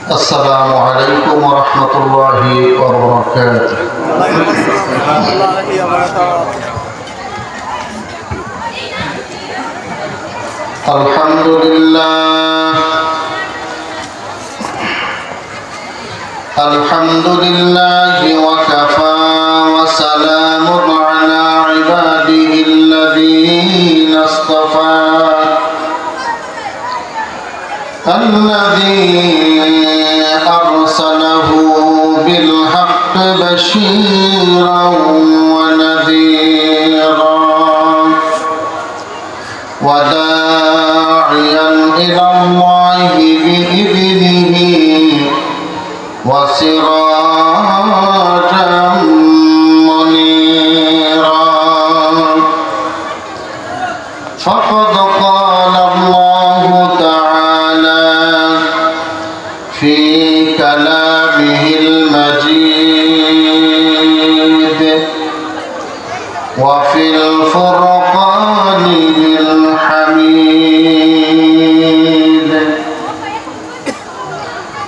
السلام عليكم ورحمة الله وبركاته. الحمد لله الحمد لله وكفى وسلام على عباده الذين اصطفى الذي أرسله بالحق بشيرا ونذيرا وداعيا إلى الله بإذنه وسراجا منيرا فقد قال الله تعالى في كلامه المجيد وفي الفرقان الحميد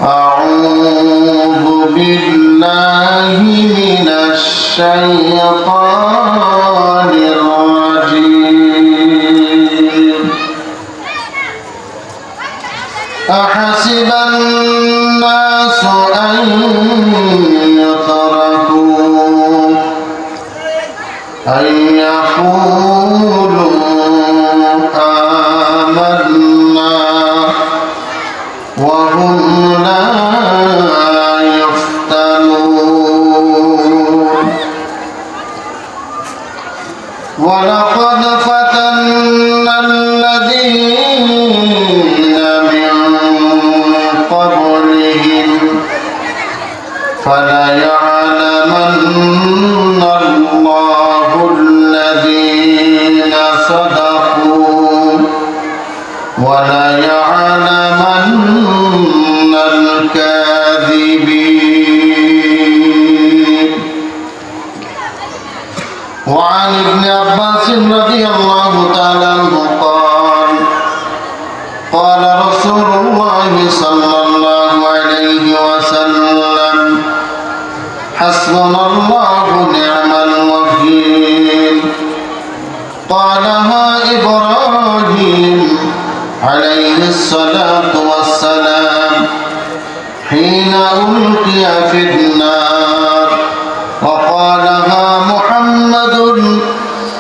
أعوذ بالله من الشيطان الرجيم أحسب الناس أن يتركوا أن يقولوا آمنا وهم لا يفتنون ولقد فتنا الذين من قبلهم فليعلمن الله الذين صدقوا وليعلمن الكاذبين. وعن ابن عباس رضي الله تعالى عنه قال رسول الله صلى الله عليه وسلم حسبنا الله نعم الوكيل. قالها إبراهيم عليه الصلاة والسلام حين ألقي في النار، وقالها محمد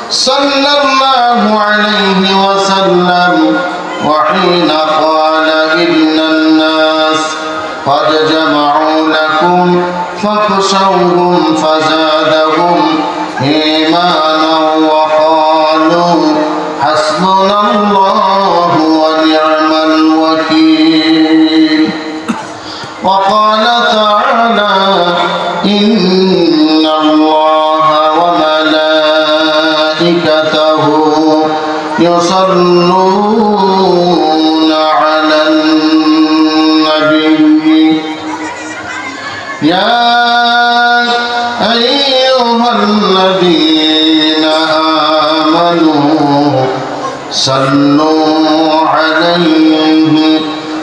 صلى الله عليه وسلم وحين قال إن الناس قد جمعوا لكم فاخشوهم فزادهم إيمانا وقالوا حسبنا الله ونعم الوكيل. وقال تعالى إن الله وملائكته يصلون على النبي يا أيها الذين آمنوا صلوا عليه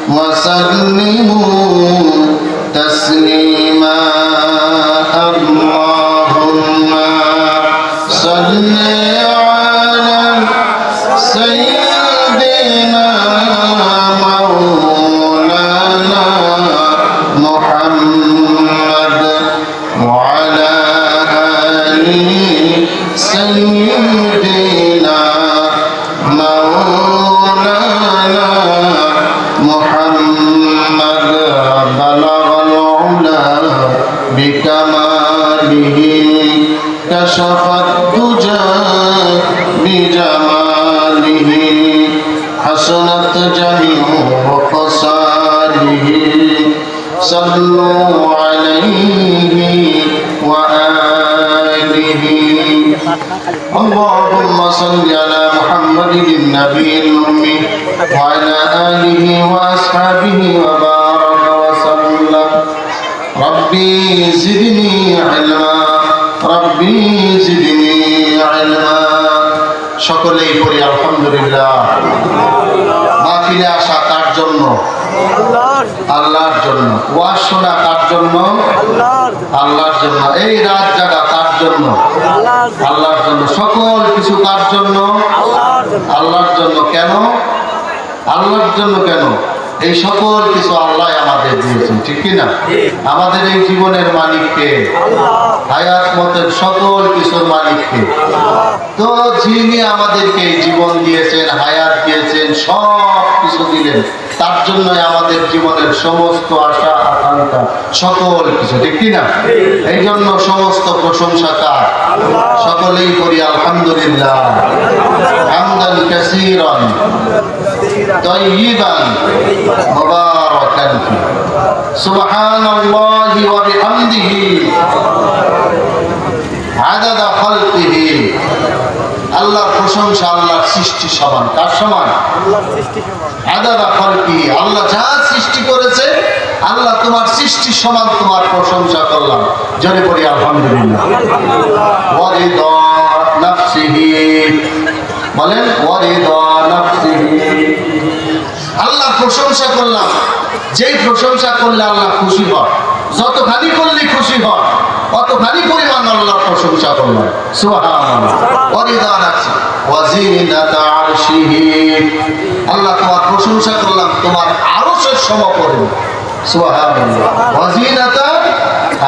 وسلموا تسليما. اللهم صل على سيدنا مولانا محمد وعلى آل سيدنا مولانا محمد. بلغ العلا بكماله كشف الدجى بجماله حسنت جميع خصاله. صلوا عليه وآله. اللهم صل على محمد النبي الأمي وعلى آله وأصحابه وبارك وسلم. ربي زدني علما ربي زدني علما. সকলেই পড়ি আলহামদুলিল্লাহ। মাহফিলে আসা কার জন্য? আল্লাহর জন্য, ওয়াজ শোনা কার জন্য? আল্লাহর জন্য। এই রাত জাগা কার জন্য? আল্লাহর জন্য। সকল কিছু কার জন্য? আল্লাহর জন্য। কেন? আল্লাহর জন্য কেন? এই সকল কিছু আল্লাহ আমাদের দিয়েছেন, ঠিক কি না? আমাদের এই জীবনের মালিককে, হায়াত মতের সকল কিছুর মালিককে। তো যিনি আমাদেরকে জীবন দিয়েছেন, হায়াত দিয়েছেন, সব কিছু দিলেন, তার জন্যই আমাদের জীবনের সমস্ত আশা আকাঙ্ক্ষা সকল কিছু, ঠিক কি না? এই জন্য সমস্ত প্রশংসা কার? সকলেই করি আলহামদুলিল্লাহ, হামদান কাসীরান তাইয়িবান মুবারাকান ফি, সুবহানাল্লাহি ওয়া বিহামদিহি আদাদা খালকিহি। আল্লাহর প্রশংসা, আল্লাহর সৃষ্টি সমান। কার সমান? আদাদা খালকিহি। আল্লাহ যা সৃষ্টি করেছে, আল্লাহ তোমার সৃষ্টি সমান, তোমার প্রশংসা করলাম। জোরে পড়ি আলহামদুলিল্লাহ। ওয়া রিদা নাফসিহি, বলেন ওয়া রিদা নাফসিহি। আল্লাহর প্রশংসা করলাম। যেই প্রশংসা করলে আল্লাহ খুশি হয়, যতখানি করলে খুশি হয়, অতখানি পরিমাণ আল্লাহর প্রশংসা করলাম। সুবহানাল্লাহ। ওয়া রিদা নাফসি ওয়া জিনাতা আরশিহি। আল্লাহ তোমার প্রশংসা করলাম তোমার আরশের সমপরিমাণ। সুবহানাল্লাহ। ওয়া জিনাতা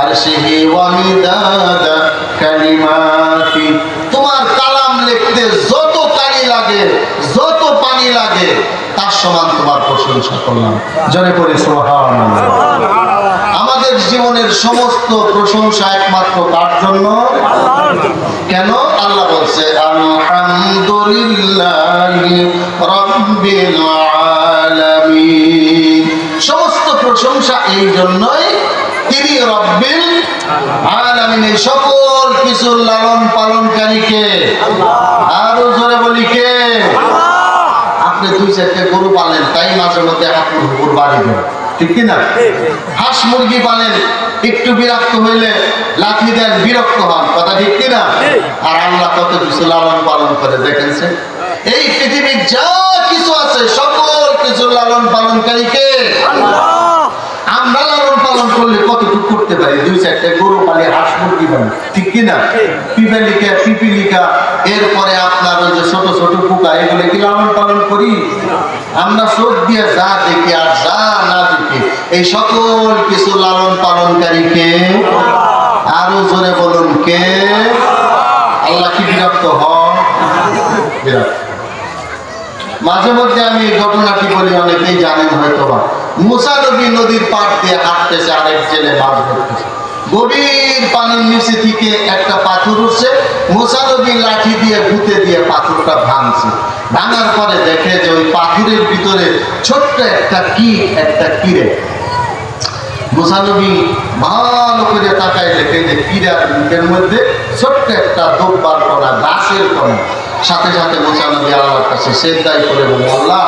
আরশিহি ওয়া মিদাদা কালিমাতি। তোমার কালাম লিখতে যত কালি লাগে, যত পানি লাগে, তার সমান তোমার প্রশংসা করলাম। জোরে পড়ি সুবহানাল্লাহ। আমাদের জীবনের সমস্ত প্রশংসা একমাত্র কার জন্য? কেন? আল্লাহ বলছে আলহামদুলিল্লাহি রাব্বিল আলামিন। সমস্ত প্রশংসা এই জন্যই, তিনি রব্বিল আলামিন, এই সকল কিছুর লালন পালনকারীকে। আরো জোরে বলি কে? আপনি দুই চারটে গরু পালেন, তাই মাঝে মধ্যে আপনার উপর বাড়ি দেন, ঠিক কিনা? হাঁস মুরগি পালেন, একটু বিরক্ত হইলে লাঠি দেন, বিরক্ত হন, কথা ঠিক কিনা? আর আল্লাহ কত কিছু লালন পালন করে দেখেনছে। এই পৃথিবীর যা কিছু আছে সকল কিছু লালন পালনকারীকে। আমরা লালন পালন করলে কতটুকু করতে পারি? দুই চারটে গরু পালি, হাঁস মুরগি পালি, ঠিক কিনা? পিপিলিকা, পিপিলিকা, এরপরে আপনার ওই যে ছোট ছোট পোকা, এগুলো কি লালন পালন করি? আমরা চোখ দিয়ে যা দেখি আর যা না দেখি, এই সকল কিছু লালন পালনকারীকে। আরো জোরে বলুন কে? আল্লাহ কি বিরক্ত হন? বিরক্ত। মাঝে মধ্যে আমি এই ঘটনাটি বলি, অনেকেই জানেন হয়তো বা। মুসা নবী নদীর পাড় দিয়ে হাঁটতেছে, আরেক জেলে মাছ ধরতেছে। গভীর পানির নিচে থেকে একটা পাথর উঠছে, মুসা নবী লাঠি দিয়ে ঘুঁতে দিয়ে পাথরটা ভাঙছে। ভাঙার পরে দেখে যে ওই পাথরের ভিতরে ছোট্ট একটা কীট, একটা কিরে। মুসা নবী ভালো করে তাকায় দেখে যে কিরার মুখের মধ্যে ছোট্ট একটা দোব্বার করা, গাছের কণা। সাথে সাথে মুসা নবী আল্লাহর কাছে সেজদায় করে বলে, আল্লাহ,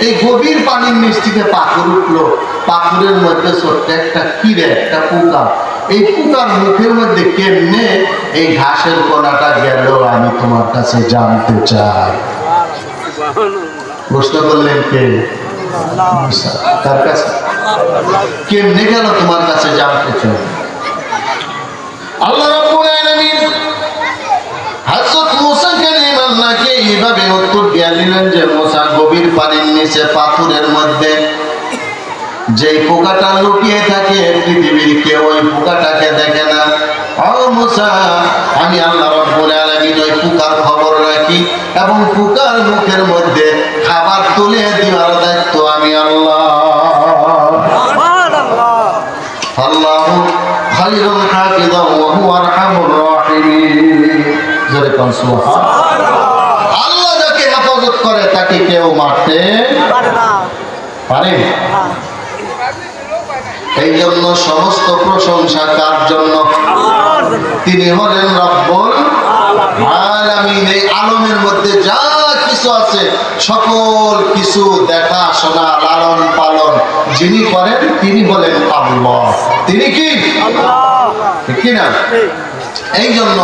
এই গভীর পানির নিচ থেকে পাথর উঠলো, পাথরের মধ্যে ছোট্ট একটা কিরে, একটা পোকা। এই পোকার মুখের মধ্যে কেমনে এই ঘাসের কণাটা গেল, আমি তোমার কাছে জানতে চাই। প্রশ্ন করলেন কে? তার কাছে কেমনে গেল তোমার কাছে জানতে চাই। আল্লাহ রাব্বুল আলামিন হযরত মুসা কালিমাল্লাহকে এইভাবে উত্তর দিয়ে দিলেন যে, মুসা, গভীর পানির নিচে পাথরের মধ্যে যেই পোকাটা লুকিয়ে থাকে, পৃথিবীর কেউ ওই পোকাটাকে দেখে না। ও মুসা, আমি আল্লাহ রাব্বুল আলামিন ওই পোকার খবর রাখি, এবং পোকার মুখের মধ্যে খাবার তুলে দেওয়ার দায়িত্ব আমি আল্লাহ। আল্লাহু খায়রুল হাফিযান ওয়া হুয়া আরহামুর রাহিমিন। জোরে কোন সুবহানাল্লাহ। আল্লাহ যাকে হেফাজত করে তাকে কেউ মারতে পারে না। এই জন্য সমস্ত প্রশংসা কার জন্য? তিনি হলেন রব্বুল আলামিন। এই আলমের মধ্যে যা কিছু আছে সকল কিছু দেখা শোনা, লালন পালন যিনি করেন তিনি হলেন আল্লাহ। তিনি কি? ঠিক কি না? এই জন্য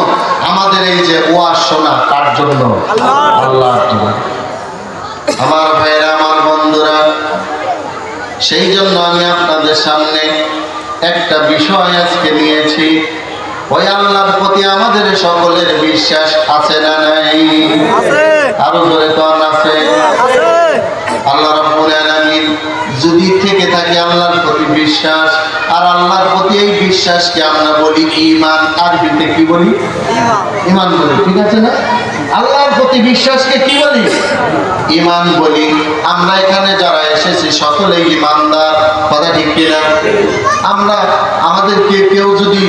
আমাদের এই যে ওয়াজ শোনা কার জন্য? আল্লাহর জন্য। আমার ভাইরা, আমার বন্ধুরা, সেই জন্য আমি আপনাদের সামনে একটা বিষয় আজকে নিয়েছি। ওই আল্লাহর প্রতি আমাদের সকলের বিশ্বাস আছে না নাই? আরো জোরে কোন আছে? আল্লাহ রাব্বুল আলামিন যদি থেকে থাকে আল্লাহর প্রতি বিশ্বাস, আর আল্লাহর প্রতি এই বিশ্বাসকে আমরা বলি ঈমান। আরবিতে কি বলি? ঈমান বলি, ঠিক আছে না? আল্লাহর প্রতি বিশ্বাসকে কি বলি? ঈমান বলি। আমরা এখানে যারা এসেছি সকলেই ঈমানদার, কথা ঠিক কিনা? আমরা আমাদেরকে কেউ যদি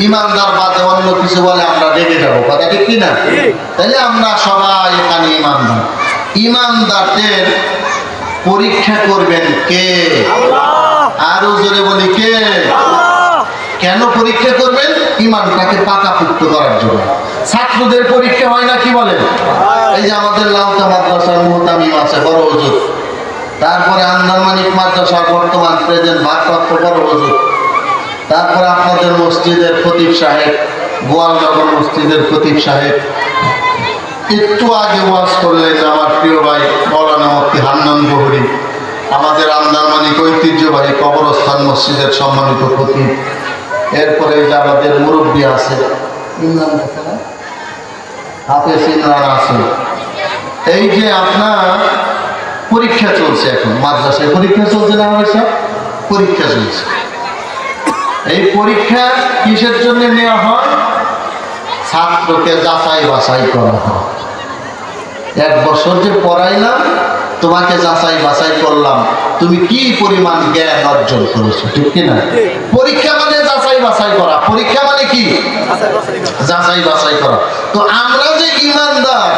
ঈমানদার বাদে অন্য কিছু বলে আমরা রেগে যাবো, কথা ঠিক কিনা? তাহলে আমরা সবাই এখানে ঈমানদার। ঈমানদারদের পরীক্ষা করবেন কে? আরো জোরে বলি কে? কেন পরীক্ষা করবেন? ঈমানটাকে পাকাপোক্ত করার জন্য। ছাত্রদের পরীক্ষা হয় না, কি বলেন? এই যে আমাদের লাউতা মাদ্রাসার মুহতামিম আছে, বড় হুজুর। তারপরে আন্দারমানিক মাদ্রাসার বর্তমান প্রেজেন্ট ভারপ্রাপ্ত বড় হুজুর। তারপরে আপনাদের মসজিদের খতিব সাহেব, গোয়ালনগর মসজিদের খতিব সাহেব। একটু আগে ওয়াজ করলেন আমার প্রিয় ভাই মৌলানা মুফতি হান্নান বহরী, আমাদের আন্দারমানিক ঐতিহ্যবাহী কবরস্থান মসজিদের সম্মানিত খতিব। এরপরে যে আমাদের মুরব্বী আছে ইমরান, হাফেজ ইমরান আছে। এই যে আপনার পরীক্ষা চলছে, এখন মাদ্রাসায় পরীক্ষা চলছে না? আমাদের পরীক্ষা চলছে। এই পরীক্ষা কিসের জন্য নেওয়া হয়? ছাত্রকে যাচাই বাছাই করা হয়। 1 বছর যে পড়াইলাম, তোমাকে যাচাই বাছাই করলাম, তুমি কি পরিমাণ জ্ঞান অর্জন করেছো, ঠিক কিনা? পরীক্ষা মানে যাচাই বাছাই করা। পরীক্ষা মানে কি? যাচাই বাছাই করা। তো আমরা যে ঈমানদার,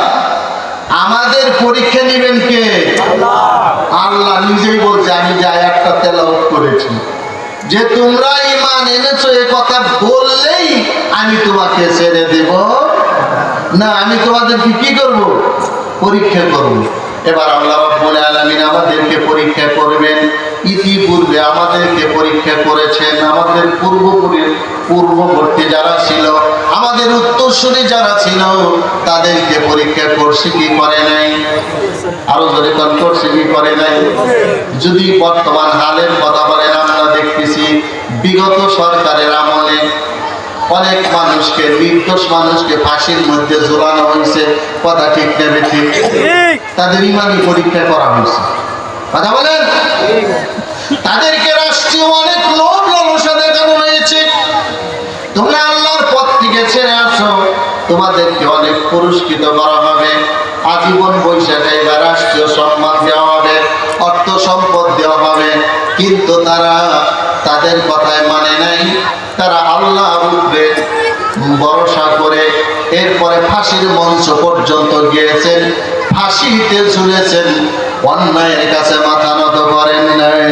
আমাদের পরীক্ষা নেবেন কে? আল্লাহ নিজেই বলছে, আমি যে আয়াতটা তেলাওয়াত করেছি, যে তোমরা ঈমান এনেছো এ কথা বললেই আমি তোমাকে ছেড়ে দেব না, আমি তোমাদেরকে কি করব? পরীক্ষা করব। এবার আল্লাহ রাব্বুল আলামিন আমাদেরকে পরীক্ষা করবেন। ইতিপূর্বে আমাদেরকে পরীক্ষা করেছেন। আমাদের পূর্ববর্তী যারা ছিল, আমাদের উত্তরসূরি যারা ছিল, তাদেরকে পরীক্ষা করছে কি করে নাই? আরো জোরে কোন করছে কি করে নাই? যদি বর্তমান হালের কথা বলেন, আমরা দেখতেছি বিগত সরকারের আমলে অনেক মানুষকে, নির্দোষ মানুষকে ফাঁসির মধ্যে ঝোলানো হয়েছে, কথা ঠিক নেবে ঠিক? তাদের ইমানি পরীক্ষা করা হয়েছে, কথা বলেন? তাদেরকে রাষ্ট্রীয় অনেক লোভ লালসা দেখানো হয়েছে। তোমরা আল্লাহর পথ থেকে ছেড়ে আসো, তোমাদেরকে অনেক পুরস্কৃত করা হবে, আজীবন বৈশাখী বা রাষ্ট্রীয় সম্মান দেওয়া হবে, অর্থ সম্পদ দেওয়া হবে। কিন্তু তারা তাদের কথায় মানে নাই। তারা আল্লাহর উপরে ভরসা করে এরপরে ফাঁসির মঞ্চ পর্যন্ত গিয়েছেন, ফাঁসিতে ঝুলেছেন, অন্যায়ের কাছে মাথা নত করেন নাই।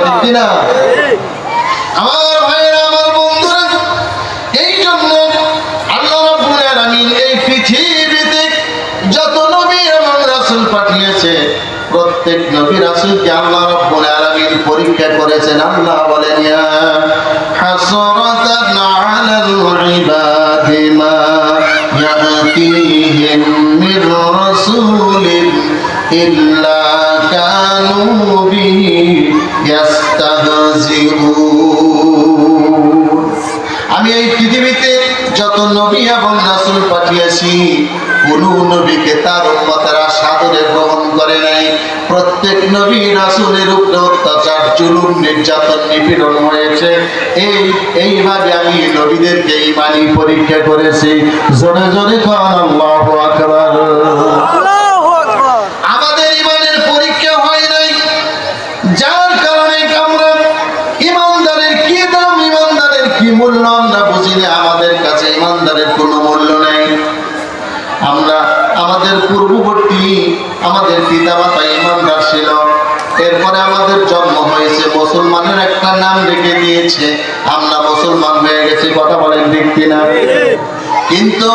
ঠিক কিনা? আমার ভাইয়েরা, আমার বন্ধুরা, এই জন্য আল্লাহ রাব্বুল আলামিন এই পৃথিবীতে যত নবী এবং রাসূল পাঠিয়েছে, প্রত্যেক নবী রাসূলকে আল্লাহ রাব্বুল আলামিন পরীক্ষা করেছেন। আল্লাহ বলেন, ইয়া হাসরাতান আলাল ইবাদি মা ইয়াতিহিম মির রাসূলিন ইল্লা কানু বিহি ইস্তাহজিউন। আমি এই পৃথিবীতে যত নবী এবং রাসূল পাঠিয়েছি, কোন নবীকে তার উম্মতেরা সাদরে গ্রহণ করে নাই। প্রত্যেক নবী রাসূলের উপরে অত্যাচার, জুলুম, নির্যাতন, নিপীড়ন হয়েছে। এইভাবে আমি নবীদেরকে ঈমানি পরীক্ষা করেছি। জোরে জোরে কোন আল্লাহু আকবার। আমাদের ঈমানের পরীক্ষা হয় নাই, যার কারণে আমরা ঈমানদারের কি দাম, ঈমানদারের কি মূল্য আমরা বুঝি না। আমাদের কাছে ঈমানদারের কোনো মূল্য নেই। আমরা আমাদের পূর্ববর্তী আমাদের পিতামাতা ঈমানদার ছিল, এরপরে আমাদের জন্ম হয়েছে, মুসলমানের একটা নাম রেখে দিয়েছে, আমরা মুসলমান হয়ে গেছি, কথা বলেন ঠিক কিনা? কিন্তু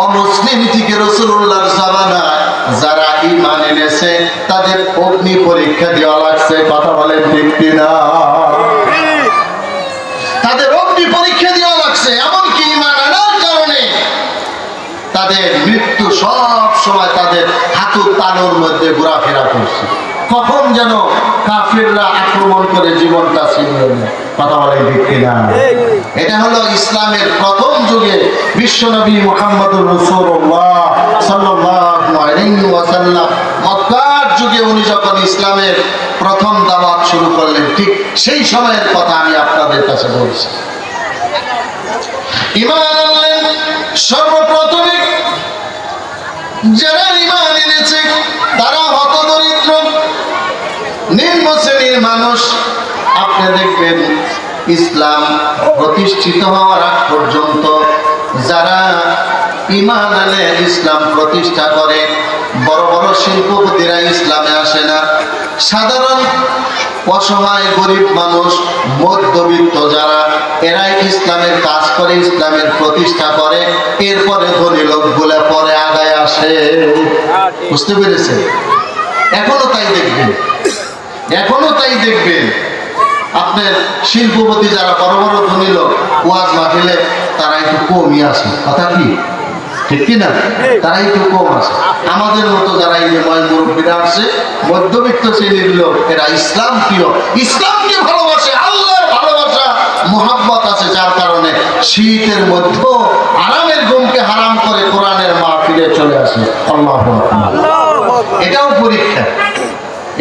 অমুসলিম থেকে রাসূলুল্লাহর জামানায় যারা ঈমান এনেছে, তাদের অগ্নি পরীক্ষা দেওয়া লাগছে, কথা বলেন ঠিক কিনা? তাদের অগ্নি পরীক্ষা দেওয়া লাগছে। এমনকি ঈমান আনার কারণে তাদের মৃত্যু সব সময় তাদের হাঁটুর তালুর মধ্যে ঘোরাফেরা করছে। কখন যেন কাফিররা আক্রমণ করে জীবনটা ছিনিয়ে নেয়। কথা বলে ঠিক কিনা? এটা হলো ইসলামের প্রথম যুগে বিশ্বনবী মুহাম্মদুর রাসূলুল্লাহ সাল্লাল্লাহু আলাইহি ওয়াসাল্লাম মক্কার যুগে উনি যখন ইসলামের প্রথম দাওয়াত শুরু করলেন, ঠিক সেই সময়ের কথা আমি আপনাদের কাছে বলছি। ঈমান আনলেন সর্বপ্রথমে যারা ঈমান এনেছে তারা হতদরিদ্র নিম্ন শ্রেণীর মানুষ। আপনি দেখবেন ইসলাম প্রতিষ্ঠিত হওয়ার আগ পর্যন্ত যারা ঈমান আনে, ইসলাম প্রতিষ্ঠা করে, বড় বড় শিল্পপতিরা ইসলামে আসে না। সাধারণ অসহায় গরিব মানুষ, মধ্যবিত্ত যারা, এরাই ইসলামের কাজ করে, ইসলামের প্রতিষ্ঠা করে। এরপরে ধনী লোকগুলা পরে আগায় আসে। বুঝতে পেরেছেন? এখনো তাই দেখবেন, এখনো তাই দেখবেন। আপনার শিল্পপতি যারা বড় বড় ধনী লোক, ওয়াজ মাহফিলে তারা একটু কমই আসে। কথা কি ঠিক কিনা? তারা একটু কম আসে। আমাদের মতো যারা এই যে মুরব্বীরা আসে, মধ্যবিত্ত শ্রেণীর লোক, এরা ইসলাম প্রিয়, ইসলামকে ভালোবাসে, আল্লাহর ভালোবাসা মোহাব্বত আছে, যার কারণে শীতের মধ্যে আরামের ঘুমকে হারাম করে কোরআনের মাহফিলে চলে আসে। আল্লাহু আকবার। এটাও পরীক্ষা,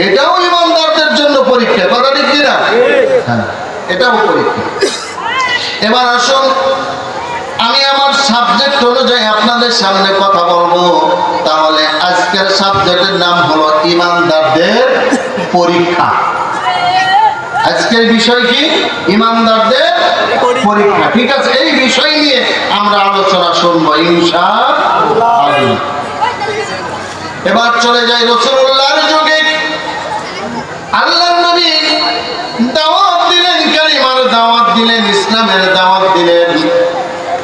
এটাও ইমানদারদের জন্য পরীক্ষা। কথা ঠিক কিনা? হ্যাঁ, এটাও পরীক্ষা। এবার আসুন, আমি আমার সাবজেক্ট অনুযায়ী আপনাদের সামনে কথা বলবো। তাহলে আজকের সাবজেক্টের নাম হলো ইমানদারদের পরীক্ষা। আজকের বিষয় কি? ইমানদারদের পরীক্ষা। ঠিক আছে, এই বিষয় নিয়ে আমরা আলোচনা শুনবো ইনশাআল্লাহ। এবার চলে যাই রাসূলুল্লাহর যুগে। আল্লাহর নবী দাওয়াত দিলেন, কালিমার দাওয়াত দিলেন, ইসলামের দাওয়াত দিলেন।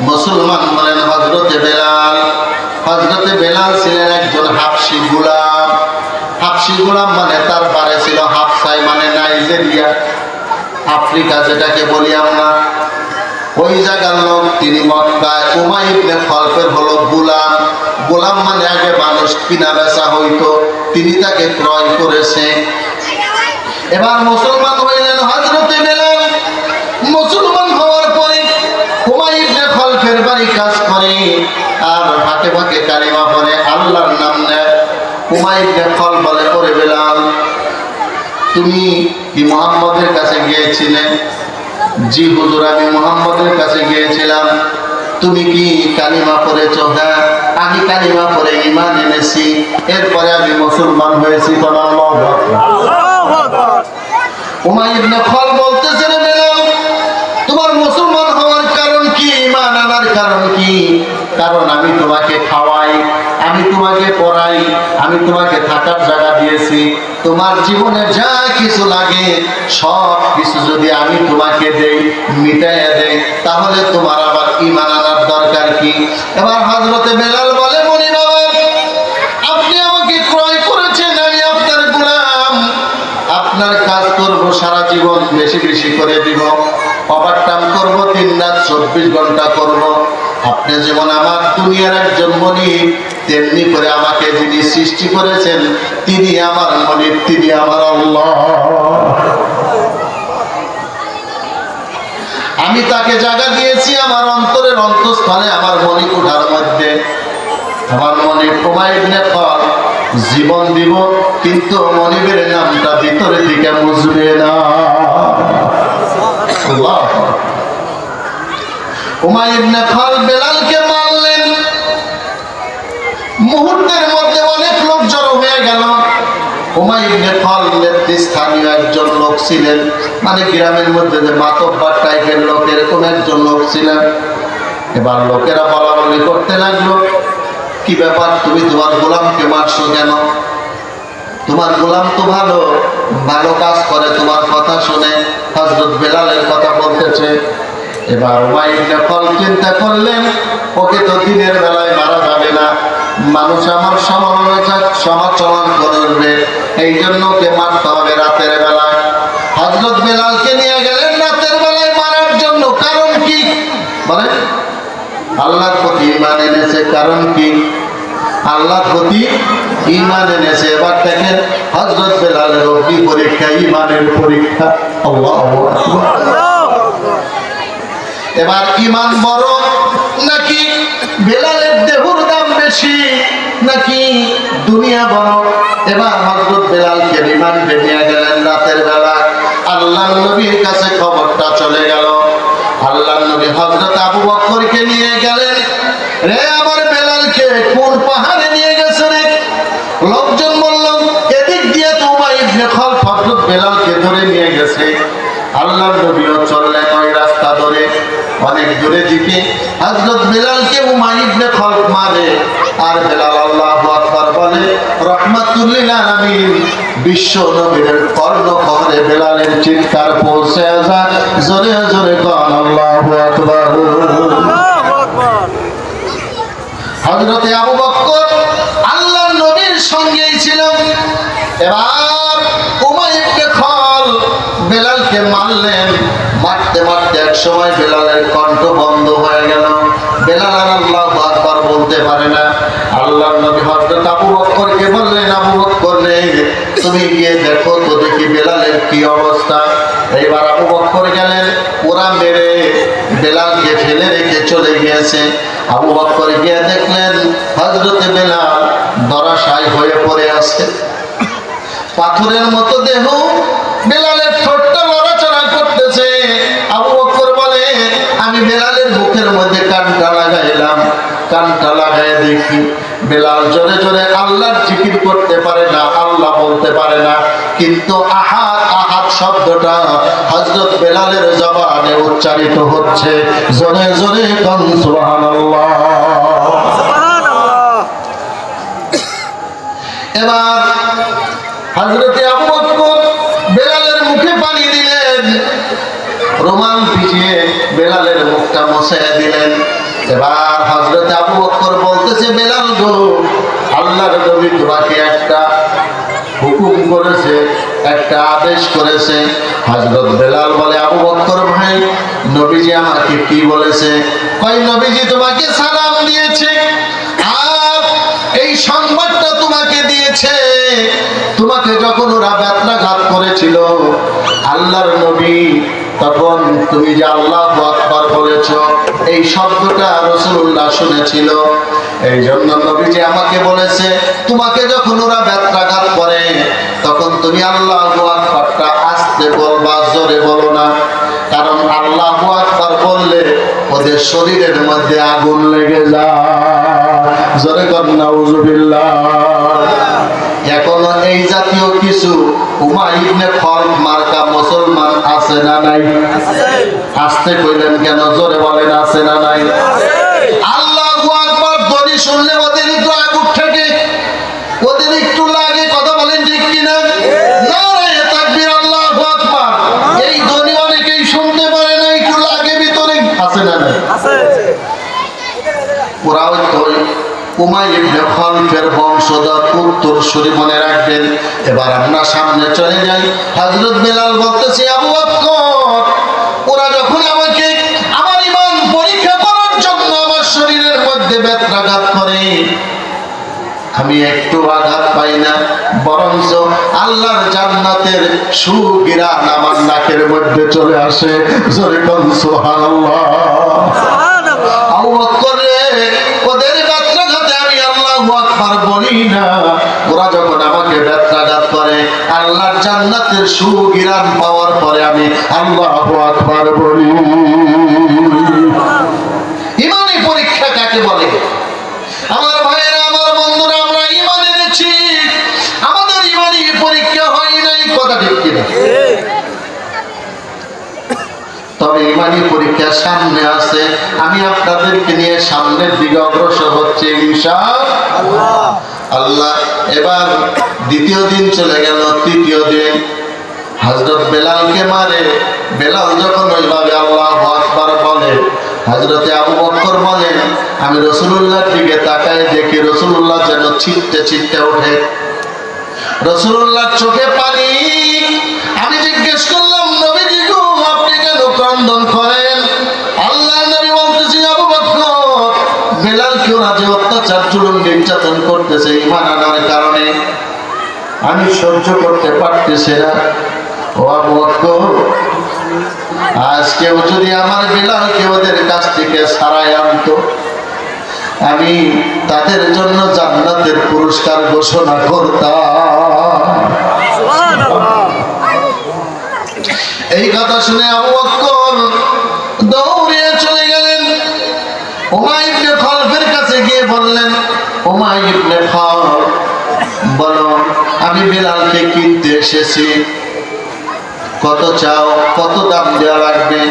মুসলমান বলেন হযরতে বেলাল। হযরতে বেলাল ছিলেন একজন হাবশী গোলাম। হাবশী গোলাম মানে তার বাড়ি ছিল হাবশায়, মানে নাইজেরিয়া, আফ্রিকা যেটাকে বলি আমরা, ওই জায়গার লোক। তিনি মক্কায় উমাইয়া ইবনে খালফের হলো গোলাম। গোলাম মানে আগে মানুষ কিনা বেচা হইতো, তিনি তাকে ক্রয় করেছে। এবার মুসলমান হইলেন হযরতে বেলাল। মুসলমান হওয়ার পরে উমাইয়া ইবনে খালফের বাড়ি কাজ করে, আর ফাঁকে ফাঁকে কালিমা পড়ে, আল্লাহর নাম নেয়। উমাইয়া ইবনে খালফ বলে, পরে বেলাল, তুমি কি মুহাম্মদের কাছে গিয়েছিলে? জি হুজুর, আমি মুহাম্মদের কাছে গিয়েছিলাম। তুমি কি কালিমা পড়েছো? হ্যাঁ, আমি কালিমা পড়ে ঈমান এনেছি, এরপরে আমি মুসলমান হয়েছি। উমাইয়া ইবনে খালফ বলতেছে, রে বেলাল, তোমার মুসলমান হওয়ার কারণ কি, ঈমান আনার কারণ কি? কারণ আমি তোমাকে খাওয়াই, আমি তোমাকে পড়াই, আমি তোমাকে থাকার জায়গা দিয়েছি, তোমার জীবনে যা কিছু লাগে সব কিছু যদি আমি তোমাকে দেই, মিটাইয়া দেই, তাহলে তোমার আবার ঈমান আনার দরকার কি? এবার হযরতে বেলাল বলে, মনি বাবা, আপনি আমাকে ক্রয় করেছেন, আমি আপনার গোলাম, আপনার কাজ করব সারা জীবন, বেশি বেশি করে দিব, ওভারটাইম করব, দিন রাত 24 ঘন্টা করব। আপনি যেমন আমার দুনিয়ার একজন মনিব, তেমনি করে আমাকে যিনি সৃষ্টি করেছেন তিনি আমার মনিব, তিনি আমার আল্লাহ। আমি তাকে জায়গা দিয়েছি আমার অন্তরের অন্তঃস্থলে, আমার মণিকোঠার মধ্যে। আমার মনিব উমাইয়া ইবনে খালফ জীবন দিব, কিন্তু মনিবের নামটা ভিতরে থেকে মুছবে না। উমাইয়া ইবনে খালফ বেলালকে মারলেন। মুহূর্তের মধ্যে অনেক লোক জড়ো হয়ে গেল। উমাইয়া ইবনে খালফ নেতৃস্থানীয় একজন লোক ছিলেন, মানে গ্রামের মধ্যে যে মাতব্বর টাইপের লোক, এরকম একজন লোক ছিলেন। এবার লোকেরা বলা বলি করতে লাগলো, কি ব্যাপার, তুমি তোমার গোলামকে মারছো কেন? তোমার গোলাম তো ভালো ভালো কাজ করে, তোমার কথা শুনে। হযরত বেলালের কথা বলতেছে। এবার উমাইয়া ইবনে খালফ চিন্তা করলেন, ওকে তো দিনের বেলায় মারা যাবে না, মানুষ আমার সমালোচনা করবে, এই জন্য ওকে মারতে হবে রাতের বেলায়। হযরত বেলালকে নিয়ে গেলেন রাতের বেলায় মারার জন্য। কারণ কি? মানে আল্লাহর প্রতি ঈমান এনেছে, কারণ কি? আল্লাহর প্রতি ঈমান এনেছে। এবার দেখেন হযরত বেলালের অগ্নি পরীক্ষা, ঈমানের পরীক্ষা। আল্লাহু আকবার। এবার ঈমান বড় নাকি বেলালের দেহর দাম বেশি নাকি দুনিয়া বড়? এবার হযরত বেলালকে রিমান্ডে নিয়ে গেলেন রাতের বেলা। আল্লাহর নবীর কাছে খবরটা চলে গেল। আল্লাহর নবী হযরত আবু বকরকে নিয়ে গেলেন। রে আমার বেলালকে কোন পাহাড়ে নিয়ে গেছে রে? লোকজন বলল এদিক দিয়ে তো উমাইয়া ইবনে খালফ হযরত বেলালকে ধরে নিয়ে গেছে। আল্লাহর নবীও চললেন ওই রাস্তা ধরে। অনেক দূরে দিকে হযরত বেলালকে উমাইয়া ইবনে খালফ মারে, আর বেলাল আল্লাহু আকবার বলে। রাহমাতুল লিল আলামিন বিশ্ব নবীর কর্ণকুহরে বেলালের চিৎকার পৌঁছে যায়। জোরে জোরে কোন আল্লাহু আকবার। হযরত আবু বকর আল্লাহর নবীর সঙ্গেই ছিল। এবার উমাইয়া ইবনে খালফ বেলালকে মারলেন। মারতে মারতে এক সময় বেলালের কণ্ঠ বন্ধ হয়ে গেল। বেলাল আর আল্লাহু আকবার বলতে পারে না। আল্লাহর নবী হযরত আবু বকরকে বললেন, আবু বকর রে, তুমি গিয়ে দেখো তো দেখি বেলালের কি অবস্থা। এইবার আবু বকর গেলেন। ওরা মেরে বেলালকে ফেলে রেখে চলে গিয়েছে। আবু বকর গিয়ে দেখলেন হযরতে বেলাল ধরাশায়ী হয়ে পড়ে আছে। পাথরের মতো দেহ, বেলালের ঠোঁটটা নড়াচড়া করতেছে। আবু বকর বলে, আমি বেলালের বুকের মধ্যে কানটা লাগাইলাম। কানটা লাগায় দেখি বেলাল জোরে জোরে আল্লাহর জিকির করতে পারে না, আল্লাহ বলতে পারে না, কিন্তু আহাদ আহাদ শব্দটা হযরত বেলালের জবানে উচ্চারিত হচ্ছে। জোরে জোরে কোন সুবহানাল্লাহ। এবার হযরতে আবু বকর বেলালের মুখে পানি দিলেন, রুমাল ভিজিয়ে বেলালের মুখটা মুছিয়ে দিলেন। এবার হযরতে আবু বকর বলতেছে, বেলাল গো, আল্লাহর নবী তোমাকে একটা হুকুম করেছে, একটা আদেশ করেছে। হযরত বেলাল বলে, আবু বকর ভাই, নবীজি আমাকে কি বলেছে? কই নবীজি তোমাকে সালাম দিয়েছে, আর এই সংবাদটা তোমাকে দিয়েছে তোমাকে যখন ওরা বেত্রাঘাত করেছিল আল্লাহর নবী, তখন তুমি যে আল্লাহু আকবার বলেছো, এই শব্দটা রাসূলুল্লাহ শুনেছিল। এই জন্য নবীজি আমাকে বলেছে তোমাকে যখন ওরা বেত্রাঘাত করে তখন তুমি আল্লাহু আকবারটা আস্তে বলবা, জোরে বলো না। কারণ আল্লাহু আকবার বললে ওদের শরীরের মধ্যে আগুন লেগে যায়। জোরে কর নাউজুবিল্লাহ। এখনো এই জাতীয় কিছু উমাইয়া ইবনে খালফ মার্কা মুসলমান আছে না নাই? আস্তে কইলেন কেন? জোরে বলেন, আছে না নাই? আল্লাহু আকবার ধ্বনি শুনলে ওদের একটু আগুন থাকে, ওদের একটু লাগে। কথা বলেন ঠিক কিনা? নারায়ে তাকবীর, আল্লাহু আকবার। এই ধ্বনি অনেকেই শুনতে পারে না, একটু লাগে ভিতরে। আছে না নাই? আছে। ওরা ওই উমাইয়া ইবনে খালফের বংশধর উত্তরসূরি, মনে রাখবেন। এবার আমরা সামনে চলে যাই। হযরত বেলাল বলতেছে, আবু বকর, ওরা যখন আমাকে আমার ঈমান পরীক্ষা করার জন্য আমার শরীরের মধ্যে বেত্রাঘাত করে, আমি একটু আঘাত পাই না, বরঞ্চ আল্লাহর জান্নাতের সুঘ্রাণ আমার নাকের মধ্যে চলে আসে। জোরে কোন সুবহানাল্লাহ। আবু বকর রে, ওদের বেত্রাঘাতে আমি আল্লাহু আকবার বলি না, ওরা যখন আমাকে বেত্রাঘাত করে আল্লাহর জান্নাতের সুঘ্রাণ পাওয়ার পরে আমি আল্লাহু আকবার বলি। ঈমানি পরীক্ষা কাকে বলে? আমার ভাইয়েরা, আমার বন্ধুরা, আমরা ঈমান এনেছি, আমাদের ঈমানি পরীক্ষা হয় নাই। কথা ঠিক কিনা? তবে ঈমানি পরীক্ষা সামনে আছে। আমি আপনাদেরকে নিয়ে সামনের দিকে অগ্রসর হচ্ছে ইনশাআল্লাহ। আল্লাহ। এবার দ্বিতীয় দিন চলে গেল, তৃতীয় দিন হযরত বেলালকে মারে। বেলাল যখন ওইভাবে আল্লাহু আকবার বলে, হযরতে আবু বকর বলেন, আমি রাসূলুল্লাহর দিকে তাকায় দেখি রাসূলুল্লাহ যেন ছিটতে ছিটতে ওঠে, রাসূলুল্লাহর চোখে পানি। আমি জিজ্ঞেস করলাম, নবীজি গো, আপনি কেন ক্রন্দন করেন? আল্লাহর নবী বলতেছি, আবু বকর, বেলালকে ওরা যে অত্যাচার জুলুম নির্যাতন করতেছে ঈমান আনার কারণে, আমি সহ্য করতে পারতেছি না। ও আবু বকর, আজকেও যদি আমার বেলালকে ওদের কাছ থেকে ছাড়াই আনতো, আমি তাদের জন্য জান্নাতের পুরস্কার ঘোষণা করতাম। এই কথা শুনে আবু বকর দৌড়ে চলে গেলেন। উমাইর ইবনে খালফের কাছে গিয়ে বললেন, উমাইর ইবনে খালফ, বলো আমি বেলালকে কিনতে এসেছি, কত চাও, কত দাম দেওয়া লাগবে?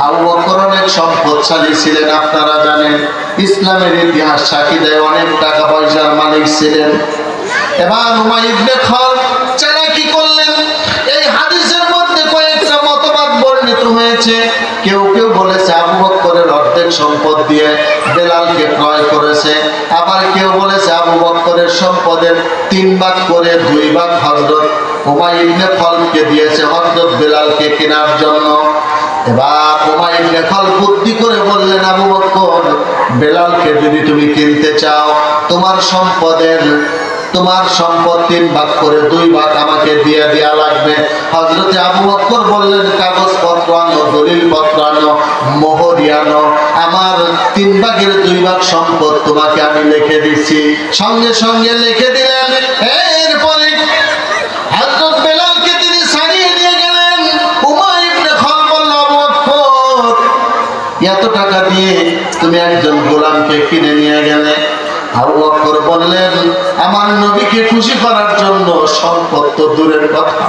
আবু বকর অনেক সম্পদশালী ছিলেন, আপনারা জানেন, ইসলামের ইতিহাস সাক্ষী দেয় অনেক টাকা পয়সার মালিক ছিলেন। এবার উমাইর ইবনে খালফ চালাকি করলেন। এই হাদিসের মধ্যে কয়েকটা মতবাদ বর্ণিত হয়েছে। কেউ কেউ বলেছে আবু বকরের অর্ধেক সম্পদ দিয়ে বেলালকে ক্রয় করেছে, আবার কেউ বলেছে আবু বকরের সম্পদের 3 ভাগ করে 2 ভাগ হযরত উমাইর ইবনে খালফকে দিয়েছে হযরত বেলালকে কেনার জন্য। এবার উমাইর ইবনে খালফ বুদ্ধি করে বললেন, আবু বকর, বেলালকে যদি তুমি কিনতে চাও, তোমার সম্পদ 3 ভাগ করে 2 ভাগ আমাকে দিয়ে দেয়া লাগবে। হযরতে আবু বকর বললেন, কাগজপত্র আনো, দলিল পত্র আনো, মোহরি আনো, আমার 3 ভাগের 2 ভাগ সম্পদ তোমাকে আমি লিখে দিচ্ছি। সঙ্গে সঙ্গে লিখে দিলেন। এরপরে হযরত বেলালকে তিনি ছাড়িয়ে নিয়ে গেলেন। উমাইর ইবনে খালফ বলল, আবু বকর, এত টাকা দিয়ে তুমি একজন গোলামকে কিনে নিয়ে গেলে? আবু বকর বললেন, আমার নবীকে খুশি করার জন্য। সম্পদ তো দূরের কথা,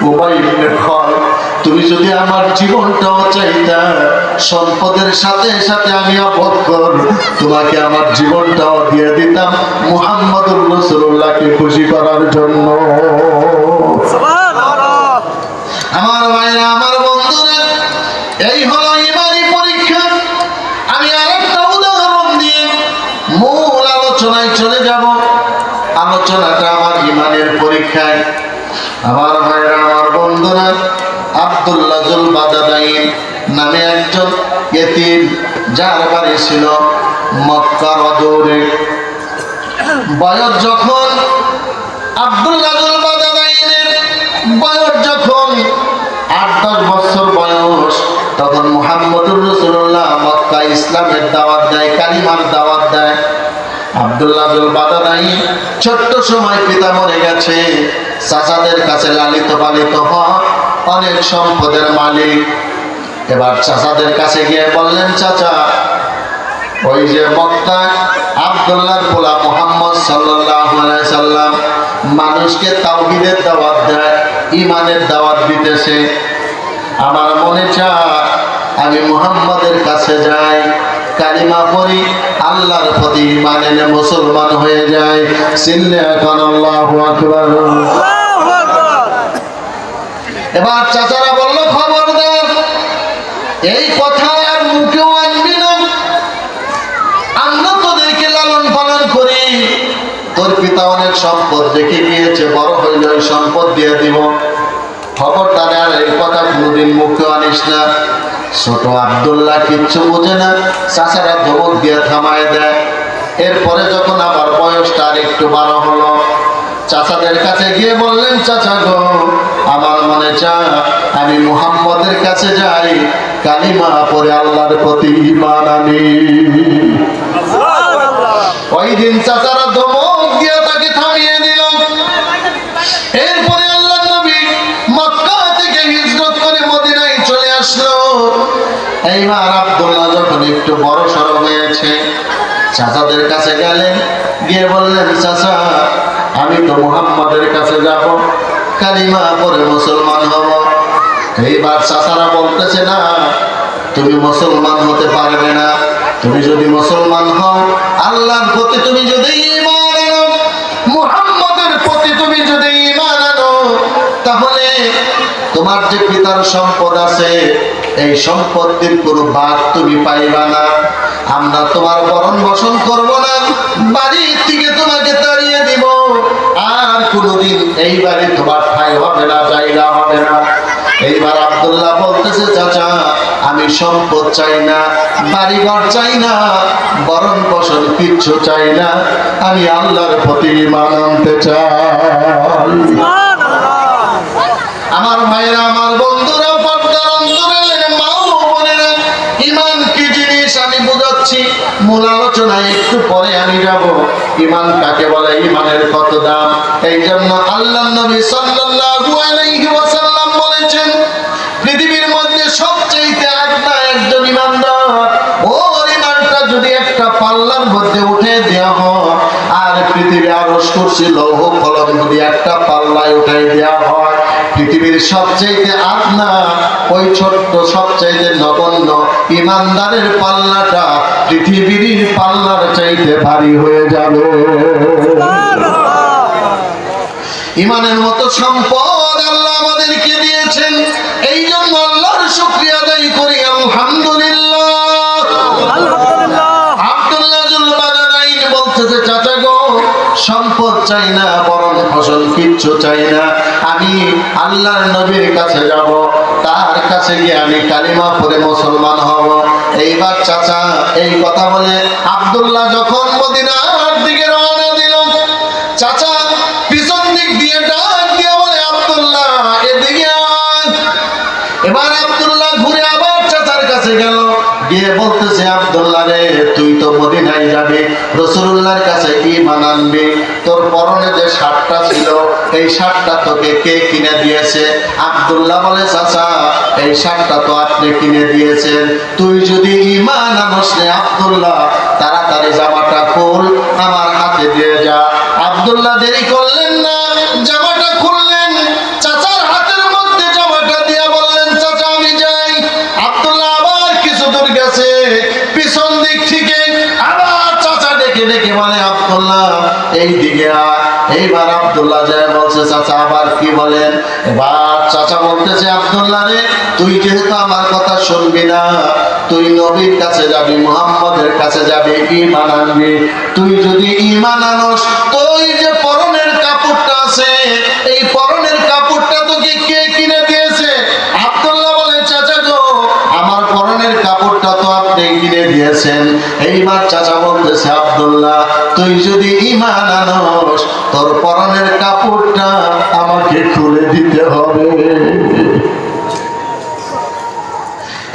উমাইর ইবনে খালফ, তুমি যদি আমার জীবনটাও চাইতা, সম্পদের সাথে সাথে আমি আবু বকর তোমাকে আমার জীবনটাও দিয়ে দিতাম মুহাম্মদুর রাসূলুল্লাহকে খুশি করার জন্য। আমার ভাইরা, আমার বন্ধুরা, এই হলো ঈমানি পরীক্ষা। আমি আরেকটা উদাহরণ দিয়ে মূল আলোচনায় চলে যাব। আলোচনাটা আমার ঈমানের পরীক্ষায়। আমার ভাইরা, আমার বন্ধুরা, আব্দুল্লাহ জুল বাদাদাইন নামে একজন ইতিম, যার বাড়ি ছিল মক্কার অদূরে। বয়স যখন আব্দুল্লাহ জুল বাদাদাইনের বয়স যখন 8-10 বছর বয়স, তখন মুহাম্মদুর রাসূলুল্লাহ মক্কা ইসলামের দাওয়াত দেয়, কালিমার দাওয়াত দেয়। আব্দুল্লাহ জুল বাদাদাইন ছোট্ট সময় পিতা মরে গেছে, চাচাদের কাছে লালিত পালিত হওয়া, অনেক সম্পদের মালিক। এবার চাচাদের কাছে গিয়ে বললেন, চাচা, ওই যে মক্কায় আব্দুল্লাহর পোলা মুহাম্মদ সাল্লাল্লাহু আলাইহি সাল্লাম মানুষকে তাওহীদের দাওয়াত দেয়, ঈমানের দাওয়াত দিতেছে। আমার মনে চায় আমি মুহাম্মদের কাছে যাই, কালিমা পড়ি, আল্লাহর প্রতি ঈমান এনে মুসলমান হয়ে যায়। চিল্লে এখন আল্লাহু আকবার। এবার চাচারা বলল, খবরদার, এই কথা আর মুখেও আনবি না। আমরা তোদেরকে লালন পালন করি, তোর পিতা অনেক সম্পদ রেখে গিয়েছে, বড় হইলে ওই সম্পদ দিয়ে দিব। খবরদার, আর এই কথা কোনোদিন মুখেও আনিস না। ছোট আব্দুল্লাহ কিচ্ছু বোঝে না, চাচারা ধমক দিয়ে থামায় দেয়। এরপরে যখন আবার বয়সটা আর একটু বড় হলো, চাচাদের কাছে গিয়ে বললেন, চাচা গো, আমার মনে চায় আমি মুহাম্মদের কাছে যাই, কালিমা পড়ে আল্লাহর প্রতি ঈমান আনি। ওই দিন চাচারা ধমক দিয়ে তাকে থামিয়ে দিল। এরপরে আল্লাহর নবী মক্কা থেকে হিজরত করে মদিনায় চলে আসলো। এইবার আব্দুল্লাহ যখন একটু বড় সড়ো হয়েছে, চাচাদের কাছে গেলেন, গিয়ে বললেন, চাচা, আমি তো মুহাম্মদের কাছে যাব, কালিমা পড়ে মুসলমান হব। এইবার চাচারা বলতেছে, না, তুমি মুসলমান হতে পারবে না। তুমি যদি মুসলমান হও, আল্লাহর প্রতি তুমি যদি ঈমান আনো, মুহাম্মদের প্রতি তুমি যদি ঈমান আনো, তাহলে তোমার যে পিতার সম্পদ আছে, এই সম্পত্তির কোনো ভাগ তুমি পাইবা না। আমরা তোমার ভরণ পোষণ করব না, বাড়ির থেকে তোমাকে তাড়িয়ে দিব, আর কোনোদিন এই বাড়ি তোমার ঠাঁই হবে না, জায়গা হবে না। এইবার আব্দুল্লাহ বলতেছে, চাচা, আমি সম্পদ চাই না, বাড়িঘর চাই না, বরণ পোষণ কিচ্ছু চাই না, আমি আল্লাহর প্রতি ঈমান আনতে চাই। আমার ভাইরা, আমার বন্ধুরা, পর্দার অন্তরালের মা ও বোনেরা, ঈমান কি জিনিস আমি বুঝাচ্ছি, মূল আলোচনায় একটু পরে আমি যাব। ঈমান কাকে বলে, ঈমানের কত দাম। এই জন্য আল্লাহর নবী সাল্লাল্লাহু আলাইহি ওয়াসাল্লাম বলেছেন, পৃথিবীর মধ্যে সবচেয়ে আদনা একজন ঈমানদার, ওর ঈমানটা যদি একটা পাল্লার মধ্যে উঠে দেওয়া হয়, আর পৃথিবী আরশ কুরসি লৌহ কলম যদি একটা পাল্লায় উঠে দেওয়া হয়, পৃথিবীর সবচেয়ে আদনা ওই ছোট্ট সবচেয়ে নগণ্য ঈমানদারের পাল্লাটা পৃথিবীর পাল্লার চাইতে ভারী হয়ে যাবে। ঈমানের মতো সম্পদ আল্লাহ আমাদেরকে দিয়েছেন, এই জন্য আল্লাহর শুকরিয়া আদায় করি, আলহামদুলিল্লাহ। আব্দুল্লাহ জুল বাদারাইন বলতেছে, চাচা গো, সম্পদ চাই না, বরণ ফসল কিচ্ছু চাই না, আমি আল্লাহর নবীর কাছে যাব, তার কাছে গিয়ে আমি কালিমা পড়ে মুসলমান হব। এইবার চাচা এই কথা বলে আব্দুল্লাহ যখন মদিনার দিকে রওনা দিল, চাচা পিছন দিক দিয়ে ডাক দিয়ে বলে, আব্দুল্লাহ এদিকে আয়। এবার আব্দুল্লাহ ঘুরে আবার চাচার কাছে গেল, গিয়ে বলতেছে, আব্দুল্লাহ রে, তুই তো মদিনায় যাবি, রাসূলুল্লাহর কাছে ঈমান আনবি, তোর পরনে যে শার্টটা ছিল এই শার্টটা তোকে কে কিনে দিয়েছে? আব্দুল্লাহ বলে, চাচা এই শার্টটা তো আপনি কিনে দিয়েছেন, তুই যদি ঈমান আনস রে আব্দুল্লাহ, তাড়াতাড়ি জামাটা খুল, আমার হাতে দিয়ে যা। আব্দুল্লাহ দেরি করলেন না, জামাটা খুললেন, চাচার হাতের মধ্যে জামাটা দিয়া বললেন, চাচা আমি যাই। আব্দুল্লাহ আবার কিছু দূর গেছে, পিছন দিক থেকে আবার চাচা ডেকে ডেকে বলে, আব্দুল্লাহ এই দিকে আয়। এইবার আব্দুল্লাহ যায় বলছে, চাচা আবার কি বলেন? এবার চাচা বলতেছে, আব্দুল্লাহ রে, তুই যেহেতু আমার কথা শুনবি না, তুই নবীর কাছে যাবি, মুহাম্মদের কাছে যাবি, ঈমান আনবি। তুই যদি ঈমান আনস, তুই যে পরনের কাপড়টা আছে, এই পরনের কাপড়টা তোকে কে কিনে দিয়েছে? আব্দুল্লাহ বলে, চাচা গো, আমার পরনের কাপড়টা তো আপনি কিনে দিয়েছেন। এইবার চাচা বলতেছে, আব্দুল্লাহ তুই যদি ঈমান আনস, তোর পরনের কাপড়টা আমাকে খুলে দিতে হবে।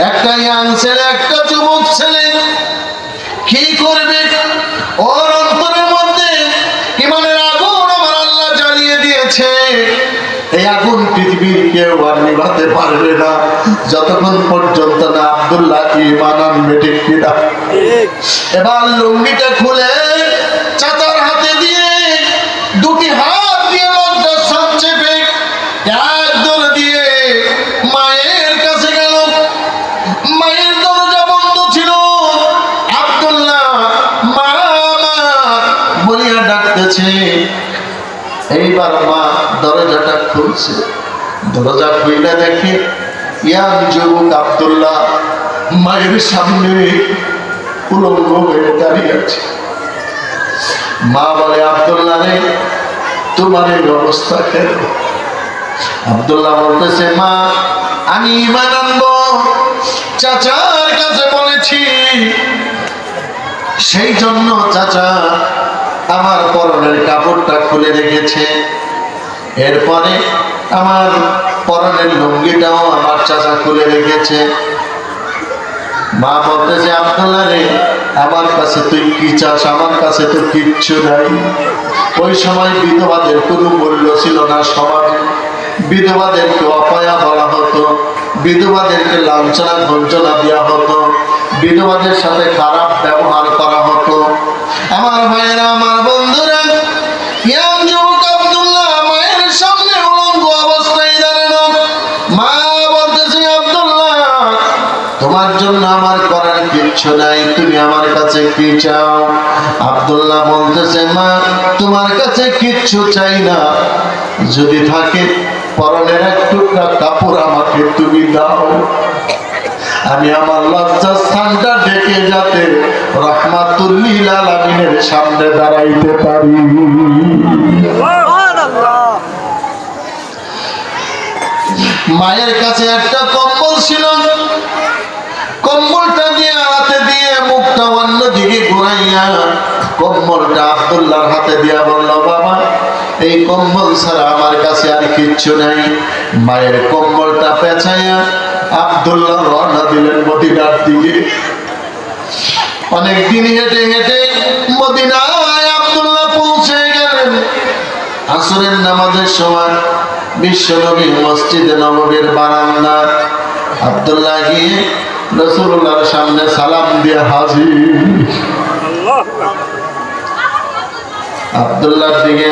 একটা ইয়াং ছেলে, একটা যুবক ছেলে কি করবে? ওর অন্তরের মধ্যে ঈমানের আগুন আমার আল্লাহ জ্বালিয়ে দিয়েছে। এই আগুন পৃথিবীর কেউ আর নিভাতে পারবে না, যতক্ষণ পর্যন্ত না আব্দুল্লাহ ঈমান আনবে, ঠিক কিনা? এবার লুঙ্গিটা খুলে চাচার হাতে দিয়ে, দুটি হাত দিয়ে লজ্জার সাথে চেপে এক দৌড় দিয়ে মায়ের কাছে গেল। মায়ের দরজা বন্ধ ছিল। আব্দুল্লাহ মা মা বলিয়া ডাকতেছে। এইবার মা দরজাটা খুলছে, দরজা খুলে দেখে ইয়াং যুবক আব্দুল্লাহ মায়ের সামনে উলঙ্গ হয়ে দাঁড়িয়ে আছে। মা বলে, আব্দুল্লাহ রে, তোমার এই অবস্থা কেন? আব্দুল্লাহ বলতেছে, মা আমি ঈমান আনবো, চাচার কাছে বলেছি, সেই জন্য চাচা আমার পরনের কাপড়টা খুলে রেখেছে। এরপরে আমার পরনের লুঙ্গিটাও আমার চাচা খুলে রেখেছে। মা বলতেছে, আব্দুল্লাহ রে, আমার কাছে তুই কি চাস? আমার কাছে তো কিচ্ছু নাই। ওই সময় বিধবাদের কোনো মূল্য ছিল না সমাজে। বিধবাদেরকে অপয়া বলা হতো, বিধবাদেরকে লাঞ্ছনা গঞ্জনা দেওয়া হতো, বিধবাদের সাথে খারাপ ব্যবহার করা হতো। আমার ভাইয়েরা, আমার বন্ধুরা, ইয়াং যুবক আব্দুল্লাহ মায়ের সামনে উলঙ্গ অবস্থায় দাঁড়ানো। মা বলতেছে, আব্দুল্লাহ তোমার জন্য আমার করার কিচ্ছু নাই, তুমি আমার কাছে কি চাও? আব্দুল্লাহ বলতেছে, মা তোমার কাছে কিচ্ছু চাই না, যদি থাকে পরনের এক টুকরা কাপড় আমাকে তুমি দাও, আমি আমার লজ্জার স্থানটা ঢেকে যাতে রাহমাতুল লিল আলামিনের সামনে দাঁড়াইতে পারি। মায়ের কাছে একটা কম্বল ছিল, কম্বলটা দিয়ে হাতে দিয়ে মুখটা অন্যদিকে ঘুরাইয়া কম্বলটা আব্দুল্লাহর হাতে দিয়া বলল, বাবা এই কম্বল ছাড়া আমার কাছে আর কিচ্ছু নাই। মায়ের কম্বলটা পেঁচাইয়া আব্দুল্লাহ রওনা দিলেন মদিনার দিকে। অনেকদিন হেঁটে হেঁটে মদিনায় আব্দুল্লাহ পৌঁছে গেলেন। আসরের নামাজের সময় বিশ্বনবী মসজিদে নববীর বারান্দা আব্দুল্লাহ গিয়ে রাসূলুল্লাহর সামনে সালাম দিয়ে হাজির। আব্দুল্লাহর দিকে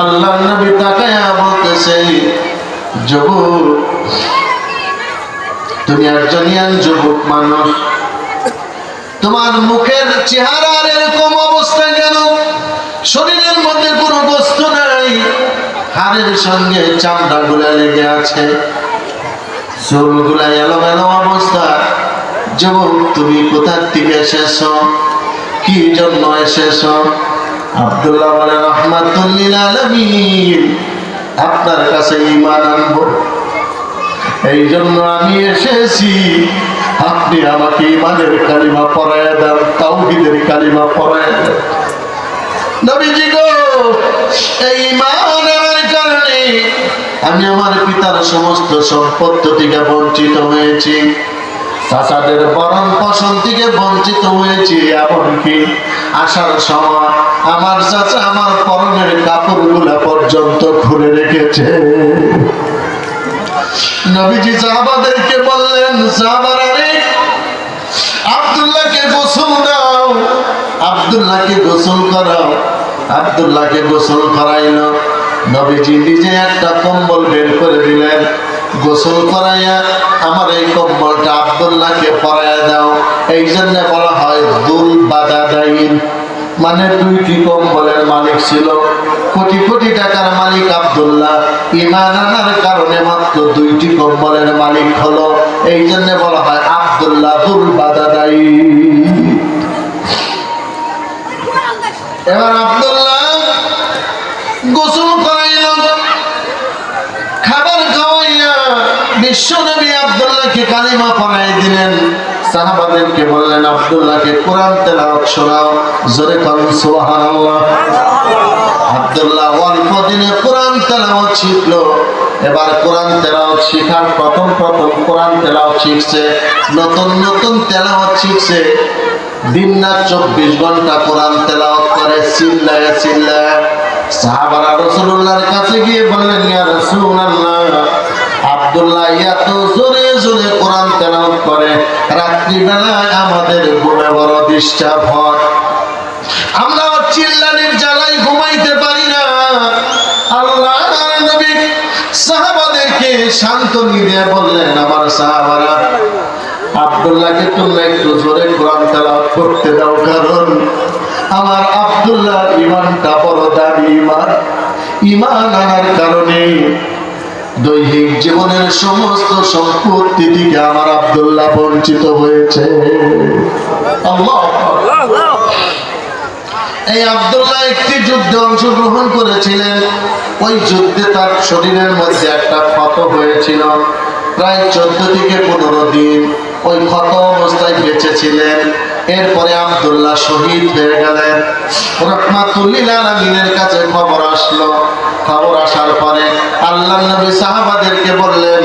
আল্লাহর নবী তাকায়া বলতেছে, যুবক তুমি একজন ইয়াং যুবক মানুষ, তোমার মুখের চেহারার এরকম অবস্থা কেন? শরীরের মধ্যে কোনো গোস্ত নাই, হাড়ের সঙ্গে চামড়া গুলা লেগে আছে, চুলগুলা এলোমেলো অবস্থা। যুবক তুমি কোথা থেকে এসেছো, কি জন্য এসেছো? আব্দুল্লাহ বলে, রাহমাতুল লিল আলামিন, আপনার কাছে ঈমান আনবো, এই জন্য আমি এসেছি। আপনি আমাকে ঈমানের কালিমা পড়ায় দেন, তাওহীদের কালিমা পড়ায় দেন। নবীজি গো, এই ঈমান আনার কারণে আমি আমার পিতার সমস্ত সম্পত্তি থেকে বঞ্চিত হয়েছি, চাচাদের বরণ পোষণ থেকে বঞ্চিত হয়েছি, এমনকি আসার সময় আমার চাচা আমার পরনের কাপড়গুলা পর্যন্ত খুলে রেখেছে। নবীজি সাহাবাদেরকে বললেন, সাহাবারা রে, আব্দুল্লাহকে গোসল দাও, আব্দুল্লাহকে গোসল করাও। আব্দুল্লাহকে গোসল করাইল। নবীজি নিজে একটা কম্বল বের করে দিলেন, গোসল করাইয়া আমার এই কম্বলটা আব্দুল্লাহকে পরাইয়া দাও। এই জন্য বলা হয় দুল বাদাদাইন, মানে দুইটি কম্বলের মালিক ছিল। কোটি কোটি টাকার মালিক আব্দুল্লাহ, ঈমান আনার কারণে মাত্র দুইটি কম্বলের মালিক হলো। এই জন্য বলা হয় আব্দুল্লাহ দুল বাদাদাইন। এবার আব্দুল্লাহ গোসল করাইল, খাবার খাওয়াইয়া বিশ্বনবী আব্দুল্লাহকে কালিমা পড়াই দিলেন। সাহাবাদেরকে বললেন, আব্দুল্লাহকে কোরআন তেলাওয়াত শোনাও। জোরে বলুন সুবহানাল্লাহ। আব্দুল্লাহ অল্প দিনে কোরআন তেলাওয়াত শিখলো। এবার কোরআন তেলাওয়াত শেখার প্রথম কোরআন তেলাওয়াত শিখছে, নতুন নতুন তেলাওয়াত শিখছে। দিন না 24 ঘন্টা কোরআন তেলাওয়াত করে চিল্লায় চিল্লায়। সাহাবারা রাসূলুল্লাহর কাছে গিয়ে বললেন, ইয়া রাসূলুল্লাহ, আব্দুল্লাহ এত জোরে জোরে কোরআন তেলাওয়াত করে, রাত্রিবেলায় আমাদের ঘুমে বড় ডিস্টার্ব হয়, আমরা চিল্লানির জ্বালায় ঘুমাইতে পারি না। আল্লাহর নবী সাহাবাদেরকে শান্তনি দিয়ে বললেন, আমার সাহাবারা, আব্দুল্লাহকে তুমি একটু জোরে কোরআন তেলাওয়াত করতে দাও, কারণ আমার আব্দুল্লাহ ঈমানটা বড় দামি ঈমান। ঈমান আনার কারণে দৈহিক জীবনের সমস্ত সম্পত্তি থেকে আমার আব্দুল্লাহ বঞ্চিত হয়েছে। আল্লাহ, এই আব্দুল্লাহ একটি যুদ্ধে অংশগ্রহণ করেছিলেন। ওই যুদ্ধে তার শরীরের মধ্যে একটা ক্ষত হয়েছিল, প্রায় 14 থেকে 15 দিন ওই ক্ষত অবস্থায় বেঁচেছিলেন। এরপরে আব্দুল্লাহ শহীদ হয়ে গেলেন। রাহমাতুল লিল আলামিনের কাছে খবর আসলো। খবর আসার পরে আল্লাহর নবী সাহাবাদেরকে বললেন,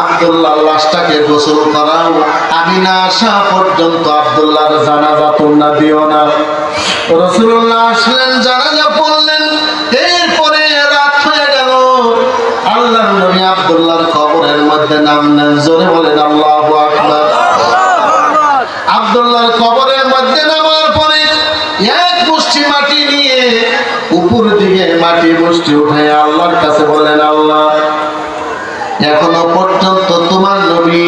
আব্দুল্লাহর লাশটাকে গোসল করাও, আমি না আসা পর্যন্ত আব্দুল্লাহর জানাজা তোমরা দিও না। রাসূলুল্লাহ আসলেন, জানাজা পড়লেন। এরপরে রাত হয়ে গেল। আল্লাহর নবী আব্দুল্লাহর কবরের মধ্যে নামলেন। জোরে বলেন আল্লাহু আকবার। আব্দুল্লাহর কবরের মধ্যে নামার পরে এক মুষ্টি মাটি নিয়ে উপর দিকে মাটি মুষ্টি উঠে আল্লাহর কাছে বললেন, আল্লাহ, এখনো পর্যন্ত তোমার নবী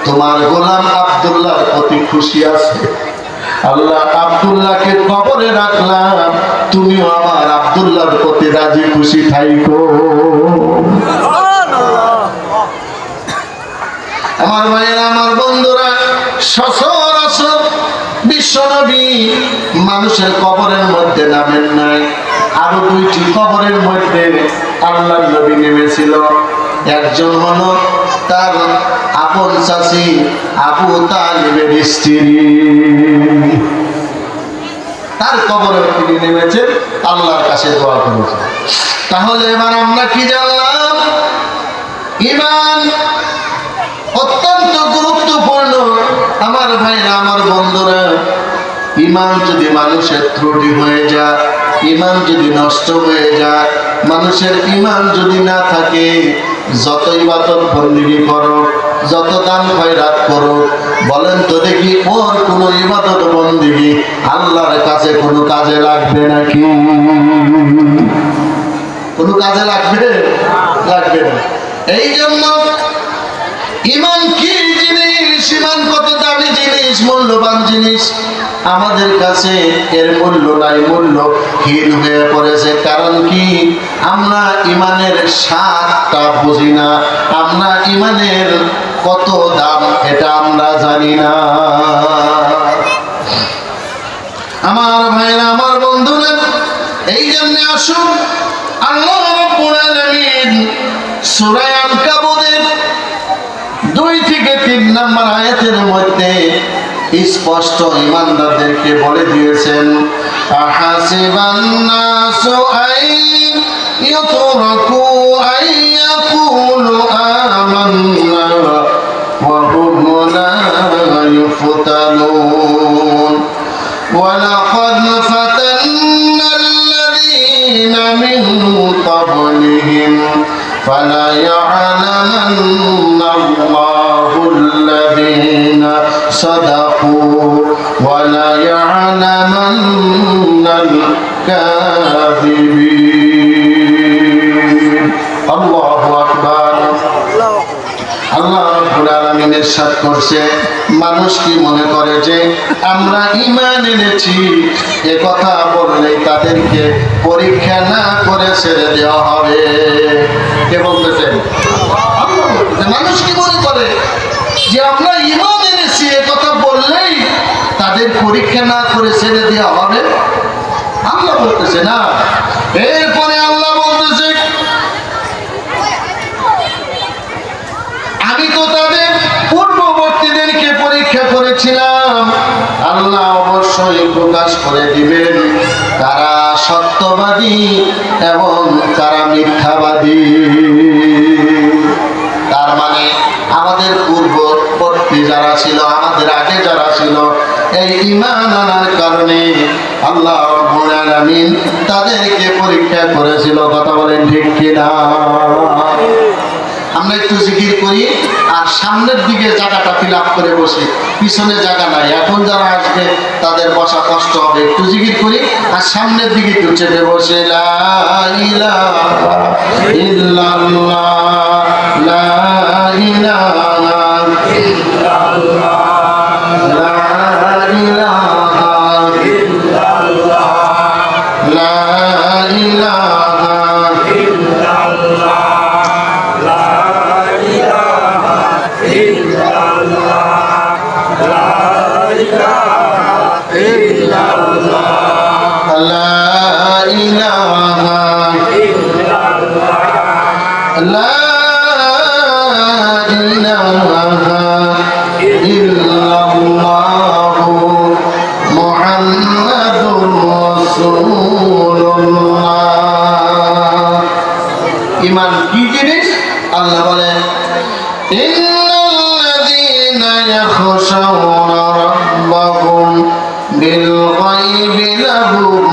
তোমার গোলাম আব্দুল্লাহর প্রতি খুশি আছে। আল্লাহ, আব্দুল্লাহকে কবরে রাখলাম, তুমিও আমার আব্দুল্লাহর প্রতি রাজি খুশি থাইকো। আমার ভাইয়েরা, আমার বন্ধুরা, সচরাচর বিশ্বনবী মানুষের কবরের মধ্যে নামেন নাই। আরো 2টি কবরের মধ্যে আল্লাহর নবী নেমেছিল। একজন হলো তার আবু আপন চাচি আবু তালিবের স্ত্রী, তার কবরে তিনি নেমেছেন, আল্লাহর কাছে দোয়া করেছেন। তাহলে এবার আমরা কি জানলাম? ঈমান অত্যন্ত গুরুত্বপূর্ণ আমার ভাইরা, আমার বন্ধুরা। ঈমান যদি মানুষের ত্রুটি হয়ে যায়, ঈমান যদি নষ্ট হয়ে যায়, মানুষের ঈমান যদি না থাকে, যত ইবাদত বন্দেগী করো, যত দান খয়রাত করো, বলেন তো দেখি ওর কোনো ইবাদত বন্দেগী আল্লাহর কাছে কোনো কাজে লাগবে নাকি? কোনো কাজে লাগবে? লাগবে না। এই জন্য ঈমান কি জিনিস, ঈমান কত দামি জিনিস, মূল্যবান জিনিস, আমাদের কাছে এর মূল্য নাই, মূল্যহীন হয়ে পড়েছে। কারণ কি? আমরা ঈমানের স্বাদটা বুঝি না, আমরা ঈমানের কত দাম এটা আমরা জানি না। আমার ভাইরা, আমার বন্ধুরা, এই জন্য আসুন আল্লাহ রাব্বুল আলামিন সূরা আনকাবুতের 2 থেকে 3 নম্বর আয়াতের মধ্যে স্পষ্ট ঈমানদারদেরকে বলে দিয়েছেন, আহাসিবান নাসু আই ইউতরাকু আই ইয়াকুলু আমান্না ওয়া হুম লা ইফতানুন ওয়ালাকাদ ফাতান্না আল্লাযীনা মিন ক্বাবলিহিম ফালায়া'লামান্না আল্লাহুল লাযীনা صدقوا وليعلمن الكاذبين الله أكبر আল্লাহ রাব্বুল আলামিন ইরশাদ করছে, মানুষ কি মনে করে যে আমরা ঈমান এনেছি এ কথা বললে তাদেরকে পরীক্ষা না করে ছেড়ে দেওয়া হবে? কে বলতেছেন? আল্লাহ। মানুষ কি মনে করে যে আমরা ঈমান এনেছি এ কথা বললেই তাদের পরীক্ষা না করে ছেড়ে দেওয়া হবে? আল্লাহ বলতেছে না। এরপরে আল্লাহ বলতেছে, আমি তো তাদের পূর্ববর্তীদেরকে পরীক্ষা করেছিলাম। আল্লাহ অবশ্যই প্রকাশ করে দিবেন তারা সত্যবাদী এবং তারা মিথ্যাবাদী। তার মানে আমাদের পূর্ববর্তী যারা ছিল, আমাদের আগে যারা ছিল, এই ঈমান আনার কারণে আল্লাহ রাব্বুল আলামিন তাদেরকে পরীক্ষা করেছিল। কথা বলেন ঠিক কিনা? আমরা একটু জিকির করি আর সামনের দিকে জায়গাটা ফিল আপ করে বসি, পিছনে জায়গা নাই। এখন যারা আসবে তাদের বসা কষ্ট হবে, একটু জিকির করি আর সামনের দিকে একটু চেপে বসে লা ইলাহা ইল্লাল্লাহ, লা ইলাহা ইল্লাল্লাহ, লা ইলাহা ইল্লাল্লাহ, লা ইলাহা ইল্লাল্লাহ, লা ইলাহা ইল্লাল্লাহ, লা ইলাহা ইল্লাল্লাহ, লা ইলাহা ইল্লাল্লাহ, লা ইলাহা ইল্লাল্লাহু মুহাম্মাদুর রাসূলুল্লাহ। ঈমান কি জিনিস? আল্লাহ বলেন, ইন্নাল্লাযীনা ইয়াখশাউনা রাব্বাহুম বিল গায়বি লাহুম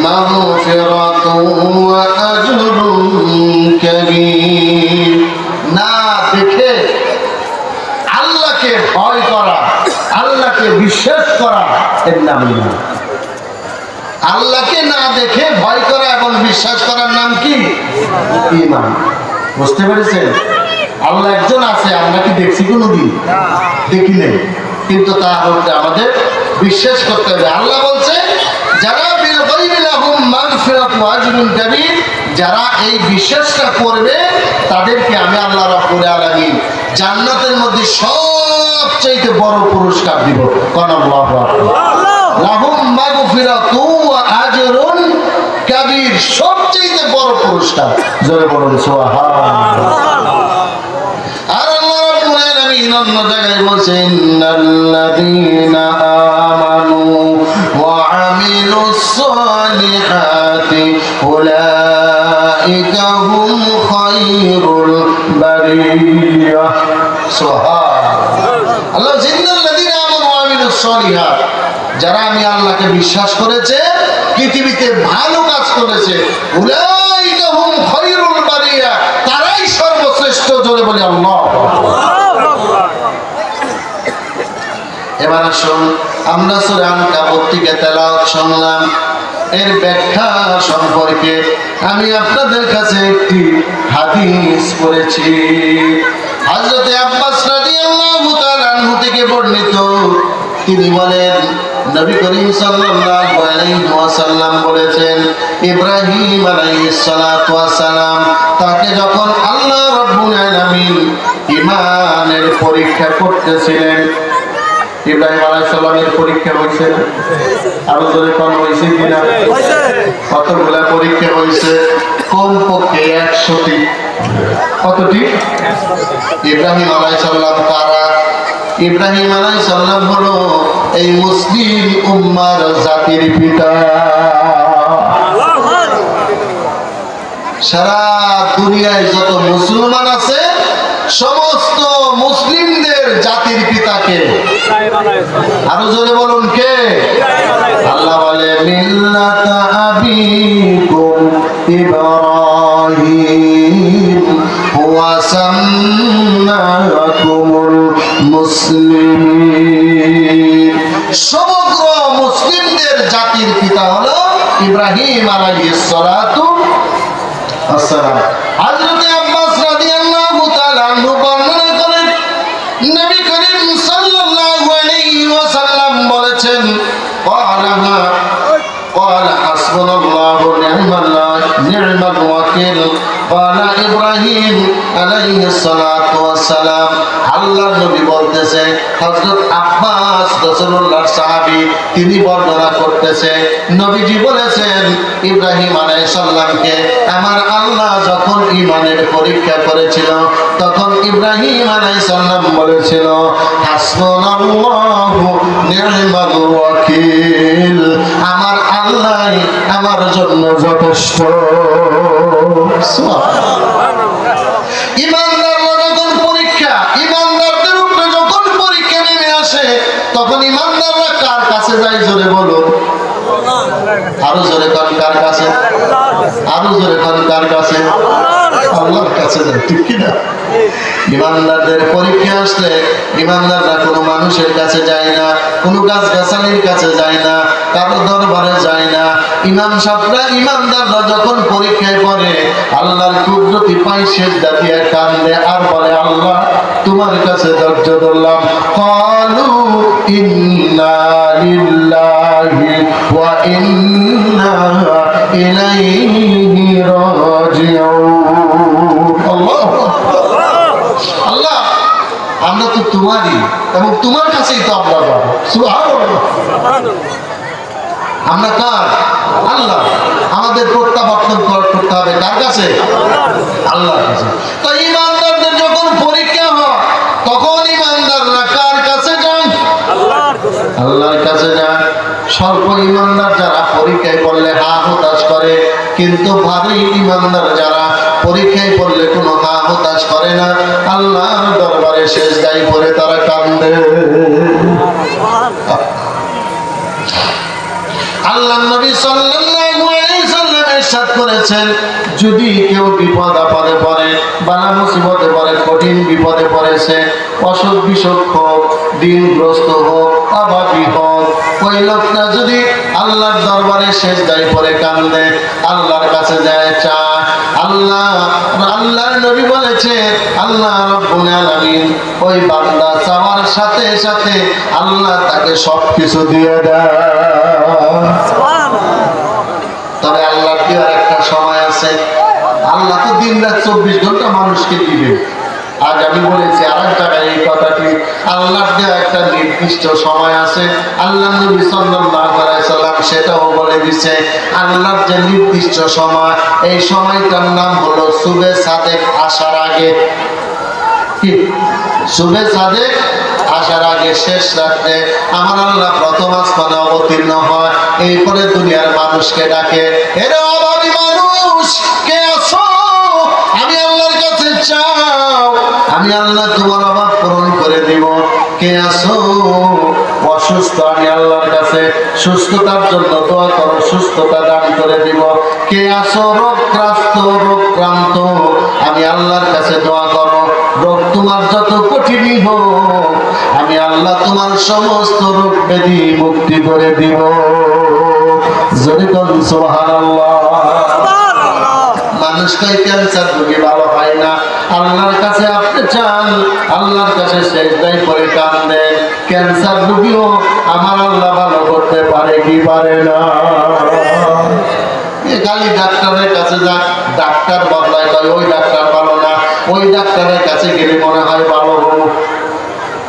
মাগফিরাতুন ওয়া আজরুন কাবীর। না দেখে আল্লাহকে ভয় করা, আল্লাহকে বিশ্বাস করা এর নাম ঈমান। আল্লাহকে না দেখে ভয় করা এবং বিশ্বাস করার নাম কি? ঈমান। বুঝতে পেরেছেন? আল্লাহ একজন আছে, আমরা কি দেখছি কোনোদিন? দেখি নেই, কিন্তু তা হচ্ছে আমাদের বিশ্বাস করতে হবে। আল্লাহ বলছে, যারা বিল গায়বি লাহুম মাগফিরাতুন ওয়া আজরুন কাবীর, যারা এই বিশ্বাসটা করবে তাদেরকে আমি আল্লাহ রাব্বুল আলামিন জান্নাতের মধ্যে সবচেয়ে বড় পুরস্কার দিব। কোন আল্লাহু আকবার। লাহুম মাগফিরাতুন ওয়া আজরুন কাবীর, সবচেয়ে বড় পুরস্কার। জোরে বলুন সুবহানাল্লাহ। আর আল্লাহ রাব্বুল আলামিন অন্য জায়গায় বলছে ইন্নাল্লাযীনা আমানু ওয়া আমিলুস সালিহাতি উলাইকা হুম খায়রুল বারিয়া। সুবহানাল্লাহ। আল্লাহ ইন্নাল্লাযীনা আমানু ওয়া আমিলুস সালিহাত, যারা আমি আল্লাহকে বিশ্বাস করেছে, পৃথিবীতে ভালো কাজ করেছে, উলাইকা হুম খায়রুল বারিয়া, তারাই সর্বশ্রেষ্ঠ। জোরে বলি আল্লাহ। এবার আসুন আমরা সূরা আনকাবুত থেকে তেলাওয়াত শুনলাম, এর ব্যাখ্যা সম্পর্কে আমি আপনাদের কাছে একটি হাদিস পড়েছি। হযরত আব্বাস রাদিয়াল্লাহু তাআলা আনহু থেকে বর্ণিত, তিনি বলেন নবী করিম সাল্লাল্লাহু আলাইহি ওয়াসাল্লাম বলেছেন, ইব্রাহিম আলাইহিস সালাতু ওয়াস সালাম তাকে যখন আল্লাহ রাব্বুল আলামিন ঈমানের পরীক্ষা করতেছিলেন, ইব্রাহিম আলাইহিস সালামের পরীক্ষা হয়েছে, আরো জোরে কোন হয়েছে কিনা? কতগুলা পরীক্ষা হয়েছে? কমপক্ষে 100টি। কতটি? ইব্রাহিম আলাইহিস সালাম কারা? ইব্রাহিম আলাইহিস সালাম হলো এই মুসলিম উম্মার জাতির পিতা। সারা দুনিয়ায় যত মুসলমান আছে সমস্ত মুসলিমদের জাতির পিতাকে, আরো জোরে বলুন কে? আল্লাহ বলে মিল্লাতা আবিকুম ইব্রাহিম ওয়া সাম্মাকুমুল মুসলিমিন। সমগ্র মুসলিমদের জাতির পিতা হলো ইব্রাহিম আলাইহিস সালাতু ওয়াস সালাম। হযরত আব্বাস রাদিয়াল্লাহু তাআলা আনহু বর্ণনা করেন, নবী করিম সাল্লাল্লাহু আলাইহি ওয়াসাল্লাম বলেছেন, قال حسبنا الله ونعم الوكيل قال ইব্রাহিম আলাইহিস সালাতু ওয়াস সালাম। আল্লাহর নবী বলতেছে, হযরত আব্বাস রাসূলুল্লাহর সাহাবী, তিনি বর্ণনা করতেছে, নবীজি বলেছেন ইব্রাহিম আলাইহিস সালামকে আমার আল্লাহ যখন ঈমানের পরীক্ষা করেছিল, তখন ইব্রাহিম আলাইহিস সালাম বলেছিল, হাসবুনাল্লাহু নি'মাল ওয়াকিল, আমার আল্লাহ আমার জন্য যথেষ্ট। ঈমানদাররা যখন পরীক্ষা, ঈমানদারদের উপরে যখন পরীক্ষা নেমে আসে, তখন ঈমানদাররা কার কাছে যায়? জোরে বলুন, আরো জোরে কোন কার কাছে? আরো জোরে কোন কার কাছে? আল্লাহর কাছে যায়, ঠিক কি না? ঈমানদারদের পরীক্ষা আসলে ঈমানদাররা কোনো মানুষের কাছে যায় না, কোনো গাছগাছালির কাছে যায় না, কারো দরবারে যায় না। ইমাম সাহেবরা, ঈমানদাররা যখন পরীক্ষায় পড়ে, আল্লাহর কুদরতি পায় সিজদা দিয়ে কান্দে আর বলে, আল্লাহ তোমার কাছে ধৈর্য ধরলাম। ক্বালু ইন্না লিল্লাহি ওয়া ইন্না ইলাইহি রাজিউন। আল্লাহ আমরা তো তোমারই এবং তোমার কাছেই তো আমরা যাবো। সুবহানাল্লাহ। আমরা কার? আল্লাহ। আমাদের প্রত্যাবর্তন করতে হবে কার কাছে? আল্লাহর কাছে। তো ঈমানদারদের যখন পরীক্ষা হয়, তখন ঈমানদাররা কার কাছে যায়? আল্লাহর কাছে যায়। স্বল্প ঈমানদার যারা পরীক্ষায় পড়লে হা হতাশ করে, কিন্তু ভারী ঈমানদার যারা পরীক্ষায় পড়লে কোনো হা হতাশ করে না, আল্লাহর দরবারে সিজদায় পড়ে তারা কান্দে। আল্লাহর নবী সাল্লাল্লাহু আলাইহি সাল্লাম ইরশাদ করেছেন, যদি কেউ বিপদ আপদে পড়ে, বালা মুসিবতে পড়ে, কঠিন বিপদে পড়েছে, অসুখ বিসুখ হোক, দিনগ্রস্ত হোক, অভাবী হোক, ওই লোকটা যদি আল্লাহর দরবারে সিজদায় পড়ে কান্দে, আল্লাহর কাছে যায় চায়, আল্লাহর নবী বলেছে, আল্লাহ রাব্বুল আলামিন ওই বান্দা চাওয়ার সাথে সাথে আল্লাহ তাকে সবকিছু দিয়ে দেয়। তবে আল্লাহর দেওয়ার একটা সময় আছে। আল্লাহ তো দিন রাত 24 ঘন্টা মানুষকে দিবে। আজ আমি বলেছি আর এক জায়গায় এই কথাটি, আল্লাহর দেওয়া একটা নির্দিষ্ট সময় আছে। আল্লাহ নবী সাল্লাল্লাহু আলাইহি সাল্লাম সেটাও বলে দিয়েছে, আল্লাহর যে নির্দিষ্ট সময়, এই সময়টার নাম হলো সুবে সাদেক আসার আগে। কি শুভে সাদেক আসার আগে শেষ রাত্রে আমার আল্লাহ প্রথম আসমানে অবতীর্ণ হয়, এরপরে দুনিয়ার মানুষকে ডাকে, এরা অভাবী মানুষ কে আছো, আমি আল্লাহর কাছে চাও, আমি আল্লাহ তোমার অভাব পূরণ করে দিব। কে আছো অসুস্থ, আমি আল্লাহর কাছে সুস্থতার জন্য দোয়া করো, সুস্থতা দান করে দিব। কে আছো রোগগ্রস্ত, রোগক্রান্ত, আমি আল্লাহর কাছে দোয়া করো, রোগ তোমার যত কঠিনই হোক আমি আল্লাহ তোমার সমস্ত রোগ ব্যাধি মুক্তি করে দিব। জোরে বলুন সুবহানাল্লাহ। মানুষ কয় ক্যান্সার রোগী ভালো হয় না, আল্লাহর কাছে আপনি চান, আল্লাহর কাছে সেজদায় করে কাঁদেন, ক্যান্সার রোগীও আমার আল্লাহ ভালো করতে পারে কি পারে না? খালি ডাক্তারের কাছে যাক, ডাক্তার বদলায়, কয় ওই ডাক্তার ভালো না, ওই ডাক্তারের কাছে গেলে মনে হয় ভালো হবো,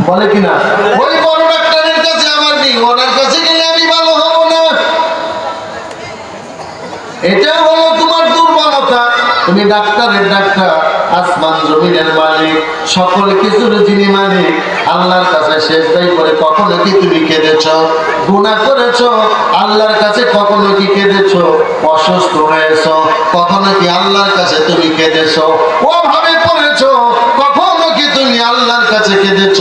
বলে কিনা? ওই বড় ডাক্তারের কাছে আমার নেই, ওনার কাছে গেলে আমি ভালো হব না। এটা হলো তোমার দুর্বলতা। তুমি ডাক্তারের ডাক্তার, আসমান জমিনের মালিক, সকল কিছুর যিনি মালিক, আল্লাহর কাছে সেজদাই করে কখনো কি তুমি কেঁদেছ? গুনাহ করেছ, আল্লাহর কাছে কখনো কি কেঁদেছ? অসুস্থ হয়েছ, কখনো কি আল্লাহর কাছে তুমি কেঁদেছ? ওভাবে পড়েছ, কখনো কি তুমি আল্লাহর কাছে কেঁদেছ?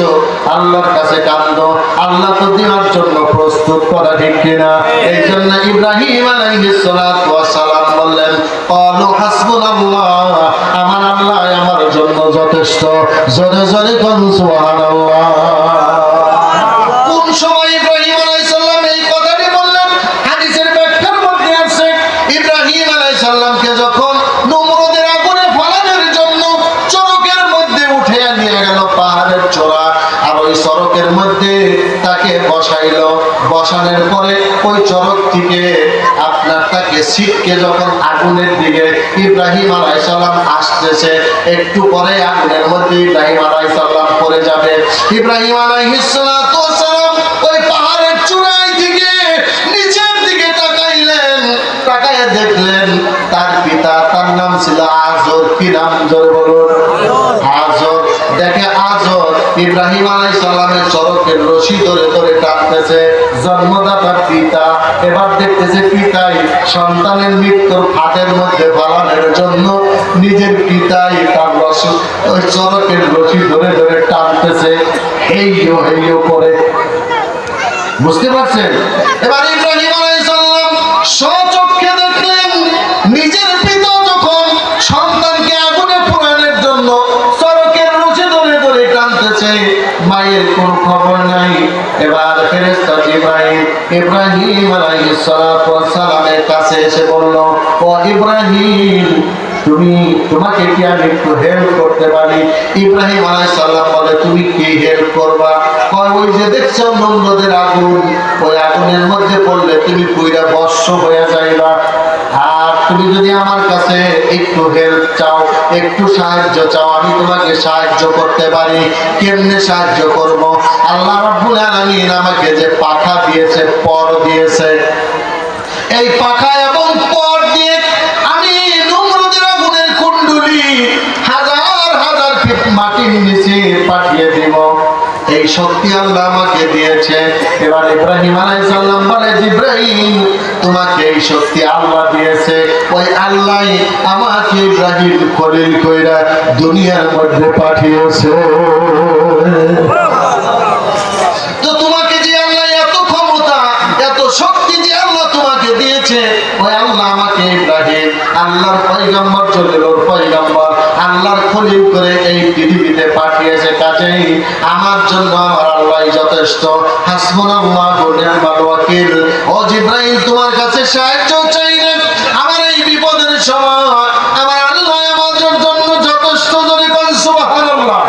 আল্লাহর কাছে কান্দো, আল্লাহ তো দেওয়ার জন্য প্রস্তুত করা, ঠিক কিনা? এই জন্য ইব্রাহিম আলাইহিস সালাতু ওয়াস সালাম বললেন, ক্বালু হাসবুনাল্লাহ, আমার আল্লাহ আমার জন্য যথেষ্ট। জোরে জোরে বলুন সুবহানাল্লাহ। কোন সময় ইব্রাহিম আলাইহিস সালাম এই কথাটি বললেন? হাদিসের ব্যাখ্যার মধ্যে আছে, ইব্রাহিম আলাইহিস সালামকে যখন নমরুদের আগুনে ফালানোর জন্য চরকের মধ্যে উঠে নিয়ে গেল পাহাড়ের চূড়া, আর ওই চরকের মধ্যে তাকে বসাইলো, বসানোর পরে ওই চরক থেকে আপনার তাকে ছিটকে যখন আগুনের দিকে ইব্রাহিম আলাইহিস সালাম আসতেছে, একটু পরে আগুনের মধ্যে ইব্রাহিম আলাইহিস সালাম পড়ে যাবে। ইব্রাহিম আলাইহিস সালাতু ওয়াস সালাম ওই পাহাড়ের চূড়ায় থেকে নিচের দিকে তাকাইলেন, তাকায় দেখলেন তার পিতা, তার নাম ছিল আজর। কি নাম? জোরে বলুন। আজর। দেখে আজর ইব্রাহিম আলাইহিস সালামের চরকের রশি ধরে ধরে টানতেছে, জন্মদাতা পিতা। এবার দেখতেছে পিতাই সন্তানের মৃত্যুর ফাঁদের মধ্যে ফালানোর জন্য নিজের পিতাই তার রশি, ওই চরকের রশি ধরে ধরে টানতেছে, হেইয়ো হেইয়ো করে। বুঝতে পারছেন? এবার ইব্রাহিম আলাইহিস সালাম স্বচক্ষে দেখলেন নিজের পিতা যখন সন্তানকে আগুনে পোড়ানোর জন্য চরকের রশি ধরে ধরে টানতেছে, মায়ের কোনো খবর নাই। এবার ফেরেশতা জিবরাইল ইব্রাহিম আলাইহিস সালাতু ওয়াস সালামের কাছে এসে বলল, ও ইব্রাহিম, তোমাকে কি আমি একটু হেল্প করতে পারি? ইব্রাহিম আলাইহিস সালাম বলে, তুমি কি হেল্প করবা? কয়, ওই যে দেখছো নমরুদের আগুন, ওই আগুনের মধ্যে পড়লে তুমি পুইরা ভস্ম হয়ে যাইবা, আর তুমি যদি আমার কাছে একটু হেল্প চাও, একটু সাহায্য চাও, আমি তোমাকে সাহায্য করতে পারি। কেমনে সাহায্য করব? আল্লাহ রাব্বুল আলামিন আমাকে যে পাখা দিয়েছে, পর দিয়েছে, এই পাখা এবং পর দিয়ে আমি নমরুদের আগুনের কুণ্ডুলি হাজার হাজার ফিট মাটির নিচে পাঠিয়ে দিব। এই শক্তি আল্লাহ আমাকে দিয়েছে। এবার ইব্রাহিম আলাইহিস সালাম বলে, জিবরাইল, তোমাকে এই শক্তি আল্লাহ দিয়েছে, ওই আল্লাহ আমাকে ইব্রাহিম খলিল কইরা দুনিয়ার মধ্যে পাঠিয়েছে। তো তোমাকে যে আল্লাহ এত ক্ষমতা, এত শক্তি যে আল্লাহ তোমাকে দিয়েছে, ওই আল্লাহ আমাকে ইব্রাহিম আল্লাহর পয়গম্বর, চলেলোর পয়গম্বর, আল্লাহর খলিল করে এই পৃথিবীতে পাঠিয়েছে। কাজেই আমার জন্য আমার আল্লাহ যথেষ্ট। হাসবুনাল্লাহু ওয়া নি'মাল ওয়াকিল। ও জিবরাইল, তোমার কাছে সাহায্য চাইলেন আমার এই বিপদের সময়, আমার আল্লাহ আমাদের জন্য যথেষ্ট। জোরে বলুন সুবহানাল্লাহ।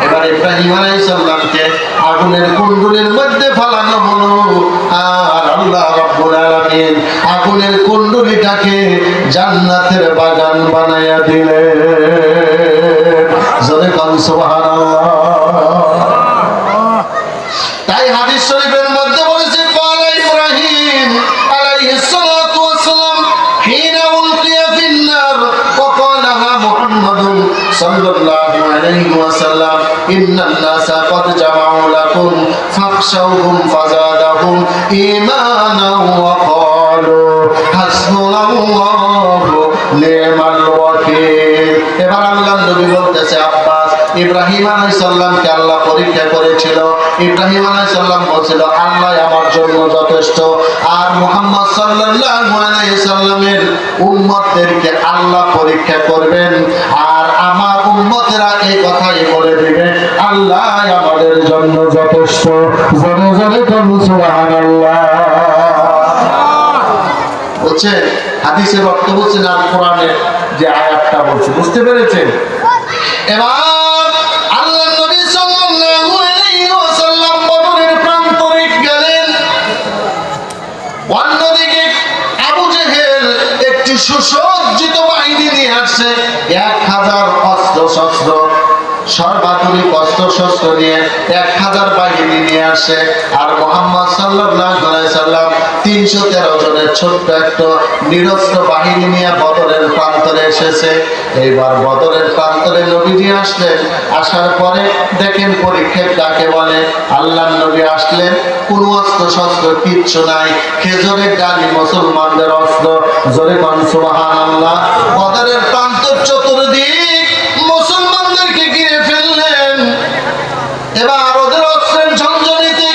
এবার ইব্রাহিম আলাইহিস সালামকে আগুনের কুণ্ডুলির মধ্যে ফালানো হলো, আর আল্লাহ রাব্বুল আলামিন আগুনের কুণ্ডুলিটাকে জান্নাতের বাগান বানায়া দিলেন। জোরে বলুন সুবহানাল্লাহ। তাই হাদিস শরীফের মধ্যে বলেছে, ক্বালা ইব্রাহিম আলাইহিস সালাতু ওয়াস সালাম হিনা উলকিয়া ফিন নার ওয়া ক্বালাহা মুহাম্মাদুন সাল্লাল্লাহু আলাইহি ওয়াসাল্লাম ইন্নান নাসা ক্বাদ জামাউ লাকুম ফাখশাউহুম ফাযাদাহুম ঈমানাও ওয়া ক্বালু হাসবুনাল্লাহু নি'মাল ওয়াকিল। এবার আল্লাহর নবী বলতেছে, আব্বাস, ইব্রাহিম আলাইহিস সালামকে আল্লাহ পরীক্ষা করেছিল। ইব্রাহিম আলাইহিস সালাম বলেছিল আল্লাহ আমার জন্য যথেষ্ট, আর মুহাম্মদ সাল্লাল্লাহু আলাইহি সাল্লামের উম্মতদেরকে আল্লাহ পরীক্ষা করবেন, আর আমার উম্মতেরা এই কথাই বলে দিবে আল্লাহ আমাদের জন্য যথেষ্ট। জোরে জোরে বলুন সুবহানাল্লাহ। বুঝছেন হাদিসের অর্থ বুঝছেন, আর কোরআনের যে আয়াতটা বলছে বুঝতে পেরেছেন? এবার আল্লাহ নবী সাল্লাল্লাহু আলাইহি ওয়াসাল্লাম বদরের প্রান্তরে গেলেন। অন্যদিকে আবু জেহেল একটি সুসজ্জিত বাহিনী নিয়ে আসছে, 1000 অস্ত্র শস্ত্র, সর্বাধুনিক অস্ত্র শস্ত্র নিয়ে 1000 বাহিনী নিয়ে আসে। আর মুহাম্মদ সাল্লাল্লাহু আলাইহি সাল্লাম 313 জনের ছোট্ট একটা নিরস্ত্র বাহিনী নিয়ে বদরের প্রান্তরে এসেছে। এইবার বদরের প্রান্তরে নবীজি আসলেন। আসার পরে দেখেন পরীক্ষা কাকে বলে। আল্লাহর নবী আসলেন, কোনো অস্ত্র শস্ত্র কিচ্ছু নাই, খেজুরের ডালি মুসলমানদের অস্ত্র। জোরে বলুন সুবহানাল্লাহ। বদরের প্রান্তর চতুর্দিক মুসলমানদেরকে ঘিরে ফেললেন। এবার ওদের অস্ত্রের ঝনঝনিতে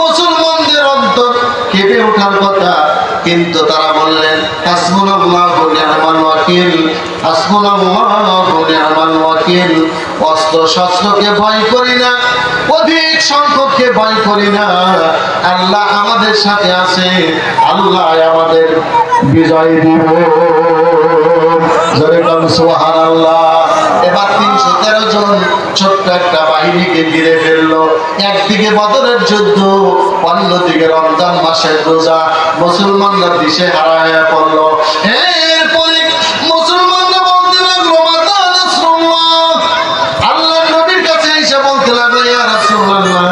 মুসলমানদের অন্তর কেঁপে ওঠার কথা, কিন্তু তারা বললেন হাসবুনাল্লাহু নি'মাল ওয়াকিল, হাসবুনাল্লাহু নি'মাল ওয়াকিল। অস্ত্র শস্ত্রকে ভয় করি না, অধিক সংখ্যককে ভয় করি না, আল্লাহ আমাদের সাথে আছে, আল্লাহ আমাদের বিজয় দিব। জোরে বলুন সুবহানাল্লাহ। এবার 313 জন ছোট্ট একটা বাহিনীকে ঘিরে ফেললো। একদিকে বদরের যুদ্ধ, অন্যদিকে রমজান মাসের রোজা। মুসলমানরা দিশে হারা হয়ে পড়লো। এরপরে মুসলমানরা বলতে লাগলো মাতা নাসরুল্লাহ। আল্লাহর নবীর কাছে এসে বলতে লাগলো ইয়া রাসূলুল্লাহ,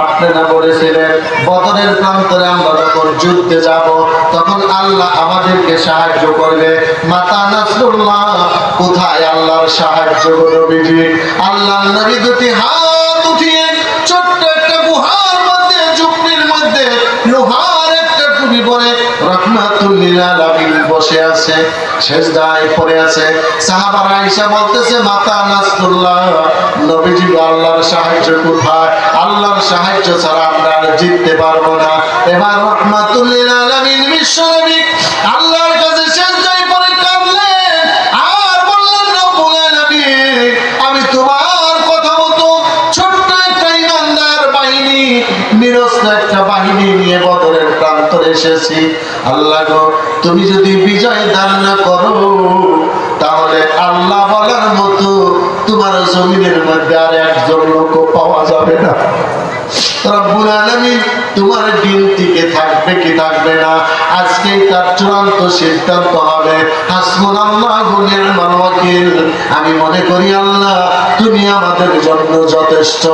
আপনারা বলেছিলেন বদরের প্রান্তরে আমরা যখন যুদ্ধে যাব তখন আল্লাহ আমাদেরকে সাহায্য করবে। মাতা নাসরুল্লাহ, কোথায় আল্লাহর সাহায্য নবীজি? আল্লাহর নবী দুটি হাত উঠিয়ে ছোট্ট একটা গুহার মধ্যে, ঝুপড়ির মধ্যে লোহার একটা টুপি পরে রাহমাতুল লিল আলামিন বসে আছে, সেজদায় পড়ে আছে। সাহাবারা আয়েশা বলতেছে মাতা নাসরুল্লাহ, নবীজি আল্লাহর সাহায্য কোথায়? আল্লাহর সাহায্য ছাড়া আমরা আর জিততে পারবো না। এবার রাহমাতুল লিল আলামিন বিশ্বনবী আল্লাহর কাছে সেজদায় পড়ে কাঁদলেন আর বললেন রব্বুল আলামিন, আমি তোমার কথা মতো ছোট্ট একটা ইমানদার বাহিনী, নিরস্ত্র একটা বাহিনী নিয়ে বদরের প্রান্তরে এসেছি। আল্লাহ গো, তুমি যদি বিজয় দান না করো তাহলে আল্লাহ বলার মতো তোমার জমিনের মধ্যে আর একজন লোক পাওয়া যাবে না। রব্বুল আলামিন তোমার দিন টিকে থাকবে কি থাকবে না, আজকেই তার চূড়ান্ত সিদ্ধান্ত হবে। হাসবুনাল্লাহু নি'মাল ওয়াকিল। আমি মনে করি আল্লাহ তুমি আমাদের জন্য যথেষ্ট।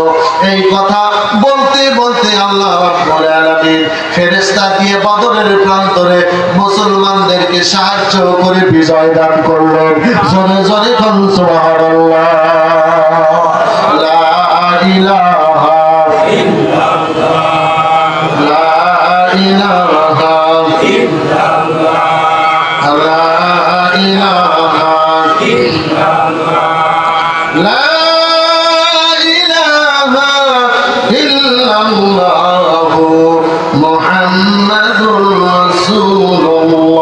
এই কথা বলতে বলতে আল্লাহ রব্বুল আলামিন ফেরেশতা দিয়ে বদরের প্রান্তরে মুসলমানদেরকে সাহায্য করে বিজয় দান করলেন। জোরে জোরে বলুন সুবহানাল্লাহ। লা ইলাহা ইল্লাল্লাহ, লা ইলাহা ইল্লাল্লাহ, লা ইলাহা ইল্লাল্লাহ, লা ইলাহা ইল্লাল্লাহ মুহাম্মাদুর রাসূলুল্লাহ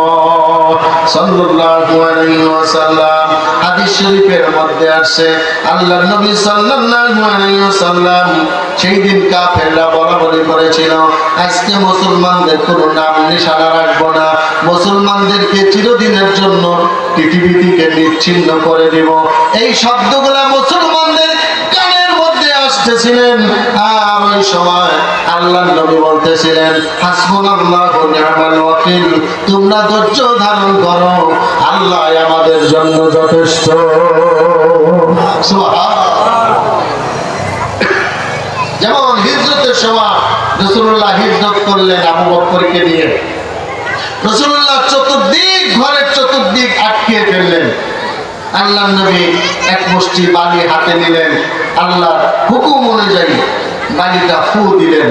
সাল্লাল্লাহু আলাইহি ওয়াসাল্লাম। হাদিস শরীফের মধ্যে আছে আল্লাহর নবী সাল্লাল্লাহু আলাইহি ওয়াসাল্লাম সেই দিন কাফেররা বলাবলি করেছিল আজকে মুসলমানদের কোনো নাম নিশানা রাখবো না, মুসলমানদেরকে চিরদিনের জন্য পৃথিবী থেকে বিচ্ছিন্ন করে দেব। এই শব্দগুলা মুসলমানদের কানের মধ্যে আসতেছিলেন। আর ওই সময় আল্লাহর নবী বলতেছিলেন হাসবুনাল্লাহু নি'মাল ওয়াকিল, তোমরা ধৈর্য ধারণ করো, আল্লাহ আমাদের জন্য যথেষ্ট। যেমন হিজরতের সময় রাসূলুল্লাহ হিজরত করলেন আবু বকরকে নিয়ে, রাসূলুল্লাহ চতুর্দিক ঘরের চতুর্দিক আটকে ফেললেন। আল্লাহ নবী এক মুষ্টি বালি হাতে নিলেন, আল্লাহর হুকুম অনুযায়ী বালিটা ফু দিলেন।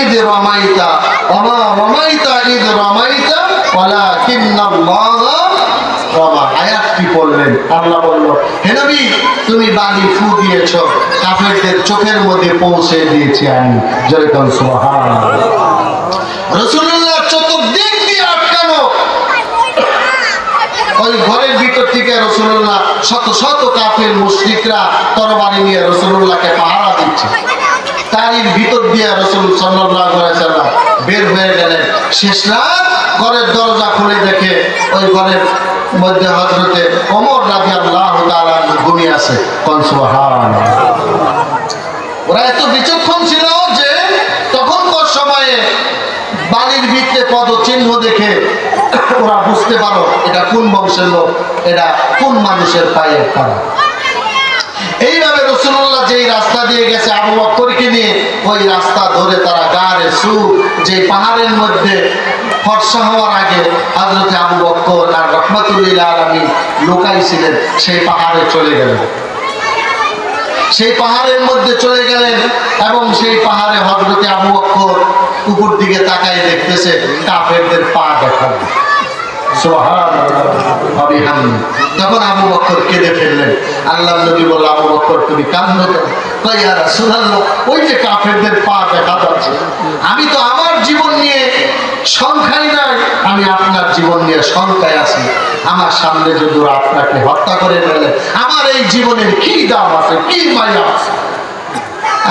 ঈদ রমাইতা ওমা রমাইতা ঈদ রমাইতা ওয়ালাকিন্নাল্লাহ রমা, আয়াতটি পড়লেন। আল্লাহ বলল, হে নবী, তুমি বালি ফু দিয়েছো, কাফেরদের চোখের মধ্যে পৌঁছে দিয়েছি আমি। জোরে কোন সুবহানাল্লাহ। রাসূলুল্লাহ চতুর্দিক দিয়ে আটকানো, ওই ঘরের ভিতর থেকে রাসূলুল্লাহ শত শত কাফের মুশরিকরা তরবারি নিয়ে রাসূলুল্লাহকে পাহারা দিচ্ছে। তারই ভিতর দিয়ে রাসূল সাল্লাল্লাহু আলাইহি সাল্লাম বের হয়ে গেলেন। শেষ রাত ঘরের দরজা খুলে দেখে ওই ঘরের মধ্যে হযরতে ওমর রাদিয়াল্লাহু তাআলা ঘুমিয়ে আছে। কোন সুবহানাল্লাহ। ওরা এত বিচক্ষণ ছিল যে তখনকার সময়ে বালির ভিতরে পদচিহ্ন দেখে ওরা বুঝতে পারো এটা কোন বংশের লোক, এটা কোন মানুষের পায়ের পাড়া। এইভাবে রাসূলুল্লাহ যেই রাস্তা দিয়ে গেছে আবু বকরকে নিয়ে, ওই রাস্তা ধরে তারা গারে সুর, যে পাহাড়ের মধ্যে ফর্সা হওয়ার আগে হযরত আবু বকর আর রাহমাতুল লিল আলামিন লুকাইছিলেন, সেই পাহাড়ে চলে গেলেন। সেই পাহাড়ের মধ্যে চলে গেলেন এবং সেই পাহাড়ে হযরত আবু বকর উপর দিকে তাকায় দেখতেছে কাফেরদের পা দেখা যায়। তখন আবু বকর কেঁদে ফেললেন। আল্লাহ নবী বলল, আবু বকর তুমি কাঁদো কেন? কই ইয়া রাসূলুল্লাহ, ওই যে কাফেরদের পা দেখা যাচ্ছে। আমি তো আমার জীবন নিয়ে সংখ্যায় নাই, আমি আপনার জীবন নিয়ে সংখ্যায় আছি। আমার সামনে যদি আপনাকে হত্যা করে ফেলে আমার এই জীবনের কি দাম আছে, কি মায়া আছে?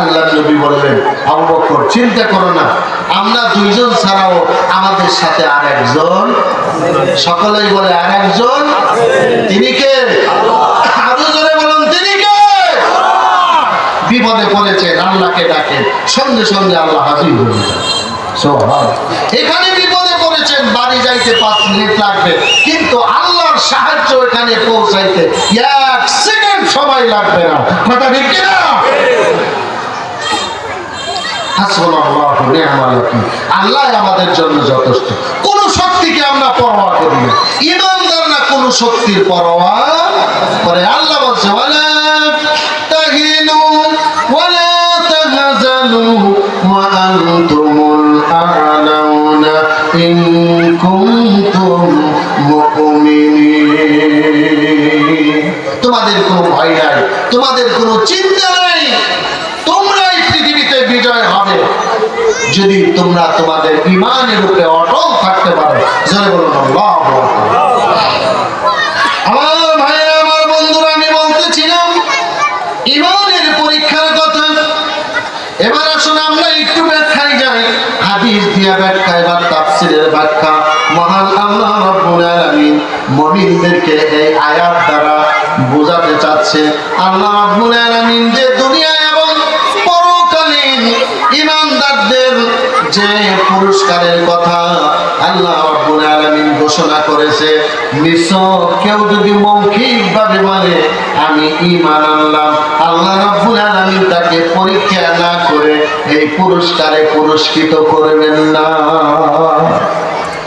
আল্লাহ নবী বললেন, আবু বকর চিন্তা করো না, আমরা দুইজন ছাড়াও আমাদের সাথে আরেকজন, সকলেই বলে আরেকজন, তিনি কে? আরো জোরে বলুন, তিনি কে? বিপদে পড়েছেন, আল্লাহকে ডাকেন, সঙ্গে সঙ্গে আল্লাহ হাজির হয়ে যায়। এখানে বিপদে পড়েছেন, বাড়ি যাইতে 5 মিনিট লাগবে, কিন্তু আল্লাহর সাহায্য এখানে পৌঁছাইতে 1 সেকেন্ড সময় লাগবে না। কথা ঠিক কিনা? আল্লাহ আমাদের জন্য যথেষ্ট। কোন শক্তিকে আমরা পরোয়া করি না, ঈমানদাররা কোন শক্তির পরোয়া করে। আল্লাহ বলছে, ওয়ালা তাহিনু ওয়ালা তাহজানু ওয়া আনতুমুল আ'লাউনা ইন কুনতুম মুমিনিন। তোমাদের কোনো ভয় নাই, তোমাদের কোনো চিন্তা নাই, তোমরাই পৃথিবীতে বিজয় হবে যদি তোমরা তোমাদের ঈমানের উপরে অটল থাকতে পারো। জোরে বলুন আল্লাহু আকবার। আমার ভাইরা, আমার বন্ধুরা, আমি বলতেছিলাম ঈমানের পরীক্ষার কথা। এবার আসুন আমরা একটু ব্যাখ্যায় যাই, হাদিস দিয়া ব্যাখ্যায় বা তাফসীরের ব্যাখ্যা। মহান আল্লাহ রাব্বুল আলামিন মুমিনদেরকে এই আয়াত দ্বারা বোঝাতে চাচ্ছে, আল্লাহ রাব্বুল আলামিন যে দুনিয়ায় এবং পরকালীন ঈমানদারদের যে পুরস্কারের কথা আল্লাহ রাব্বুল আলামিন ঘোষণা করেছে, নিশ্চয় কেউ যদি মৌখিকভাবে বলে আমি ঈমান আনলাম, আল্লাহ রাব্বুল আলামিন তাকে পরীক্ষা না করে এই পুরস্কারে পুরস্কৃত করবেন না।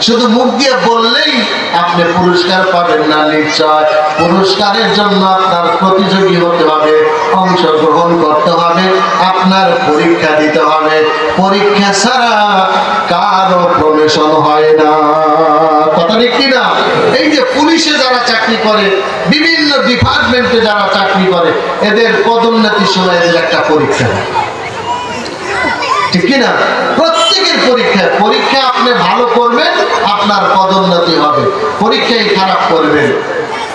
শুধু মুখ দিয়ে বললেই আপনি পুরস্কার পাবেন না। নিশ্চয় পুরস্কারের জন্য আপনার প্রতিযোগী হতে হবে, অংশগ্রহণ করতে হবে, আপনার পরীক্ষা দিতে হবে। পরীক্ষা ছাড়া কারো প্রমোশন হয় না। কথা ঠিক কিনা? এই যে পুলিশে যারা চাকরি করে, বিভিন্ন ডিপার্টমেন্টে যারা চাকরি করে, এদের পদোন্নতির সময় এদের একটা পরীক্ষা হয়, ঠিক কিনা? প্রত্যেকের পরীক্ষা আপনি ভালো করবেন, আপনার পদোন্নতি হবে। পরীক্ষায় খারাপ করবেন,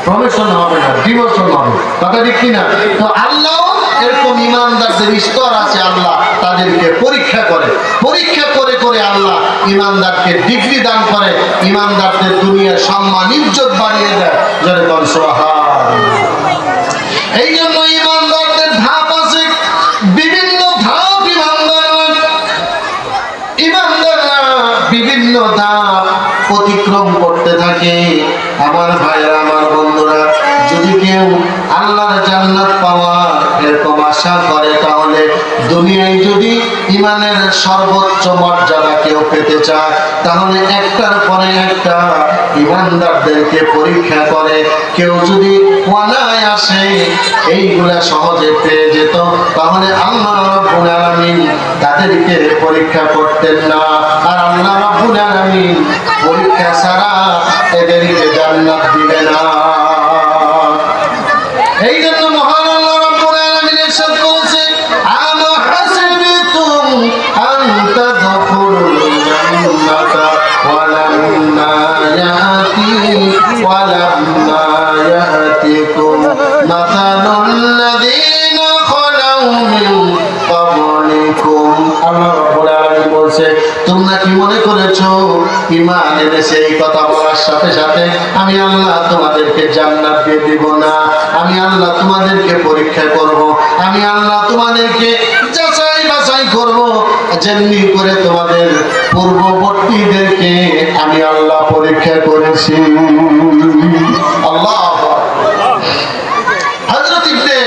প্রমোশন হবে না, ডিমোশন হবে। কথা ঠিক কিনা? তো আল্লাহ এরকম ঈমানদারদের স্তর আছে, আল্লাহ তাদেরকে পরীক্ষা করে। পরীক্ষা করে করে আল্লাহ ঈমানদারকে ডিগ্রি দান করে, ঈমানদারদের দুনিয়ার সম্মান ইজ্জত বাড়িয়ে দেয়। জোরে বল সুবহানাল্লাহ। এই জন্য ঈমানদারদের ধাপ আছে, বিভিন্ন ধাপ। ঈমানদাররা বিভিন্ন ধাপ অতিক্রম করতে থাকে। আমার ভাইরা, আমার বন্ধুরা, যদি কেউ আল্লাহর জান্নাত পাওয়ার এরকম আশা করে, তাহলে দুনিয়ায় যদি ইমানের সর্বোচ্চ মর্যাদা কেউ পেতে চায়, তাহলে একটার পরে একটা ইমানদারদেরকে পরীক্ষা করে। কেউ যদি অনায়াসে এইগুলা সহজে পেয়ে যেত, তাহলে আল্লাহ রাব্বুল আলামিন তাদেরকে পরীক্ষা করতেন না। আর আল্লাহ রাব্বুল আলামিন পরীক্ষা ছাড়া এদেরকে জান্নাত দিবে না। এই জন্য মহান আল্লাহ রাব্বুল আলামিন ইরশাদ করেছেন, আমা হাসিবতুম আন তাদখুলুল জান্নাতা ওয়ালাম্মা ইয়াতিকুম মাসালুল লাযীনা খালাউ মিন ক্বাবলিকুম। আল্লাহ রাব্বুল আলামিন বলছে, তোমরা কি মনে করেছো ঈমান এনেছে এই কথা বলার সাথে সাথে আমি আল্লাহ তোমাদেরকে জান্নাত দিয়ে দিব না? আমি আল্লাহ তোমাদেরকে পরীক্ষা করব, আমি আল্লাহ তোমাদেরকে যাচাই বাছাই করব, যেমনি করে তোমাদের পূর্ববর্তীদেরকে আমি আল্লাহ পরীক্ষা করেছি। আল্লাহ হযরত ইবনে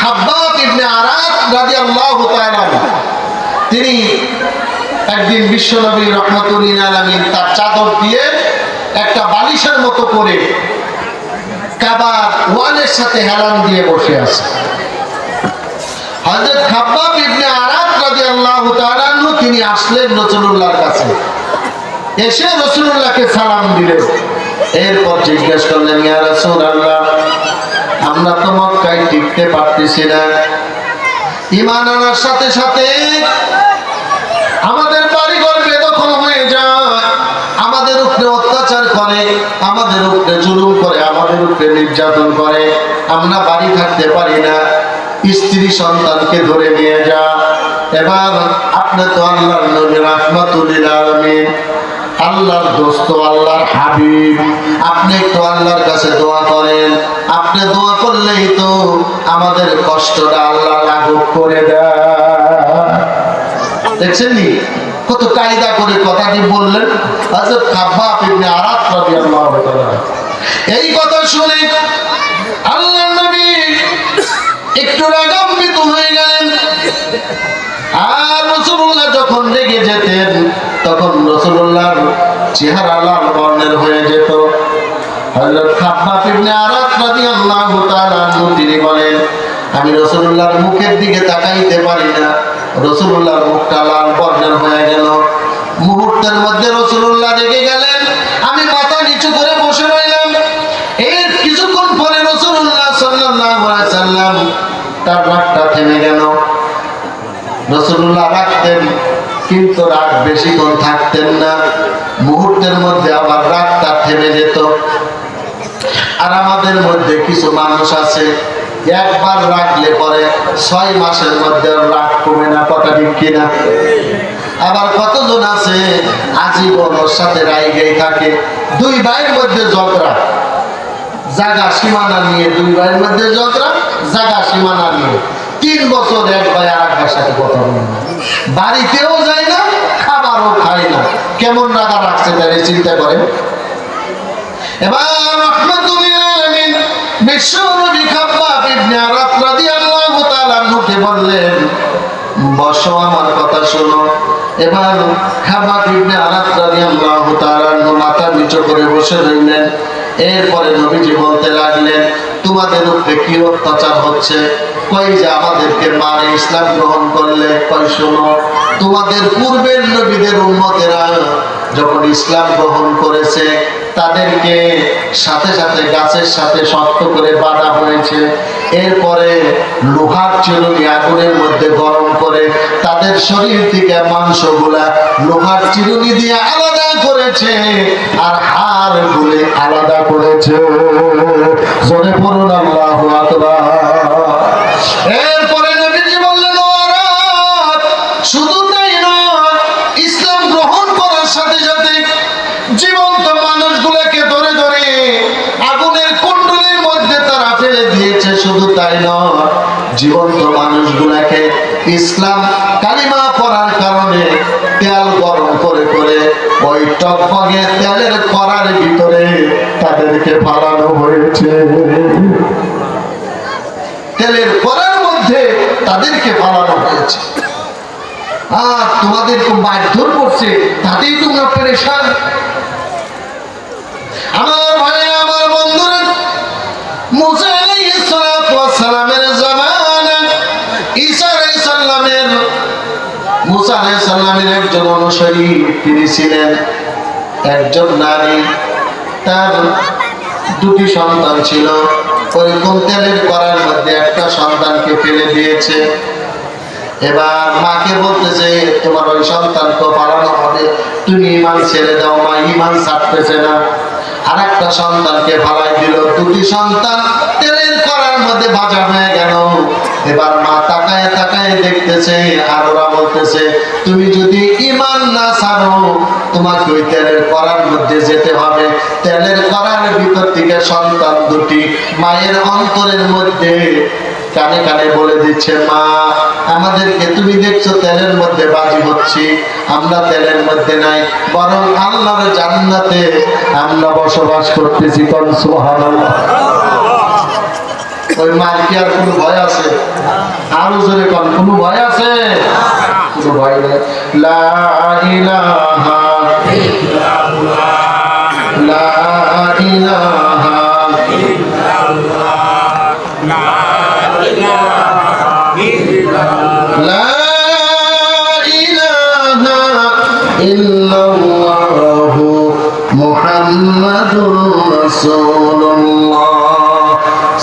খাব্বাব ইবনে আরাত রাদিয়াল্লাহু তাআলা তিনি একদিন বিশ্বনবী রাহমাতুল্লিল আলামিন তার চাদর দিয়ে একটা বালিশের মতো করে কাবার ওয়ালের সাথে হেলান দিয়ে বসে আছে। হযরত খাব্বাব ইবনে আরাত রাদিয়াল্লাহু তাআলা তিনি আসলেন রাসূলুল্লাহর কাছে, এসে রাসূলুল্লাহকে সালাম দিলেন। এরপর জিজ্ঞেস করলেন, ইয়া রাসূলুল্লাহ, আমরা তো মক্কায় টিকতে পারতেছি না, ঈমান আনার সাথে সাথে আমাদের বাড়িঘর বেদখল হয়ে যায়, আমাদের উপরে অত্যাচার করে, আমাদের উপরে জুলুম করে, আমাদের উপরে নির্যাতন করে, আমরা বাড়ি থাকতে পারি না, স্ত্রী সন্তানকে ধরে নিয়ে যা। এবার আপনি তো আল্লাহর নবী রাহমাতুল আলামিন, আল্লাহর দোস্ত, আল্লাহর হাবিব, আপনি একটু আল্লাহর কাছে দোয়া করেন। আপনি দোয়া করলেই তো আমাদের কষ্টটা আল্লাহ লাঘব করে দেয়। দেখছেন নি কত কায়দা করে কথাটি বললেন হযরত খাব্বাব ইবনে আরাত রাদিয়াল্লাহু তাআলা। এই কথা শুনে আল্লাহর নবী একটু রাগান্বিত হয়ে গেলেন। আর রাসূলুল্লাহ যখন রেগে যেতেন তখন রাসূলুল্লাহর চেহারা লাল বর্ণের হয়ে যেত। হযরত খাব্বাব ইবনে আরাত রাদিয়াল্লাহু তাআলা তিনি বলেন, আমি রাসূলুল্লাহর মুখের দিকে তাকাইতে পারি না, রাসূলুল্লাহর মুখটা লাল বর্ণের হয়ে গেল। মুহূর্তের মধ্যে রাসূলুল্লাহ রেগে গেলেন, আমি মাথা নিচু করে বসে রইলাম। এর কিছুক্ষণ পরে রাসূলুল্লাহ সাল্লাল্লাহু আলাইহি সাল্লাম তার রাগটা থেমে গেল। রাসূলুল্লাহ রাখতেন, কিন্তু রাগ বেশিক্ষণ থাকতেন না, মুহূর্তের মধ্যে আবার রাগটা থেমে যেত। আর আমাদের মধ্যে কিছু মানুষ আছে, একবার রাগলে পরে 6 মাসের মধ্যে রাগ কমে না, কথা ঠিক কিনা? আবার কতজন আছে আজীবন ওর সাথে রাগেই থাকে। 2 ভাইয়ের মধ্যে ঝগড়া, জায়গা সীমানা নিয়ে, 2 ভাইয়ের মধ্যে ঝগড়া, জায়গা সীমানা নিয়ে, 3 বছর এক ভাই আর এক ভাইয়ের সাথে কথা বলে না, বাড়িতেও যায় না, খাবারও খায় না। কেমন রাগা রাখছে তাই চিন্তা করেন। এবার রাহমাতুল্লিল আলামিন বিশ্বনবী খাব্বাব ইবনে আরাত রাদিয়াল্লাহু তাআলা মুখে বললেন, বসো, আমার কথা শোনো। এবার খাব্বাব ইবনে আরাত রাদিয়াল্লাহু তাআলা মাথা নিচু করে বসে রইলেন। এরপরে নবীজি বলতে লাগলেন, তোমাদের উপরে কি অত্যাচার হচ্ছে? কই যে আমাদেরকে মারে ইসলাম গ্রহণ করলে। কই শোনো, তোমাদের পূর্বের নবীদের উম্মতেরা যখন ইসলাম গ্রহণ করেছে তাদেরকে সাথে সাথে গাছের সাথে শক্ত করে বাঁধা হয়েছে। এরপরে লোহার চিরুনি আগুনের মধ্যে গরম করে তাদের শরীর থেকে মাংসগুলা লোহার চিরুনি দিয়ে আলাদা করেছে, আর হাড় গুলি আলাদা করেছে। জোরে পড়ুন আল্লাহু আকবার। এরপরে নবীজি বললেন, শুধু তাই নয়, ইসলাম গ্রহণ করার সাথে সাথে জীবন্ত মানুষগুলোকে ধরে ধরে আগুনের কুণ্ডলীর মধ্যে তারা ফেলে দিয়েছে। শুধু তাই নয়, জীবন্ত মানুষগুলোকে ইসলাম কালিমা পড়ার কারণে তেল গরম করে করে ওই টকবগে তেলের কড়ার ভিতরে তাদেরকে ফালানো হয়েছে। তেলের কড়ার মধ্যে তাদেরকে পালানো হয়েছে, আর তোমাদেরকে মারধর করছে, তাতেই তোমরা পেরেশান। আমার ভাই, আমার বন্ধুরা, মুসা আলাইহিস সালাতু ওয়াস সালামের জামানা, ঈসা আলাইহিস সালামের, মুসা আলাইহিস সালামের একজন অনুসারী তিনি ছিলেন একজন নারী। তার দুটি সন্তান ছিল, ওইরকম তেলের কড়াইয়ের মধ্যে একটা সন্তানকে ফেলে দিয়েছে। এবার মাকে বলতেছে, তোমার ওই সন্তানকে পালানো হবে, তুমি ঈমান ছেড়ে দাও। মা ঈমান ছাড়তেছে না, আর একটা সন্তানকে ফালাই দিল। দুটি সন্তান তেলের কড়াইয়ের মধ্যে ভাজা হয়ে গেল। এবার মা তাকায় তাকায় দেখতেছে, আর ওরা বলতেছে, তুমি যদি ঈমান না ছাড়ো তোমাকে ওই তেলের কড়াইয়ের মধ্যে যেতে হবে। তেলের কড়াইয়ের ভিতর থেকে সন্তান দুটি মায়ের অন্তরের মধ্যে কানে কানে বলে দিচ্ছে, মা আমাদেরকে তুমি দেখছো তেলের মধ্যে বাজি হচ্ছি, আমরা তেলের মধ্যে নাই, বরং আল্লাহর জান্নাতে আমরা বসবাস করতেছি। কোন সুবহানাল্লাহ। ওই মার কি আর কোনো ভয় আছে? আরো জোরে কোন, কোনো ভয় আছে? কোনো ভয় নেই। লা ইলাহা ইল্লাল্লাহ, লা ইলাহা ইল্লাল্লাহ, লা ইলাহা ইল্লাল্লাহু মুহাম্মাদুর রাসূলুল্লাহ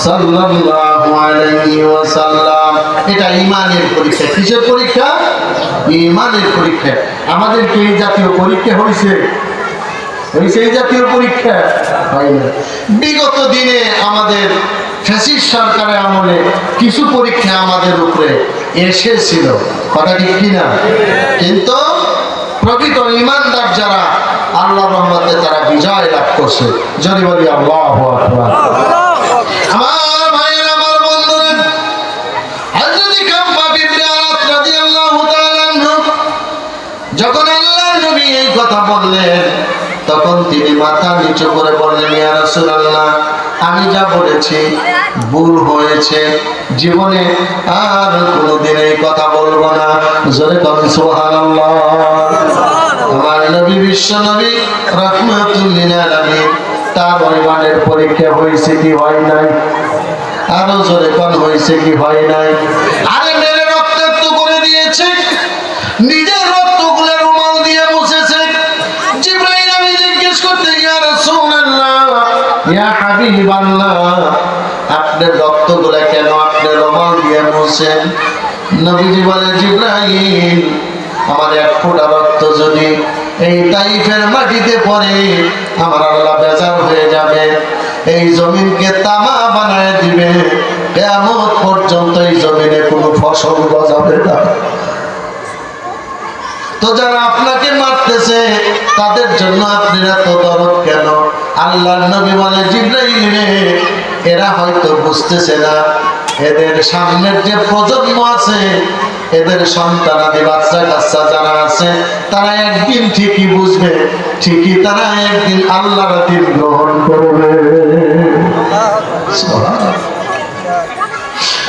সাল্লাল্লাহু আলাইহি ওয়াসাল্লাম। এটা ঈমানের পরীক্ষা। কিসের পরীক্ষা? ঈমানের পরীক্ষা। আমাদের কি এই জাতীয় পরীক্ষা হয়েছে? এই জাতীয় পরীক্ষা হয় না। বিগত দিনে আমাদের ফ্যাসিস্ট সরকারের আমলে কিছু পরীক্ষা আমাদের উপরে এসেছিল, কথা ঠিক কিনা? কিন্তু প্রকৃত ঈমানদার যারা, আল্লাহর রহমতে তারা বিজয় লাভ করছে। যদি বলি আল্লাহু আকবার। আমার ভাইয়েরা, আমার বন্ধুরা, হযরত খাব্বাব ইবনে আরাত রাদিয়াল্লাহু তাআলা আনহু যখন আল্লাহর নবী এই কথা বললেন, তখন তিনি মাথা নিচু করে বললেন, ইয়া রাসূলুল্লাহ, আমি যা বলেছি ভুল হয়েছে, জীবনে আর কোনোদিন এই কথা বলবো না। জোরে বলেন সুবহানাল্লাহ। আমার নবী, বিশ্ব নবী রাহমাতুল লিল আলামিন, তার ঈমানের পরীক্ষা হয়েছে কি হয় নাই? আরো জোরে কোন, হয়েছে কি হয় নাই? আরে মেরে রক্তাক্ত করে দিয়েছে, নিজের রক্তগুলো রুমাল দিয়ে মুছেছে। জিবরাইল আমি জিজ্ঞেস করতে গিয়ে, ইয়া রাসূলুল্লাহ, ইয়া হাবিবাল্লাহ, আপনার রক্তগুলো কেন আপনি রুমাল দিয়ে মুছেন? নবীজি বলে, জিবরাইল, আমার এক ফোঁটা রক্ত যদি এই তাইফের মাটিতে পড়ে, আমার আল্লাহ বেজার হয়ে যাবে, এই জমিনকে তামা বানায় দিবে, কিয়ামত পর্যন্ত এই জমিনে কোনো ফসল গজাবে না। তো যারা আপনাকে মারতেছে তাদের জন্য আপনি এত দরদ কেন? আল্লাহর নবী বলে, জিবরাইল রে, এরা হয়তো বুঝতেছে না, এদের সামনের যে প্রজন্ম আছে, এদের সন্তানাদি বাচ্চা কাচ্চা যারা আছে, তারা একদিন ঠিকই বুঝবে, ঠিকই তারা একদিন আল্লাহর দ্বীন গ্রহণ করবে।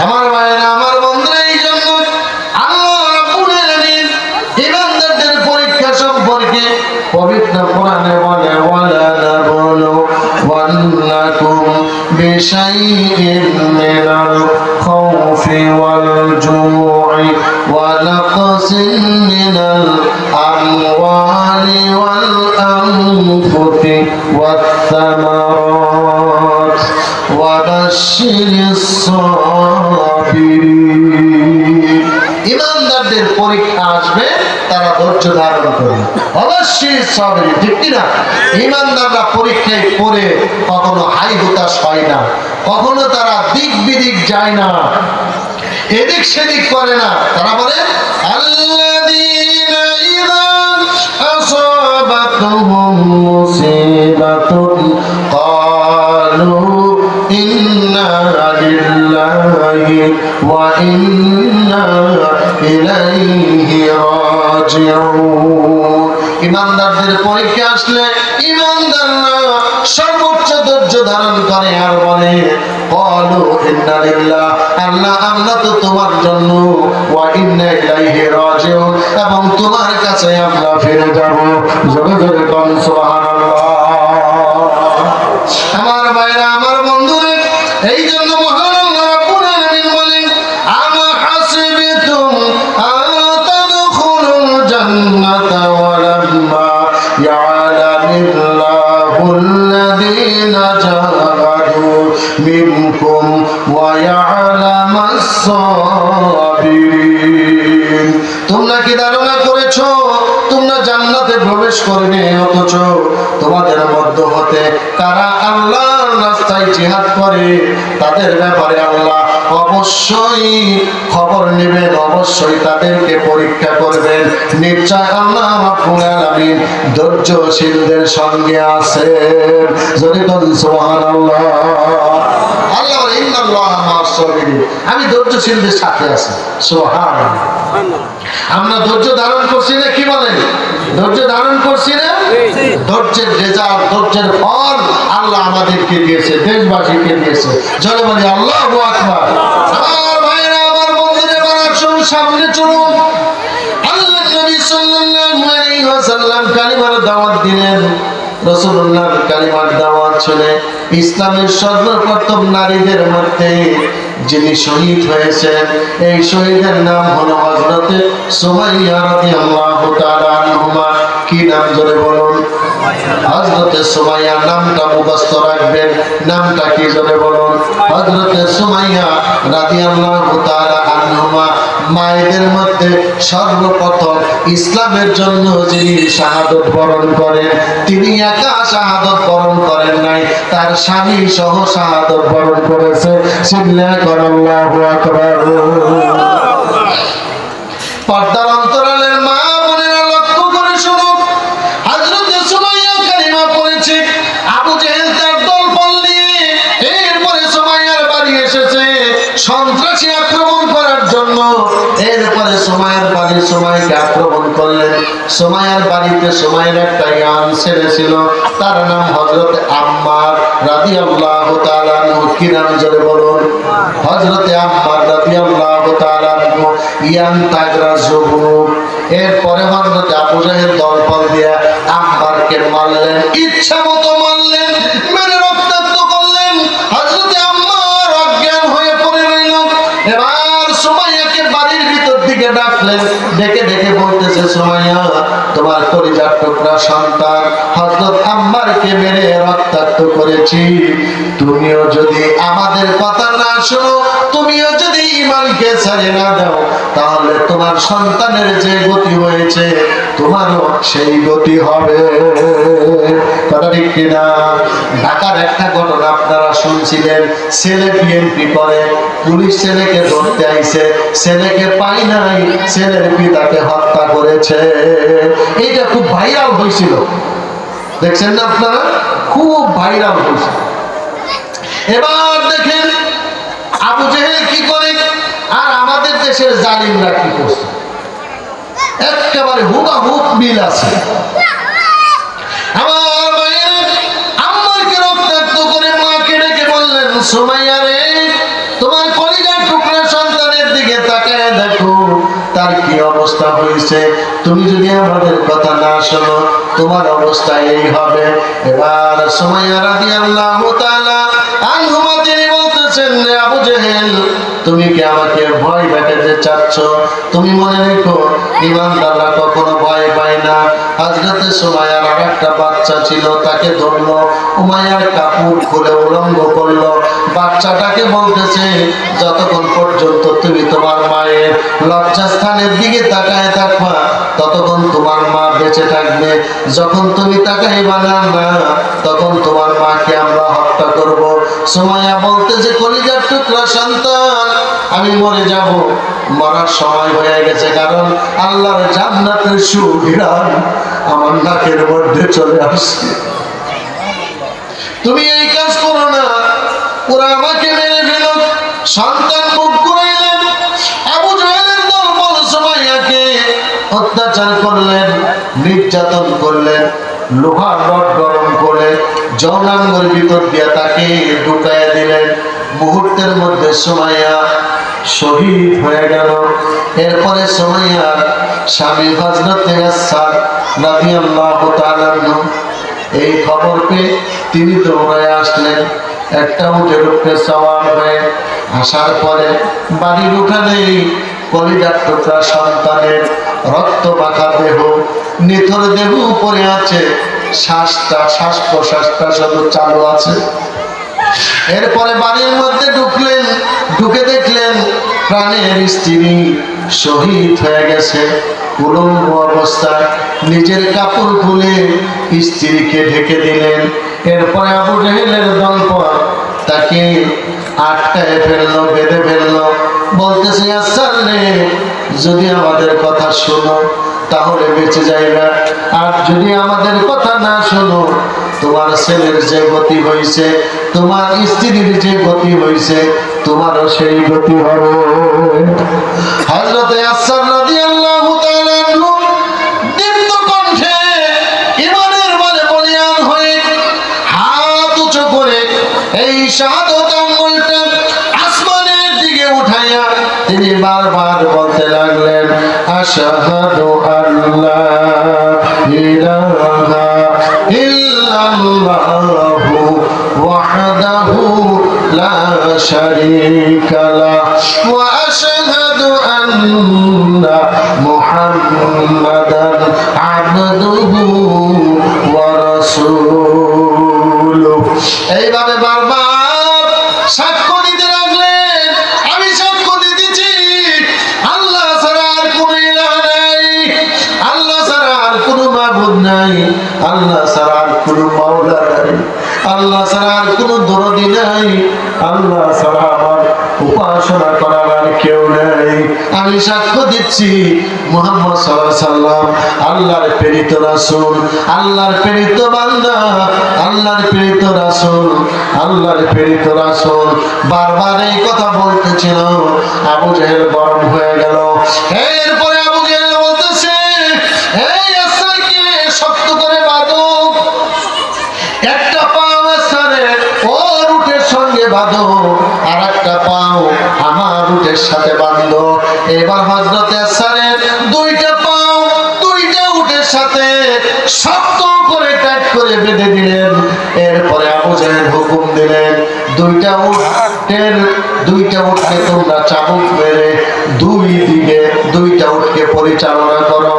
আমার ভাইয়েরা, আমার বন্ধুরা, এই জন্য আল্লাহ রাব্বুল আলামিন ঈমানদারদের পরীক্ষা সম্পর্কে পবিত্র কোরআনে বলে, ওয়ালা নাবলু ওয়ান্নাকুম বিশাইইন মিনাল খাউফি ওয়াল জু'i ওয়া নাকসিন মিনাল আমওয়ালি ওয়াল আনফুসি ওয়াত সামারাত ওয়া বাশশিরিস সাবিরিন। ঈমানদারদের পরীক্ষা আসবে, তারা ধৈর্য ধারণ করবে। অবশ্যই সাবির, ঠিক কিনা? ঈমানদাররা পরীক্ষায় পড়ে কখনো হাই হুতাশ হয় না, কখনো তারা দিক বিদিক যায় না, এদিক সেদিক করে না। তারা বলে, আল্লাযীনা ইযা আসাবাতুহুম মুসিবাতুন ক্বালু ইন্না লিল্লাহি ওয়া ইন্না ইলাইহি রাজিউন। ঈমানদারদের পরীক্ষা আসলে ঈমানদাররা সর্বোচ্চ ধৈর্য ধারণ করে আর বলে, ক্বালু ইন্না লিল্লাহ, আল্লাহ আমরা তো তোমার জন্য, ওয়া ইন্না ইলাইহি রাজিউন, এবং তোমার কাছে আমরা ফিরে যাব। জোরে জোরে কোন সুবহানাল্লাহ। আমার ভাইরা, আমার বন্ধুরা, এই জন্য মহান আল্লাহ রাব্বুল আলামিন বলেন, আমা হাসিবতুম আন তাদখুলুল জান্নাতা ওয়া লাম্মা ইয়ালামিল্লাহুল্লাযীনা জাহাদু মিনকুম ওয়া ইয়ালামাস সাবিরিন। তোমরা কি ধারণা করেছো তোমরা জান্নাতে প্রবেশ করবে, অথচ তোমাদের মধ্য হতে কারা আল্লাহর রাস্তায় জিহাদ করে তাদের ব্যাপারে আল্লাহ অবশ্যই খবর নেবেন, অবশ্যই তাদেরকে পরীক্ষা করবেন। নিশ্চয় আল্লাহ রাব্বুল আলামিন ধৈর্যশীলদের সঙ্গে আছেন। যদি বলেন সুবহানাল্লাহ। আল্লাহ বলেন ইন্নাল্লাহা মা'আস সাবিরিন, আমি ধৈর্যশীলদের সাথে আছি। সুবহানাল্লাহ। আমরা ধৈর্য ধারণ করছি না? কি বলেন? ধৈর্য ধারণ করছি না? ধৈর্যের রেজাল্ট, ধৈর্যের ফল আল্লাহ আমাদেরকে দিয়েছে, দেশবাসীকে দিয়েছে। জয় বলি আল্লাহু আকবার। আমার ভাইরা, আমার বন্ধুরা, আসুন সামনে চলুন। আল্লাহ নবী সাল্লাল্লাহু আলাইহি ওয়াসাল্লাম কালিমার দাওয়াত দিলেন। রাসূলুল্লাহর কালিমার দাওয়াত শুনে ইসলামের সর্বপ্রথম নারীদের মধ্যে যিনি শহীদ হয়েছেন, এই শহীদের নাম হলো হযরতে সুমাইয়া রাদিয়াল্লাহু তাআলা আনহা। কি নাম জোরে বলুন? হযরতে সুমাইয়া। নামটা মুখস্থ রাখবেন। নামটা কি জোরে বলুন? হযরতে সুমাইয়া রাদিয়াল্লাহু তাআলা আনহা। মায়েদের মধ্যে সর্বপ্রথম ইসলামের জন্য যিনি শাহাদত বরণ করেন, তিনি একা শাহাদত বরণ করেন নাই, তার স্বামী সহ শাহাদত বরণ করেছে। আল্লাহু আকবার। পর্দার অন্তরালের মা বোনেরা লক্ষ্য করে শুনুন, হযরতে সুমাইয়া কালিমা পড়েছে। আবু জেহেল তার দলবল নিয়ে এরপরে সুমাইয়ার বাড়ি এসেছে সন্ত্রাসী আক্রমণ করার জন্য। এরপরে সুমাইয়ার বাড়ি সুমাইয়াকে আক্রমণ করলেন। সুমাইয়ার বাড়িতে সুমাইয়ার একটা ইয়াং ছেলে ছিল, তার নাম হযরতে আম্মার রাদিয়াল্লাহু তাআলা আনহু। কি নাম জোরে বলুন? হযরতে আম্মার রাদিয়াল্লাহু তাআলা আনহু, ইয়াং তাগড়া যুবক। এরপরে হযরতে আবু জাহেল দলবল দিয়ে আম্মারকে মারলেন, ইচ্ছা মতো মারলেন, মেরে রক্তাক্ত করলেন। হযরতে আম্মার অজ্ঞান হয়ে পড়ে রইল। এবার সুমাইয়াকে বাড়ির ভিতর দিকে ডাকলেন, ডেকে ডেকে বলতেছে, সুমাইয়া, তোমার কলিজার টুকরা সন্তান হযরত আম্মারকে মেরে রক্তাক্ত করেছি। তুমিও যদি আমাদের কথা না শোনো, তুমিও যদি ঈমানকে ছেড়ে না দাও, তাহলে তোমার সন্তানের যে গতি হয়েছে তোমারও সেই গতি হবে। কথা ঠিক কিনা? ঢাকার একটা ঘটনা আপনারা শুনছিলেন, ছেলে বিএনপি করে, পুলিশ ছেলেকে ধরতে আইছে, ছেলেকে পাই নাই, ছেলের পিতাকে হত্যা করেছে। এইটা খুব ভাইরাল হয়েছিল, দেখছেন না আপনারা? খুব ভাইরাল হয়েছে। এবার দেখেন আবু জেহেল কি করে, আর আমাদের দেশের জালিমরা কি করছে, একেবারে হুবহুব মিল আছে। আমার মায়ের আম্মাকে রক্তাক্ত করে মাকে ডেকে বললেন, সুমাইয়া রে, তোমার কলিজার টুকরা সন্তানের দিকে তাকায় দেখো তার কি অবস্থা হয়েছে। তুমি যদি আমাদের কথা না শোনো, তোমার অবস্থা এই হবে। এবার সুমাইয়া রাদিয়াল্লাহু তাআলা আনহা তিনি বলতেছেন, আবু জেহেল, তুমি কি আমাকে ভয় দেখাতে চাচ্ছ? তুমি মনে রেখো, ঈমানদাররা কখনো ভয় পায় না। হযরতে সুমাইয়ার আরেকটা বাচ্চা ছিল, তাকে ধরলো, উমাইয়ার কাপড় খুলে উলঙ্গ করলো। বাচ্চাটাকে বলতেছে, যতক্ষণ পর্যন্ত তুমি তোমার মায়ের লজ্জাস্থানের দিকে তাকায় থাকবা, ততক্ষণ তোমার মা বেঁচে থাকবে। যখন তুমি তাকাইবা না, তখন তোমার মাকে আমরা হত্যা করব। সুমাইয়া বলতেছে, কলিজার টুকরা সন্তান, আমি মরে যাব, মরার সময় হয়ে গেছে, কারণ আল্লাহর জান্নাতের সুঘ্রাণ আমার নাকের মধ্যে চলে আসছে। তুমি এই কাজ করো না, ওরা আমাকে মেরে ফেল। সন্তান মুখ ঘুরাইলেন, আবু জাহেলের দলবল সুমাইয়াকে অত্যাচার করলেন, নির্যাতন করলেন। লোহার রড গরম করে যৌনাঙ্গের ভিতর দিয়ে তাকে ঢুকাইয়া দিলেন। মুহূর্তের মধ্যে সুমাইয়া শহীদ হয়ে গেল। এরপরে সুমাইয়ার স্বামী হযরত ইয়াসার রাদিয়াল্লাহু তাআলা এই খবর পেয়ে তিনি দৌড়ায় আসলেন। একটা উঠে উঠে সওয়ার হয়ে আসার পরে বাড়ির উঠানেই কলিজার টুকরা সন্তানের রক্ত মাখা দেহ, নিথর দেহ উপরে আছে, শ্বাস প্রশ্বাসটা শুধু চালু আছে। এরপরে বাড়ির মধ্যে ঢুকলেন, ঢুকে দেখলেন প্রাণের স্ত্রী শহীদ হয়ে গেছে। উলঙ্গ অবস্থায় নিজের কাপড় খুলে স্ত্রীকে ঢেকে দিলেন। এরপরে আবু জেহেলের দলপর তাকে আটকায় ফেললো, বেঁধে ফেললো। বলতেছে ইয়াসার রে, যদি আমাদের কথা শোনো তাহলে বেঁচে যাইবে, আর যদি আমাদের কথা না শোনো তোমার ছেলের যে গতি হয়েছে, তোমার স্ত্রীর যে গতি হয়েছে, তোমারও সেই গতি হবে। হযরত ইয়াসার রাদিয়াল্লাহু তাআলা আনহু দীপ্ত কণ্ঠে ঈমানের বলে বলিয়ান হয়ে হাত উঁচু করে এই শাহাদাত আঙ্গুলটা আসমানের দিকে উঠাইয়া তিনি বারবার বলতে লাগলেন, আশহাদু আল্লা ইলাহা ইল্লাল্লাহু ওয়াহদাহু লা শারীকা লাহু ওয়া আশহাদু আন্না মুহাম্মাদান আবদুহু ওয়া রাসূলুহু। এইভাবে বারবার সাক্ষ্য দিতে লাগলেন, আমি সাক্ষ্য দিতেছি আল্লাহ ছাড়া আর কোনো ইলাহ নাই, আল্লাহ ছাড়া আর কোনো মাবুদ নাই, আল্লাহ ছাড়া আর কোনো মাওলা নাই, আল্লাহ ছাড়া আর কোনো দরদি নাই, আল্লাহ ছাড়া আমার উপাসনা করার আর কেউ নাই। আমি সাক্ষ্য দিচ্ছি মুহাম্মদ সাল্লাল্লাহু আলাইহি সাল্লাম আল্লাহর প্রেরিত রাসূল, আল্লাহর প্রেরিত বান্দা, আল্লাহর প্রেরিত রাসূল, আল্লাহর প্রেরিত রাসূল। বারবার এই কথা বলতেছিল। আবু জেহেল গরম হয়ে গেল। এরপরে আবু জেহেল বলতেছে, এই ইয়াসারকে শক্ত করে বাঁধো, একটা পাও ইয়াসারের ওর উটের সঙ্গে বাঁধো, আর একটা পাও আমার উটের সাথে বাঁধো। এবার হযরত ইয়াসারের দুইটা পাও দুইটা উটের সাথে শক্ত করে টাইট করে বেঁধে দিলেন। এরপরে আবু জেহেল হুকুম দিলেন, দুইটা উটকে তোমরা চাবুক মেরে দুই দিকে দুইটা উটকে পরিচালনা করো।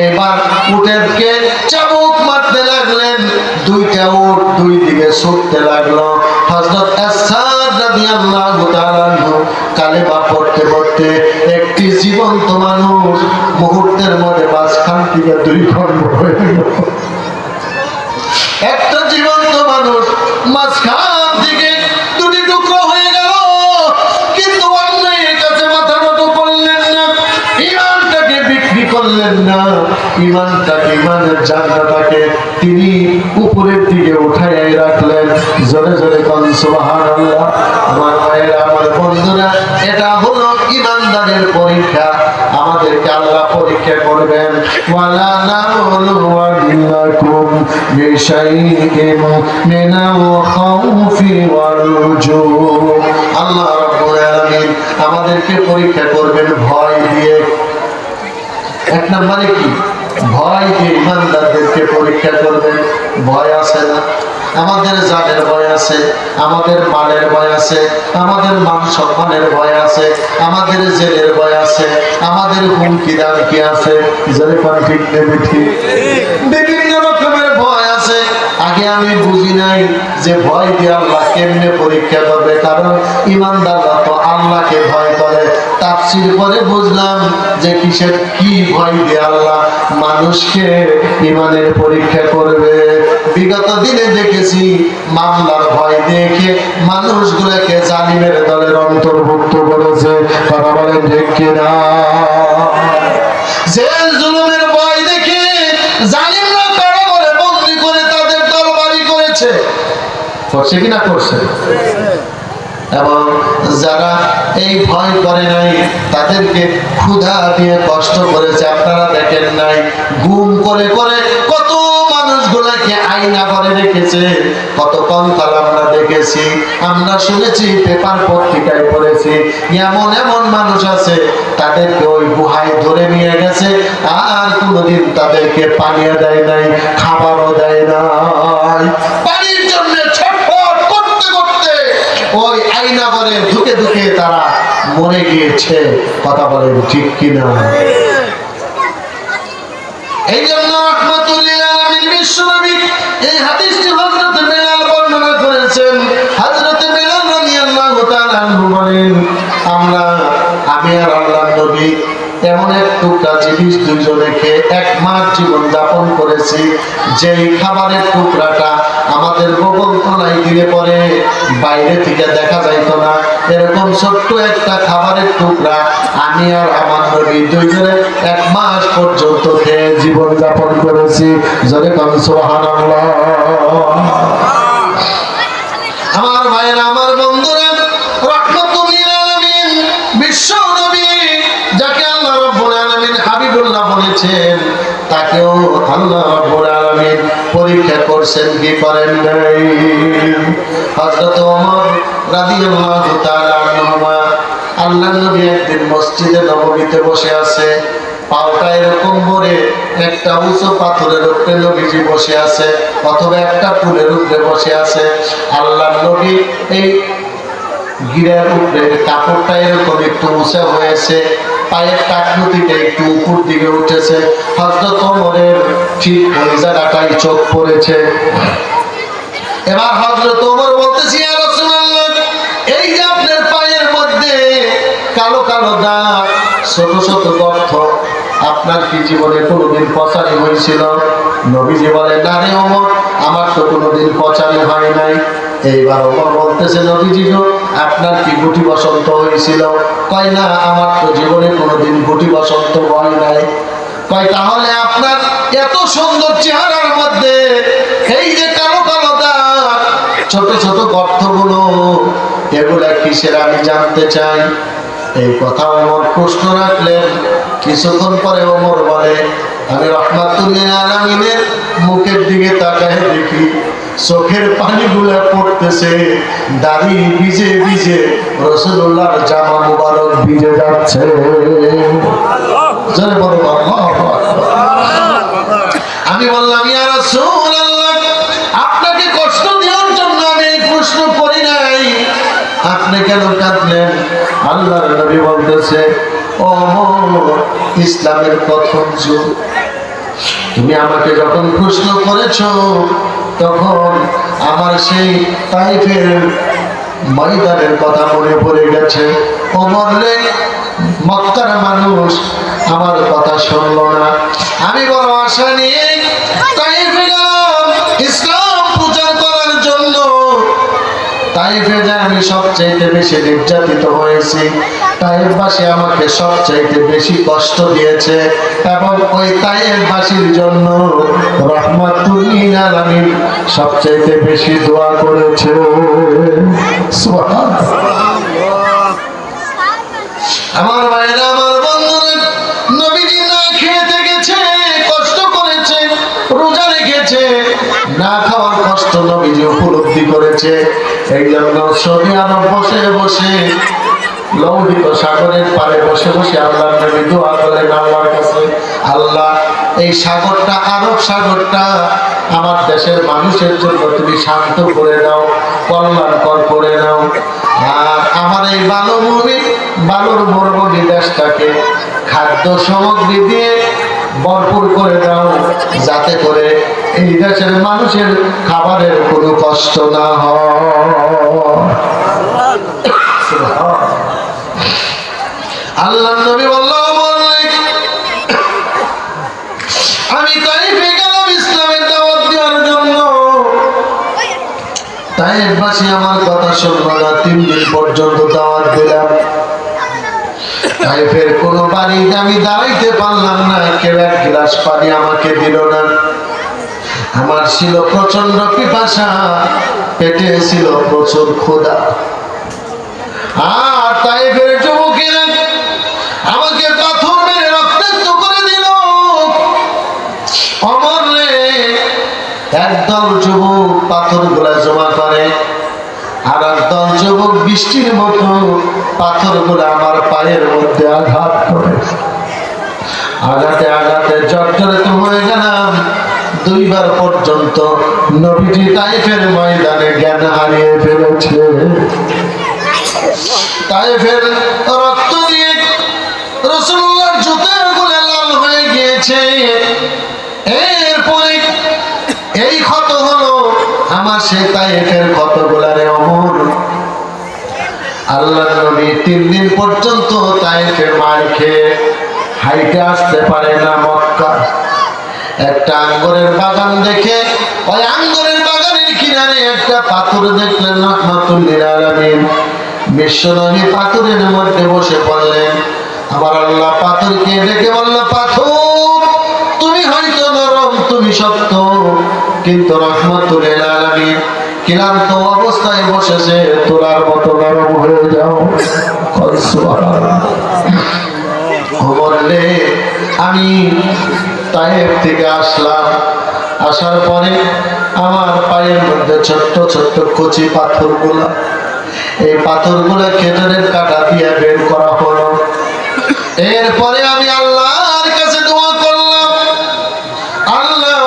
এবার উটেরকে চাবুক মারতে লাগলেন, দুইটা উট দুই দিকে ছুটতে লাগলো। হযরত ইয়াসার রাদিয়াল্লাহু তাআলা আনহু কালেমা পড়তে পড়তে একটি জীবন্ত মানুষ মুহূর্তের মধ্যে মাঝখান থেকে দুই খণ্ড হয়ে গেল। একটা জীবন্ত মানুষ মাঝখান থেকে দুটি টুকরো হয়ে গেল। কিন্তু অন্যায়ের কাছে মাথা নত করলেন না, ঈমানটাকে বিক্রি করলেন না, ঈমানের জান্নাতটাকে তিনি উপরের দিকে উঠাইয়া রাখলেন। জোরে জোরে কোন সুবহানাল্লাহ। আমার ভাইয়েরা, আমার বন্ধুরা, এটা হলো ঈমানদারের পরীক্ষা। আমাদেরকে আল্লাহ পরীক্ষা করবেন। ওয়ালা নাবলুওয়ান্নাকুম বিশাইইন মিনাল খাউফি ওয়াল জু। আল্লাহ রাব্বুল আলামিন আমাদেরকে পরীক্ষা করবেন ভয় দিয়ে। এক নম্বরে কি? ভয় দিয়ে ঈমানদারদেরকে পরীক্ষা করবেন। ভয় আছে না? আমাদের জানের ভয় আছে, আমাদের মালের ভয় আছে, আমাদের মান সম্মানের ভয় আছে, আমাদের জেলের ভয় আছে, আমাদের হুমকি দামকি আছে, বিভিন্ন রকমের ভয় আছে। আগে আমি বুঝি নাই যে ভয় দিয়ে আল্লাহ কেমনে পরীক্ষা করবে, কারণ ঈমানদাররা তো আল্লাহকে ভয় করে। তাফসীর করে বুঝলাম যে কি ভয় দিয়ে আল্লাহ মানুষকে ঈমানের পরীক্ষা করবে। বিগত দিনে দেখেছি মামলার ভয় দেখে মানুষগুলোকে জালিমের দলের অন্তর্ভুক্ত করেছে। কথা বলেন ঠিক কিনা? জেল জুলুমের ভয় দেখে জালিমরা কারাগারে বন্দী করে তাদের তরবারি করেছে। করছে কিনা? করছে। এবং যারা এই ভয় করে নাই তাদেরকে ক্ষুধা দিয়ে কষ্ট করেছে। আপনারা দেখেন নাই, গুম করে করে কত মানুষগুলোকে নবীকে আয়না করে রেখেছে, কত কঙ্কাল আমরা দেখেছি, আমরা শুনেছি, পেপার পত্রিকায় পড়েছি, এমন এমন মানুষ আছে তাদেরকে ওই গুহায় ধরে নিয়ে গেছে, আর কোনোদিন তাদেরকে পানিও দেয় নাই, খাবারও দেয় নাই। পানির জন্য ছটফট করতে করতে ওই আয়না ঘরে ঢুকে ঢুকে তারা মরে গিয়েছে। কথা বলেন ঠিক কিনা? এই জন্য রাহমাতুল্লিল আলামিন বিশ্বনবী এই হাদিসটি হযরত বেলাল বর্ণনা করেছেন। হযরত বেলাল রাদিয়াল্লাহু তাআলা আনহু বলেন, আমি আর আল্লাহর নবী এমন এক টুকরা জিনিস দুইজনে খেয়ে 1 মাস জীবন যাপন করেছি, যেই খাবারের টুকরাটা আমাদের বগল তলায় দিলে পরে বাইরে থেকে দেখা যাইত না, এরকম ছোট্ট একটা খাবারের টুকরা আমি আর আমার নবী দুইজনে 1 মাস পর্যন্ত খেয়ে জীবন যাপন করেছি। জোরে কোন সুবহানাল্লাহ। আমার ভাইরা, আমার বন্ধুরা, রাহমাতুল্লিল আলামিন বিশ্ব নবী যাকে আল্লাহ রাব্বুল আলামিন হাবিবুল্লাহ বলেছেন, তাকেও আল্লাহ রাব্বুল আলামিন পরীক্ষা করছেন, কি করেন নাই? হযরত ওমর রাদিয়াল্লাহু তাআলা আনহু, আল্লাহর নবী একদিন মসজিদে নববীতে বসে আছে, পাওটা এরকম করে একটা উঁচু পাথরের উপরে নবীজি বসে আছে, অথবা একটা ফুলের উপরে বসে আছে। আল্লাহর নবী এই গিরার উপরে কাপড়টা এরকম একটু উঁচা হয়েছে, পায়ের টাকনুটিটা একটু উপর দিকে উঠেছে। হযরত ওমরের ঠিক ওই জায়গাটায় চোখ পড়েছে। এবার হযরত ওমর বলতেছি, ইয়া রাসূলুল্লাহ, এই যে আপনার পায়ের মধ্যে কালো কালো দাগ, ছোট ছোট গর্ত, আপনার কি জীবনে কোনোদিন পচারি হয়েছিল? নবীজি বলে, না রে ওমর, আমার তো কোনোদিন পচারি হয় নাই। এইবার ওমর বলতেছে, নবীজি গো, আপনার কি গুটি বসন্ত হয়েছিল? কয় না, আমার তো জীবনে কোনোদিন গুটি বসন্ত হয় নাই। কয় তাহলে আপনার এত সুন্দর চেহারার মধ্যে এই যে কালো কালো দাগ, ছোট ছোট গর্তগুলো, এগুলা কিসের আমি জানতে চাই। এই কথা ওমর প্রশ্ন রাখলেন। কিছুক্ষণ পরে ওমর বলে, আমি রাহমাতুল্লিল আলামিনের মুখের দিকে তাকায় দেখি চোখের পানিগুলো পড়তেছে, দাড়ি ভিজে ভিজে রাসূলুল্লাহর জামা মুবারক ভিজে যাচ্ছে। জোরে বলো আল্লাহু আকবার। আমি বললাম, ইয়া রাসূলুল্লাহ, আপনাকে কষ্ট দেওয়ার জন্য আমি এই প্রশ্ন করি নাই, আপনি কেন কাঁদলেন? আল্লাহর নবী বলতেছে, ও ইসলামের প্রথম যুগ, তুমি আমাকে যখন প্রশ্ন করেছো, তখন আমার সেই তাইফের ময়দানের কথা মনে পড়ে গেছে। ওমর রে, মক্কার মানুষ আমার কথা শুনলো না। আমি বড় আশা নিয়ে তাইফে গেলাম ইসলাম প্রচার করার জন্য। তাইফে যে আমি সবচাইতে বেশি নির্যাতিত হয়েছি, তাইফবাসী আমাকে সবচাইতে বেশি কষ্ট দিয়েছে, এবং ওই তাইফবাসীর জন্য রাহমাতুল্লিল আলামিন সবচাইতে বেশি দোয়া করেছে। সুবহানাল্লাহ। আমার ভাইরা, আমার বন্ধুরা, নবীজি না খেয়ে থেকেছে, কষ্ট করেছে, রোজা রেখেছে, না খাওয়ার কষ্ট নবীজি উপলব্ধি করেছে। এই জন্য সৌদি আরব বসে বসে, লৌহিত সাগরের পারে বসে বসে আল্লাহর নবী দোয়া করেন আল্লাহর কাছে, আল্লাহ, এই সাগরটা, আরব সাগরটা আমার দেশের মানুষের জন্য তুমি শান্ত করে দাও, কল্যাণকর করে দাও, আর আমার এই বালুর মরুভূমি দেশটাকে খাদ্য সামগ্রী দিয়ে ভরপুর করে দাও, যাতে করে এই দেশের মানুষের খাবারের কোনো কষ্ট না হয়। আল্লাহর নবী বললেন, আমি তাইফে গেলাম ইসলামের দাওয়াত দেওয়ার জন্য, তাইফবাসী আমার কথা শুনলো না। 3 দিন পর্যন্ত দাওয়াত দিলাম, তাইফের কোনো বাড়িতে আমি দাঁড়াইতে পারলাম না, কেউ 1 গ্লাস পানি আমাকে দিল না। আমার ছিল প্রচন্ড পিপাসা, পেটে ছিল প্রচুর ক্ষুধা। আর তাইফের যুবকেরা আমাকে পাথর মেরে রক্তাক্ত করে দিল। ওমর রে, 1 যুবক পাথরগুলা জমা করে, আর একদল যুবক বৃষ্টির মতো পাথরগুলো আমার পায়ের মধ্যে আঘাত করে। আঘাতে আঘাতে জর্জরিত হয়ে গেলাম। দুইবার পর্যন্ত নবীজি তায়েফের ময়দানে জ্ঞান হারিয়ে ফেলেছে। তায়েফের রক্ত দিয়ে রাসূলুল্লাহর জুতাগুলো লাল হয়ে গিয়েছে। এরপরে এই ক্ষত হলো আমার সে তায়েফের ক্ষতগুলারে অমর। আল্লাহর নবী 3 দিন পর্যন্ত তায়েফে মার খেয়ে হাইটে আসতে পারে না মক্কা। একটা আঙ্গুরের বাগান দেখে ওই আঙ্গুরের বাগানের কিনারে একটা পাথর দেখলেন রাহমাতুল লিল আলামিন। বিশ্বনবী পাথরের মধ্যে বসে পড়লেন। আমার আল্লাহ পাথরকে ডেকে বলল, পাথর তুমি হয়তো নরম, তুমি শক্ত, কিন্তু রাহমাতুল লিল আলামিন ক্লান্ত অবস্থায় বসেছে, তোরার মতো নরম হয়ে যাও। বললে আমি তায়েফ থেকে আসলাম, আসার পরে আমার পায়ের মধ্যে ছোট্ট ছোট্ট কচি পাথরগুলা, এই পাথরগুলা খেজুরের কাঁটা দিয়ে বের করা হলো। এরপরে আমি আল্লাহর কাছে দোয়া করলাম, আল্লাহ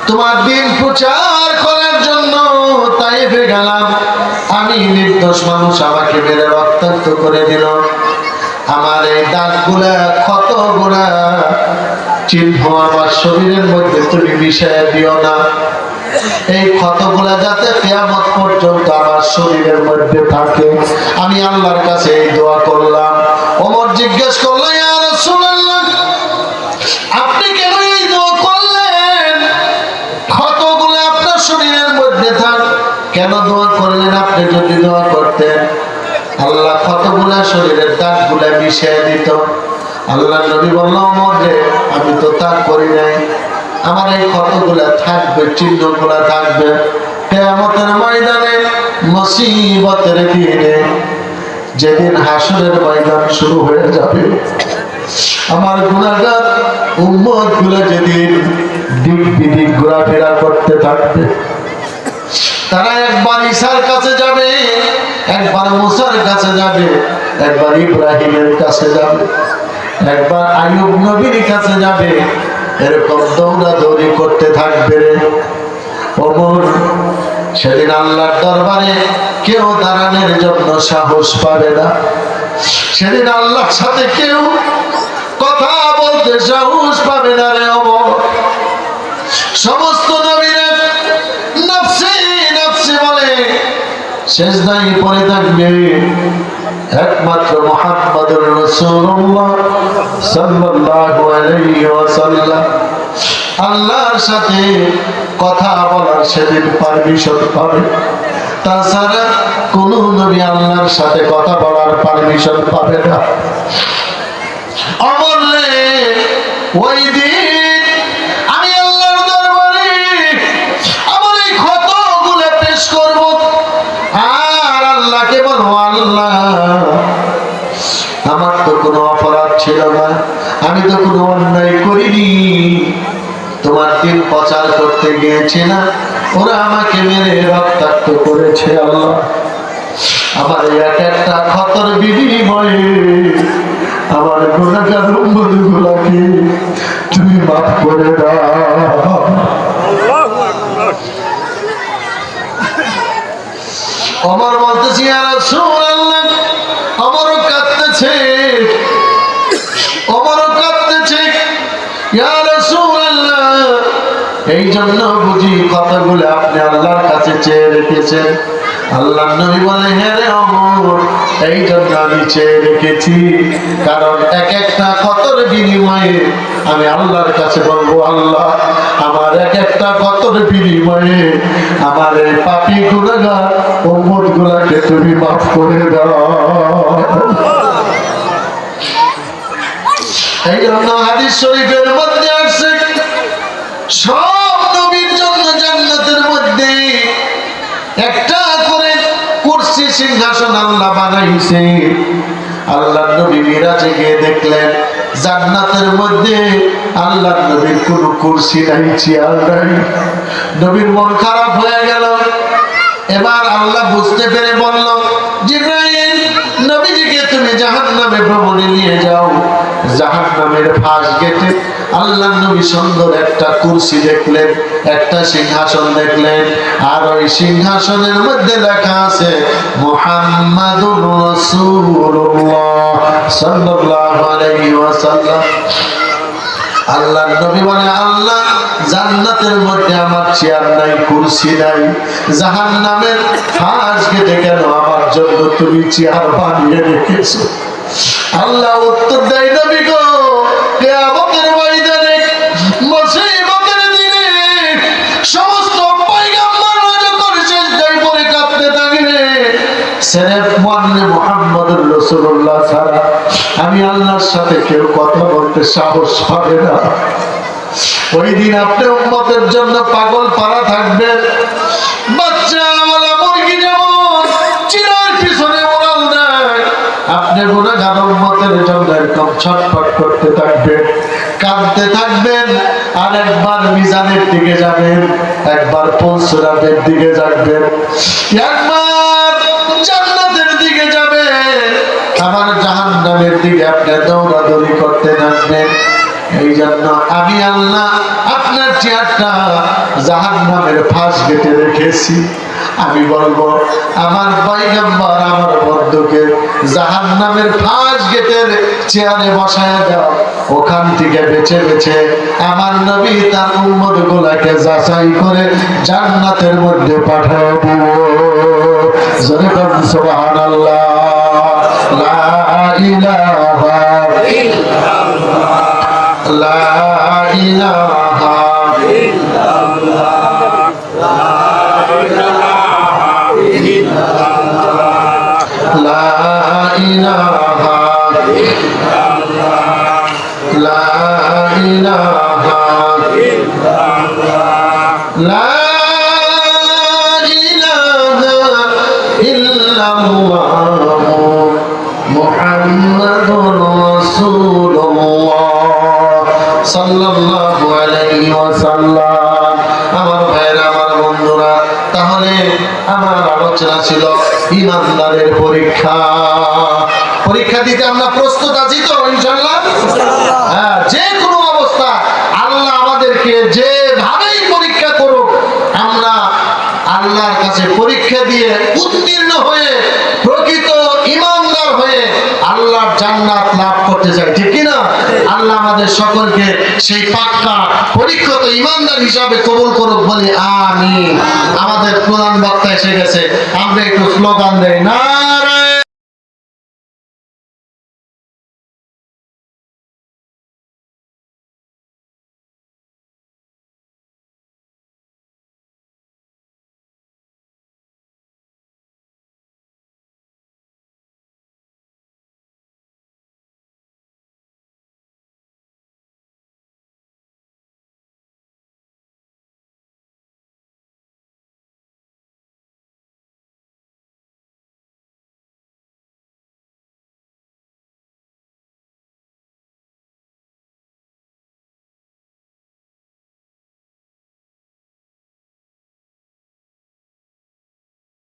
তোমার দিন প্রচার করার জন্য তায়েফে গেলাম, আমি নির্দোষ মানুষ, আমাকে মেরে রক্তাক্ত করে দিল। আমার এই দাগগুলা ক্ষতগুলা চিহ্ন আমার শরীরের মধ্যে তুমি মিশিয়ে দিও না। এই ক্ষতগুলা যাতে কিয়ামত পর্যন্ত আমার শরীরের মধ্যে থাকে, আমি আল্লাহর কাছে এই দোয়া করলাম। ওমর জিজ্ঞেস করলো, ইয়া রাসূলুল্লাহ আপনি কেন এই দোয়া করলেন? ক্ষতগুলা আপনার শরীরের মধ্যে থাক, কেন দোয়া করলেন? আপনি যদি দোয়া করতেন আল্লাহ ক্ষতগুলা শরীরের দাগগুলা মিশিয়ে দিত। আল্লাহ নবী বলল, ওমর রে আমি তো তা করি নাই, আমার এই ক্ষতগুলা থাকবে, চিহ্নগুলা থাকবে। কিয়ামতের ময়দানে মুসিবতের দিনে যেদিন হাসরের ময়দান শুরু হয়ে যাবে, আমার গুনাহগার উম্মতগুলো যেদিন দিক বিদিক ঘোরাফেরা করতে থাকবে, তারা একবার ঈসার কাছে যাবে, একবার মুসার কাছে যাবে, একবার ইব্রাহিমের কাছে যাবে, একবার আইয়ুব নবীর কাছে যাবে, এরকম দৌড়াদৌড়ি করতে থাকবে। ওমর সেদিন আল্লাহর দরবারে কেউ দাঁড়ানোর জন্য সাহস পাবে না। সেদিন আল্লাহর সাথে কেউ কথা বলতে সাহস পাবে না রে ওমর। সমস্ত নবীরা নফসি নফসি বলে সিজদায় পড়ে থাকবে, একমাত্র মুহাম্মদুর রাসূলুল্লাহ সাল্লাল্লাহু আলাইহি ওয়াসাল্লাম আল্লাহর সাথে কথা বলার সেদিন পারমিশন পাবে। তাছাড়া কোন নবী আল্লাহর সাথে কথা বলার পারমিশন পাবে না। অমরলে ওই দিন আমি আল্লাহর দরবারে আমার এই ক্ষতগুলো পেশ করব, আর আল্লাহকে বলবো, আল্লাহ আমার তো কোনো অপরাধ ছিল না, আমি তো কোনো অন্যায় করিনি, তোমার দিন প্রচার করতে গিয়েছি না, ওরা আমাকে মেরে রক্তাক্ত করেছে। আল্লাহ আমার এক একটা ক্ষতর বিনিময়ে আমার গুনাহগার উম্মতগুলোকে তুমি মাফ করে দাও। ওমর বলতেছি, ইয়া রাসূলুল্লাহ ওমরও কাঁদতেছে, ওমরও কাঁদতেছে, ইয়া রাসূলুল্লাহ এই জন্য বুঝি কথাগুলো আপনি আল্লাহর কাছে চেয়ে রেখেছেন। আল্লাহর নবী বলে, হ্যাঁ রে ওমর এই জন্য আমি চেয়ে রেখেছি, কারণ এক একটা ক্ষতর বিনিময়ে আমি আল্লাহর কাছে বলবো, আল্লাহ আমার এক একটা ক্ষতর বিনিময়ে আমার এই পাপী গুনাহগার উম্মতগুলোকে তুমি মাফ করে দাও। এই জন্য হাদিস শরীফের মধ্যে আসছে, সব নবীর জন্য জান্নাতের মধ্যে একটা করে কুরসি সিংহাসন আল্লাহ বানাইছে, আল্লাহর নবী মিরাজে গিয়ে দেখলেন জান্নাতের মধ্যে আল্লাহর নবীর কোনো কুরসি নাই, চেয়ার নাই। নবীর মন খারাপ হয়ে গেল। এবার আল্লাহ বুঝতে পেরে বলল, জিবরাইল, নবীজিকে তুমি জাহান্নামে ভ্রমণে নিয়ে যাও। জাহান্নামের ফাঁস গেটে আল্লাহর নবী সুন্দর একটা কুরসি দেখলেন, একটা সিংহাসন দেখলেন, আর ওই সিংহাসনের মধ্যে লেখা আছে মুহাম্মাদুর রাসূলুল্লাহ সাল্লাল্লাহু আলাইহি ওয়াসাল্লাম। আল্লাহর নবী বলে, আল্লাহ, জান্নাতের মধ্যে আমার চেয়ার নাই, কুরসি নাই, জাহান্নামের ফাঁস গেটে কেন আমার জন্য তুমি চেয়ার বানিয়ে রেখেছো? আল্লাহ উত্তর দেয়, নবী গো, কিয়ামতের ময়দানে মুসিবতের দিনে সমস্ত পয়গম্বররা যখন সিজদায় পড়ে কাঁদতে থাকবে, সির্ফ মুহাম্মদুর রাসূলুল্লাহ ছাড়া আমি আল্লাহর সাথে কেউ কথা বলতে সাহস পাবে না। ওই দিন আপনি উম্মতের জন্য পাগল পারা থাকবেন। বাচ্চা ওয়ালা মুরগি যেমন চিরার পিছনে ওড়াল দেয়, আপনি গুনাহগার উম্মতের জন্য এরকম ছটফট করতে থাকবেন, কাঁদতে থাকবেন। আর একবার মিজানের দিকে যাবেন, একবার পৌঁছরাতের দিকে যাবেন, একবার জান্নাতের দিকে যাবেন, আবার জাহান্নামের দিকে আপনি দৌড়াদৌড়ি করতে থাকবেন। এই জন্য আমি আল্লাহ আপনার চেয়ারটা জাহান্নামের ফাঁস গেটে রেখেছি। আমি বলবো, আমার পয়গম্বর আমার বন্ধুকে জাহান্নামের ফাঁস গেটের চেয়ারে বসায় দাও, ওখান থেকে বেছে বেছে আমার নবী তার উম্মত গুলাকে যাচাই করে জান্নাতের মধ্যে পাঠায় দিব। জোরে বলুন সুবহানাল্লাহ। লা ইলাহা ইল্লাল্লাহ, লা ইলাহা ইল্লাল্লাহ, লা ইলাহা ইল্লাল্লাহ, লা ইলাহা ইল্লাল্লাহ, লা ইলাহা ইল্লাল্লাহ, লা ইলাহা ইল্লাল্লাহ, মুহাম্মাদুর রাসূলুল্লাহ সাল্লাল্লাহু আলাইহি ওয়াসাল্লাম। আমার ভাইরা, আমার বন্ধুরা, তাহলে আমার আলোচনা ছিল ঈমানদারের পরীক্ষা। পরীক্ষা দিতে আমরা প্রস্তুত আছি তো ইনশাআল্লাহ? হ্যাঁ, যে কোনো অবস্থা আল্লাহ আমাদেরকে যেভাবেই পরীক্ষা করুক, আমরা আল্লাহর কাছে পরীক্ষা দিয়ে উত্তীর্ণ হয়ে প্রকৃত ঈমানদার হয়ে আল্লাহর জান্নাত লাভ করতে চাই, ঠিক কি না? আল্লাহ আমাদের সকলকে সেই পাক্কা পরীক্ষিত ঈমানদার হিসাবে কবুল করুক, বলি আমিন। আমাদের প্রধান বক্তা এসে গেছে, আমরা একটু স্লোগান দেই, নারে